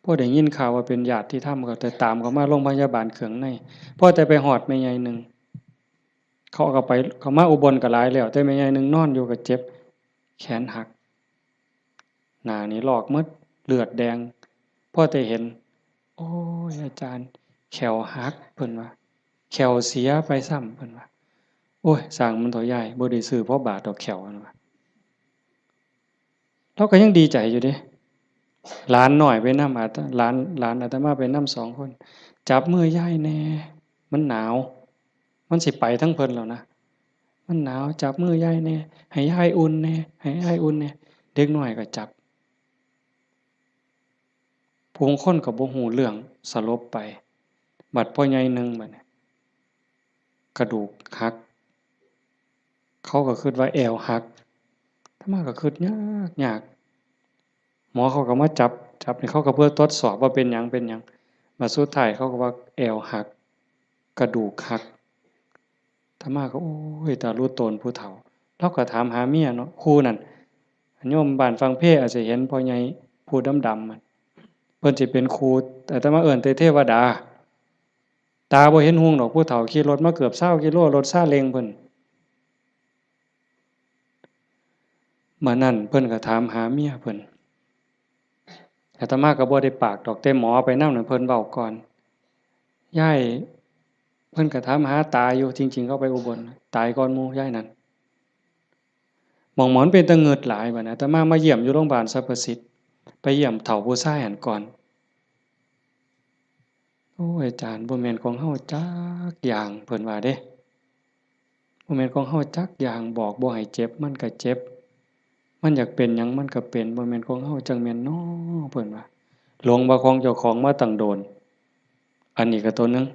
พอได้ยินข่าวว่าเป็นญาติที่ทำก็แต่ตามเขามาโรงพยาบาลเขืองในพอแต่ไปฮอดแม่ใหญ่นึงเขาก็ไปเขามาอุบลก็หลายแล้วแต่แม่ใหญ่นึงนอนอยู่ก็เจ็บแขนหักหน้านี่ลอกหมดเลือดแดงพอแต่เห็นโอ้ยอาจารย์แขวหักเพิ่นว่าแขวเสียไปซ้ำเพิ่นว่าโอ้ยสร้างมันเถาใหญ่บ่ได้ซื้อเพราะบาทดอกแขวนั่นว่าเราก็ยังดีใจอยู่เด้หลานน้อยไปนำหลานอาตมาไปนำ2 คนจับมือยายแหน่มันหนาวมันสิไปทั้งเพิ่นแล้วนะมันหนาวจับมือยายแหน่ให้ยายอุ่นแหน่ให้ยายอุ่นแหน่เด็กน้อยก็จับผู้คนก็บ่ฮู้เรื่องสลบไปบัดพ่อใหญ่นึงบัดนี้กระดูกหักเขาก็คิดว่าแอวหักอาตมาก็คิดยากหมอเขาก็มาจับนี่เขาก็เพื่อทดสอบว่าเป็นหยังบัดสุดท้ายเขาก็ว่าแอวหักกระดูกหักอาตมาก็โอ้ยตารู้ตนผู้เฒ่าเราก็ถามหาเมียเนาะครูนั่นโยมบ้านฟังเพอาจจะเห็นพ่อใหญ่ผู้ดำๆมันเพิ่นสิเป็นครูอาตมาเอิ้นแต่เทวดาตาบ่เห็นหุงดอกผู้เฒ่าขี่รถมาเกือบ20กิโลรถซาเล้งเพิ่นมื้อนั้นเพิ่นก็ถามหาเมียเพิ่นอาตมาก็บ่ได้ปากดอกแต่หมอไปนำนั่นเพิ่นเว้าก่อนยายเพิ่นก็ถามหาตาอยู่จริงๆเขาไปอุบลตายก่อนหมู่ยายนั่นหม่องหมอนเป็นตาเงิดหลายบัดนี้อาตมาเยี่ยมอยู่โรงพยาบาลสรรพสิทธิ์ไปเยี่ยมเฒ่าผู้ชายหั้นก่อนโอ้ยอาจารย์บ่แม่นของเฮาจักอย่างเพิ่นว่าเด้บ่แม่นของเฮาจักอย่างบอกบ่ให้เจ็บมันก็เจ็บมันอยากเป็นหยังมันก็เป็นบ่แม่นของเฮาจังแม่นน้อเพิ่นว่าหลงว่าของเจ้าของมาตั้งโดนอันนี้ก็ตัวนึง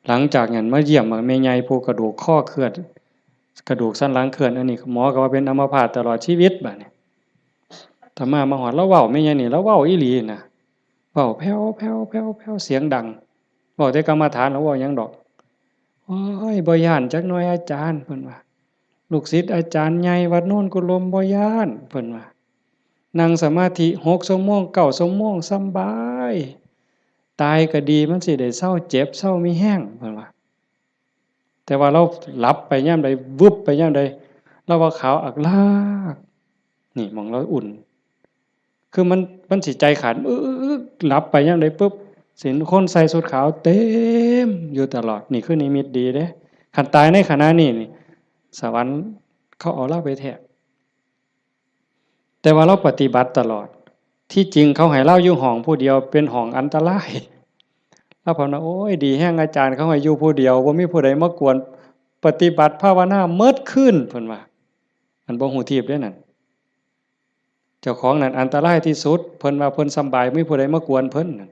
หลังจากนั้นมาเยี่ยมแม่ใหญ่ผู้กระดูกข้อเคลื่อนกระดูกสันหลังเคลื่อนอันนี้หมอก็ว่าเป็นอัมพาตตลอดชีวิตบัดนี้ถ้ามาฮอดแล้วเว้าแม่ใหญ่นี่แล้วเว้าอีหลีน่ะเว้าแผ่วๆๆๆเสียงดังเว้าแต่กรรมฐานแล้วเว้าหยังดอกโอ้ยบ่ย้านจักหน่อยอาจารย์เพิ่นว่าลูกศิษย์อาจารย์ใหญ่วัดโน่นกุลมบ่ย้านเพิ่นว่านั่งสมาธิ6 ชั่วโมง9 ชั่วโมงสำบายตายก็ดีมันสิได้เซาเจ็บเซามีแรงเพิ่นว่าแต่ว่าเราหลับไปยามใดวึบไปยามใดเราว่าขาวอักลากนี่หม้องเราอุ่นคือมันสิใจขาดหลับไปยามใดปึ๊บสิเห็นคนใส่ชุดขาวเต็มอยู่ตลอดนี่คือนิมิตดีเด้คันตายในขณะนี้นี่สวรรค์เขาเอาเราไปแท้แต่ว่าเราปฏิบัติตลอดที่จริงเขาให้เราอยู่ห้องผู้เดียวเป็นห้องอันตราย แล้วผมว่าโอ้ยดีแห้งอาจารย์เขาให้อยู่ผู้เดียวบ่มีผู้ใดมากวนปฏิบัติภาวนาเมิดขึ้นเพิ่นว่าอันบ่ฮู้ทีบเด้อนั่นเจ้าของนั่นอันตรายที่สุดเพิ่นว่าเพิ่นสำบายมีผู้ใดมากวนเพิ่นนั่น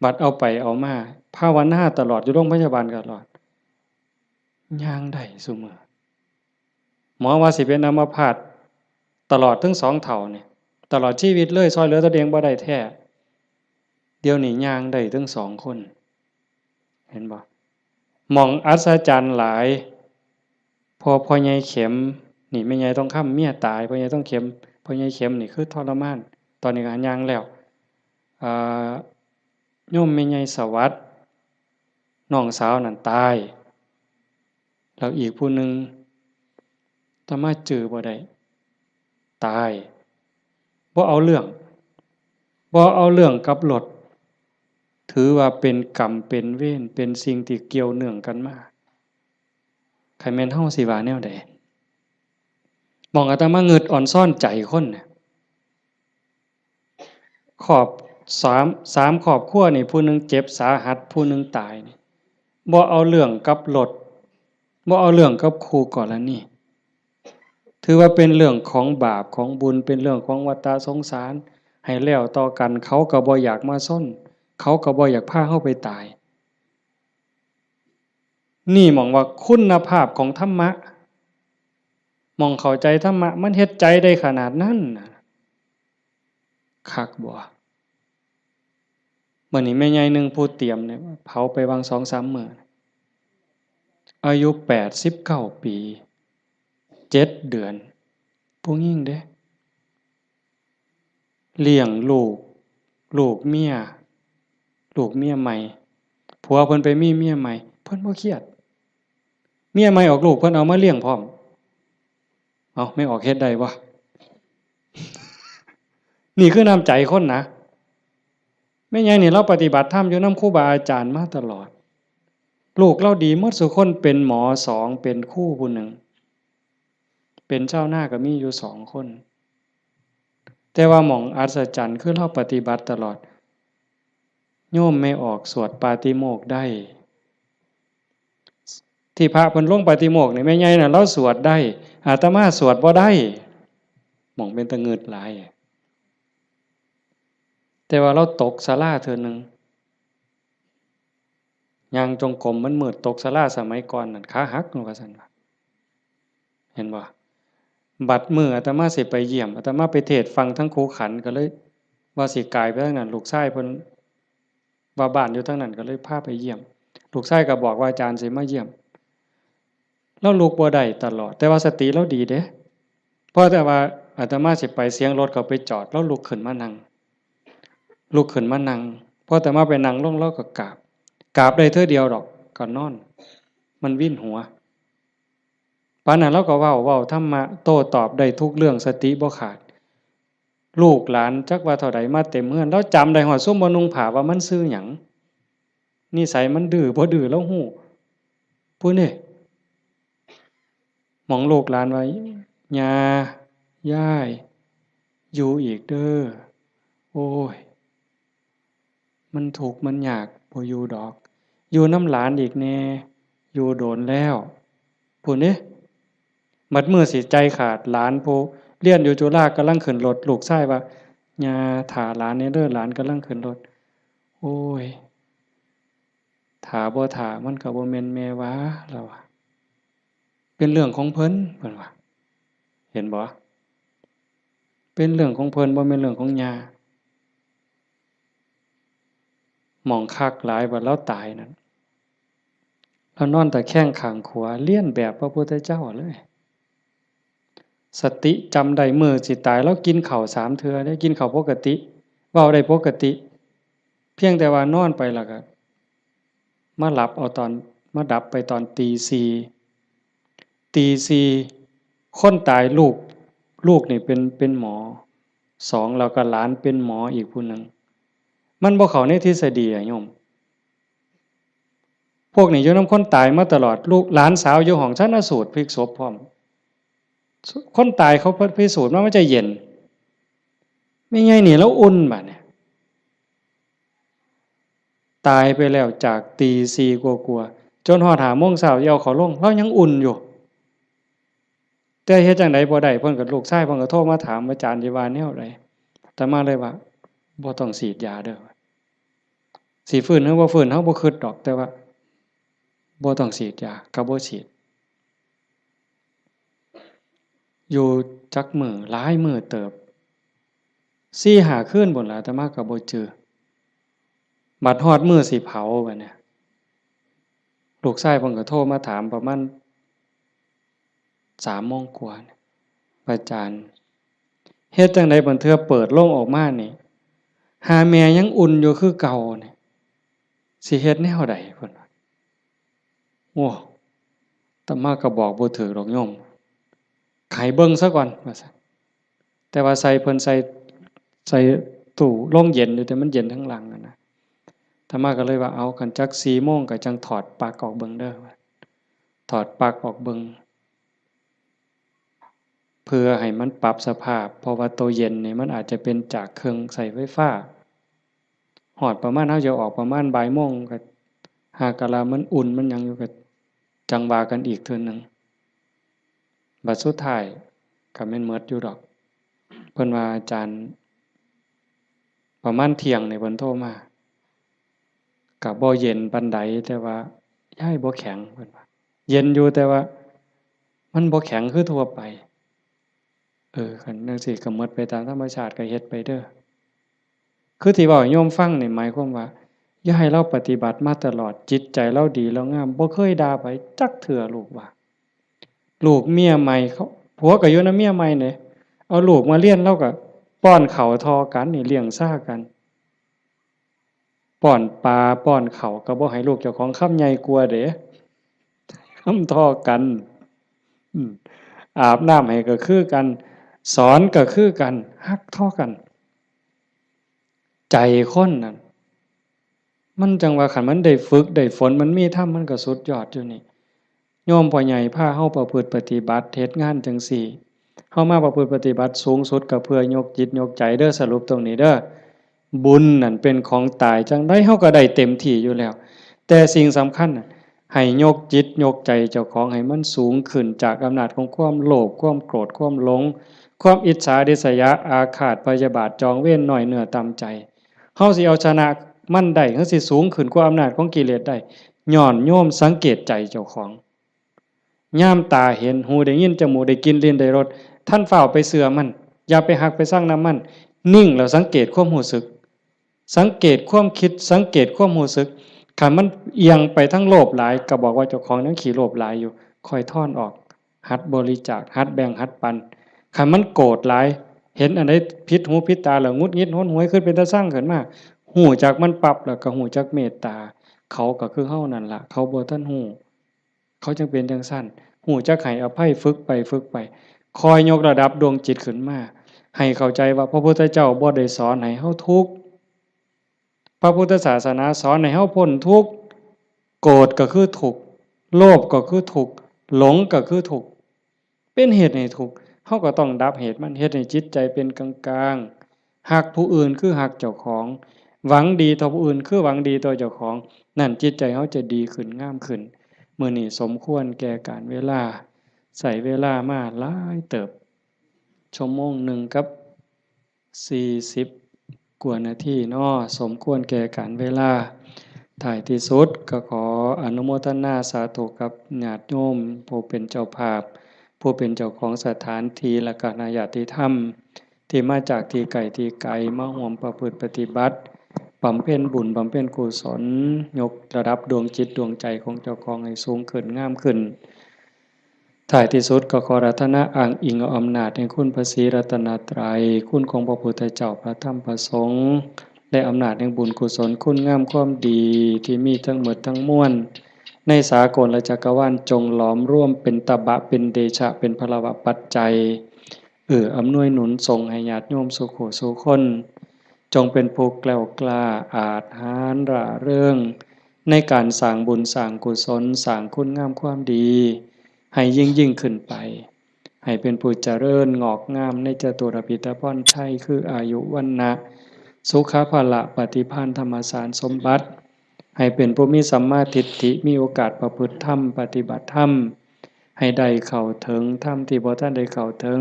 บัดเอาไปเอามาภาวนาตลอดอยู่โรงพยาบาลตลอดย่างได้ซุมื้อหมอว่าสิเป็นอัมพาตตลอดถึง2เท่านี่ตลอดชีวิตเลยช่วยเหลือตัวเองบ่ได้แท้เดี๋ยวนี้ย่างได้ถึง2คนเห็นบ่หม่องอัศจรรย์หลายพ่อใหญ่เข็มนี่แม่ใหญ่ต้องค้ำเมียตายพ่อใหญ่ต้องเข็มพ่อใหญ่เข็มนี่คือทรมานตอนนี้ก็ย่างแล้วอ่าโยมแม่ใหญ่สวัสดิ์น้องสาวนั่นตายแล้วอีกผู้หนึ่งตมาจือบ่ได้ตายบ่เอาเรื่องกับรถถือว่าเป็นกรรมเป็นเวรเป็นสิ่งที่เกี่ยวเนื่องกันมาใครแม่นเฮาสิว่าแนวใดมองอาตมาเงิดอ่อนซ่อนใจคนน่ะขอบสามครอบครัวนี่ผู้หนึงเจ็บสาหัสผู้หนึงตายนี่บ่เอาเรื่องกับรถบ่เอาเรื่องกับครูกรณีถือว่าเป็นเรื่องของบาปของบุญเป็นเรื่องของวัฏสงสารให้แล้วต่อกันเขาก็บ่อยากมาซ้นเขาก็บ่อยากพาเฮาไปตายนี่หมองว่าคุณภาพของธรรมะมองเข้าใจธรรมะมันเฮ็ดใจได้ขนาดนั้นน่ะคักบ่มื้อนี้แม่ใหญ่นึงผู้เตรียมเนี่ยเผาไปวาง 2-3 มื้ออายุ89ปี7เดือนผู้หญิงเด้เลี้ยงลูกเมียใหม่ผัวเพิ่นไปมีเมียใหม่เพิ่นบ่เครียดเมียใหม่ออกลูกเพิ่นเอามาเลี้ยงพร้อมเอ้าไม่ออกเฮ็ดได้บ่นี่คือน้ำใจคนนะแม่ใหญ่นี่เราปฏิบัติธรรมอยู่นำครูบาอาจารย์มาตลอดลูกเราดีหมดซุคนเป็นหมอ2เป็นครูผู้หนึ่งเป็นเจ้าหน้าก็มีอยู่2คนแต่ว่าหม่องอัศจรรย์คือเราปฏิบัติตลอดโยมไม่ออกสวดปาติโมกข์ได้ที่พระเพิ่นลงปาติโมกข์นี่แม่ใหญ่น่ะเราสวดได้อาตมาสวดบ่ได้หม่องเป็นตะงึดหลายแต่ว่าเราตกศาลาเทื่อนึงย่างจงกรมมันมืดตกศาลาสมัยก่อนนั่นขาหักว่าซั่นว่าเห็นบ่บัดมื้ออาตมาสิไปเยี่ยมอาตมาไปเทศน์ฟังทั้งครูขันก็เลยว่าสิกายไปทางนั้นลูกชายเพิ่นว่าบ้านอยู่ทางนั้นก็เลยพาไปเยี่ยมลูกชายก็บอกว่าอาจารย์สิมาเยี่ยมเราลุกบ่ได้ตลอดแต่ว่าสติเราดีเด้เพราะแต่ว่าอาตมาสิไปเสียงรถเขาไปจอดแล้วลุกขึ้นมานั่งพออาตมาไปนั่งลงแล้วก็กราบได้เทื่อเดียวดอกก็นอนมันวิ่นหัวปานนั้นเราก็เว้าธรรมะโต้ตอบได้ทุกเรื่องสติบ่ขาดลูกหลานจักว่าเท่าใดมาเต็มเฮือนแล้วจำได้ฮอดซุมบ่นุ่งผ้าว่ามันชื่อหยังนิสัยมันดื้อบ่ดื้อแล้วฮู้ผู้นี่หมองลูกหลานว่าย่าย่ายอยู่อีกเด้อโอ้ยมันทุกข์มันยากบ่อยู่ดอกอยู่น้ำหลานอีกแน่อยู่โดนแล้วผู้นี่มัดมือสิใจขาดหลานผู้เรียนอยู่จุฬากำลังขึ้นรถลูกชายว่าย่าท่าหลานเด้อหลานกำลังขึ้นรถโอ้ยท่าบ่ท่ามันก็บ่แม่นแม่วะแล้วว่าเป็นเรื่องของเพิ่นว่าเห็นบ่เป็นเรื่องของเพิ่นบ่แม่นเรื่องของย่าหมองคักหลายว่าเราตายนั่นเรานอนตะแคงข้างขวาเลียนแบบพระพุทธเจ้าเลยสติจำได้มื้อสิตายแล้วกินข้าว3เทื่อได้กินข้าวปกติเว้าได้ปกติเพียงแต่ว่านอนไปแล้วก็มาหลับเอาตอนมาดับไปตอนตีสี่คนตายลูกนี่เป็นหมอ2แล้วก็หลานเป็นหมออีกผู้หนึ่งมันบ่เข้าในทฤษฎีอะโยมพวกนี้อยู่นำคนตายมาตลอดลูกหลานสาวอยู่ห้องชันสูตรพลิกศพพร้อมคนตายเขาพิสูจน์ว่ามันจะเย็นไม่ไงนี่แล้วอุ่นบัดเนี่ย ตายไปแล้วจากตีสี่กว่าๆจนฮอด5 โมงเช้าเอาเขาลงเรายังอุ่นอยู่แต่เฮ็ดจังได๋บ่ได้เพิ่นก็ลูกชายเพิ่นก็โทรมาถามอาจารย์สิว่าแนวใดอาตมาเลยว่าบ่ต้องฉีดยาเด้อสิฟื้นหรือบ่ฟื้นเฮาบ่คิดดอกแต่ว่าบ่ต้องฉีดยาก็บ่ฉีดอยู่จักมื้อหลายมื้อเติบ4-5 คืนพุ่นล่ะอาตมาก็บ่เจอบัดฮอดมื้อสิเผาบัดเนี่ยลูกชายเพิ่นก็โทรมาถามประมาณ3 โมงกว่าอาจารย์เฮ็ดจังไดบัดเทื่อเปิดโลงออกมานี่หาแม่ยังอุ่นอยู่คือเก่านี่สิเฮ็ดแนวใดเพิ่นว่าโอ้อาตมาก็บอกบ่ถูกดอกโยมให้เบิ่งซะก่อนว่าซั่นแต่ว่าใส่เพิ่นใส่ตู้โรงเย็นอยู่แต่มันเย็นทั้งหลังอะนะอาตมาก็เลยว่าเอาคันจัก4 โมงก็จังถอดปลั๊กออกเบิ่งเด้อถอดปลั๊กออกเบิ่งเพื่อให้มันปรับสภาพเพราะว่าตัวเย็นนี่มันอาจจะเป็นจากเครื่องใช้ไฟฟ้าฮอดประมาณเฮาจะออกประมาณบ่ายโมงก็หากะลามันอุ่นมันหยังอยู่ก็จังว่ากันอีกเทื่อนึงบัดสุดท้ายก็แม่นหมดอยู่ดอกเพิ่นว่าอาจารย์ประมาณเที่ยงนี่เพิ่นโทรมาก็บ่เย็นปานใดแต่ว่ายายบ่แข็งเพิ่นว่าเย็นอยู่แต่ว่ามันบ่แข็งคือทั่วไปคันจั่งซี้ก็หมดไปตามธรรมชาติก็เฮ็ดไปเด้อคือที่เว้าให้โยมฟังนี่หมายความว่าอย่าให้เราปฏิบัติมาตลอดจิตใจเราดีเรางามบ่เคยด่าไผจักเทื่อลูกว่าลูกเมียใหม่เขาผัวก็อยู่นำเมียใหม่นี่เอาลูกมาเรียนเราก็ป้อนข้าวทอกันนี่เลี้ยงซ่ากันป้อนปลาป้อนข้าวก็บ่ให้ลูกเจ้าของคำใหญ่กว่าเด้คำทอกันอืมอาบน้ำให้ก็คือกันสอนก็คือกันฮักเท่ากันใจคนนั่นมันจังว่าคันมันได้ฝึกได้ฝนมันมีธรรมมันก็สุดยอดอยู่นี่โยมพ่อใหญ่พาเฮาประพฤติปฏิบัติเฮ็ดงานจังซี่เฮามาประพฤติปฏิบัติสูงสุดก็เพื่อยกจิตยกใจเด้อสรุปตรงนี้เด้อบุญนั่นเป็นของตายจังได๋เฮาก็ได้เต็มที่อยู่แล้วแต่สิ่งสำคัญน่ะให้ยกจิตยกใจเจ้าของให้มันสูงขึ้นจากอำนาจของความโลภความโกรธความหลงความอิจฉาริษยาอาฆาตพยาบาทจองเวรน้อยเนื้อต่ำใจเฮาสิเอาชนะมันได้เฮาสิสูงขึ้นกว่าอำนาจของกิเลสได้ย้อนโยมสังเกตใจเจ้าของย่ามตาเห็นหูได้ยินจมูกได้กลิ่นลิ้นได้รสท่านฝ้าวไปเชื่อมันอย่าไปหักไปสร้างน้ำมันนิ่งแล้วสังเกตความรู้สึกสังเกตความคิดสังเกตความรู้สึกคันมันเอียงไปทั้งโลภหลายก็บอกว่าเจ้าของนั้นขี้โลภหลายอยู่ค่อยถอนออกหัดบริจาคหัดแบ่งหัดปันคันมันโกรธหลายเห็นอันใดผิดหูผิดตาแล้วงุดหงิดหนหวยขึ้นเป็นตาสร้างขึ้นมาหูจักมันปรับแล้วก็หูจักเมตตาเขาก็คือเฮานั่นล่ะเขาบ่ทันหูเขาจึงเป็นจังซั่นหูจักให้อภัยฝึกไปฝึกไปคอยยกระดับดวงจิตขึ้นมาให้เข้าใจว่าพระพุทธเจ้าบ่ได้สอนให้เฮาทุกข์พระพุทธศาสนาสอนให้เฮาพ้นทุกข์โกรธก็คือทุกข์โลภก็คือทุกข์หลงก็คือทุกข์เป็นเหตุให้ทุกข์เฮาก็ต้องดับเหตุมันเฮ็ดให้จิตใจเป็นกลางๆฮักผู้อื่นคือฮักเจ้าของหวังดีต่อผู้อื่นคือหวังดีต่อเจ้าของนั่นจิตใจเฮาจะดีขึ้นงามขึ้นมื้อนี้สมควรแก่กาลเวลาใช้เวลามาหลายเติบชั่วโมงหนึ่งกับ40กว่านาทีเนาะสมควรแก่กาลเวลาท้ายที่สุดก็ขออนุโมทนาสาธุกับญาติโยมผู้เป็นเจ้าภาพผู้เป็นเจ้าของสถานที่และก็ญาติธรรมที่มาจากที่ไกลที่ไกลมาร่วมประพฤติปฏิบัติบำเพ็ญบุญบำเพ็ญกุศลยกระดับดวงจิตดวงใจของเจ้าของให้สูงขึ้นงามขึ้นท้ายที่สุดก็ขอรัตนะอ้างอิงเอาอำนาจแห่งคุณพระศรีรัตนตรัยคุณของพระพุทธเจ้าพระธรรมพระสงฆ์และอำนาจแห่งบุญกุศลคุณงามความดีที่มีทั้งหมดทั้งมวลในสากลและจักรวาลจงหลอมร่วมเป็นตบะเป็นเดชะเป็นพลวะปัจจัยอำนวยหนุนส่งให้ญาติโยมสุขสุคนจงเป็นผู้แกล้วกล้าอาจหาญร่าเริงในการสร้างบุญสร้างกุศลสร้างคุณงามความดีให้ยิ่งขึ้นไปให้เป็นผู้เจริญงอกงามในจตุรพิธพรชัยคืออายุวันนะสุขภาละปฏิภาณธรรมสารสมบัติ ให้เป็นผู้มีสัมมาทิฏฐิมีโอกาสประพฤติธรรมปฏิบัติธรรมให้ได้เข้าถึงธรรมที่บ่ทันได้เข้าถึง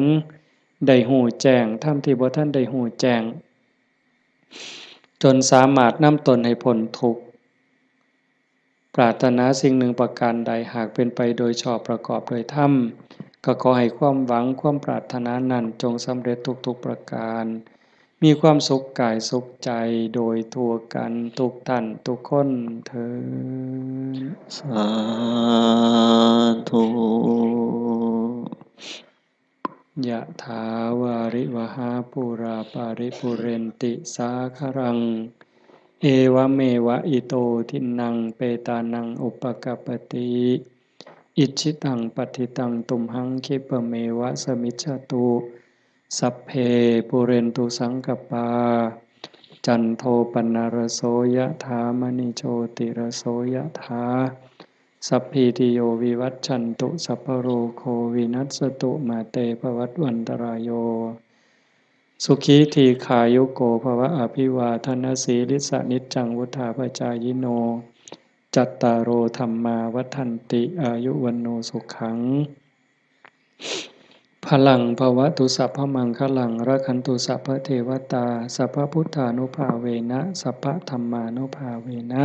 ได้หู้แจ้งธรรมที่บ่ทันได้หู้แจ้งจนสามารถนำตนให้พ้นทุกข์ปรารถนาสิ่งหนึ่งประการใดหากเป็นไปโดยชอบประกอบโดยธรรมก็ขอให้ความหวังความปรารถนานั้นจงสำเร็จทุกๆประการมีความสุขกายสุขใจโดยทั่วกันทุกท่านทุกคนเทอญสาธุยะถาวาริวหาปุราปาริปุเรนติสาครังเอวเมวะอิโตทินังเปตานังอุปกัปปติอิชิตังปฏิตังตุมหังคิปะเมวะสมิจฉตุสัพเพปุเรนตุสังกปาจันโทปนรโสยะถามณิโชติรโสยะถาสัพพิติโยวิวัชชันตุสัพพโรโควินัสสตุมาเตภวัตวันตรายโยสุขีทีขายุโกภวะอภิวาทนาสีลิสานิจจังวุธาปจายโนจัตตารโอธรรมาวัฏันติอายุวันโนสุขังพลังภวตุสัพพมังคลังรักขันตุสัพพเทวตาสัพพพุทธานุภาเวนะสัพพธัมมานุภาเวนะ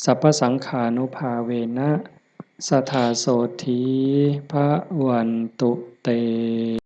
สัพพสังฆานุภาเวนะสทธาโสธีพระวันตุเต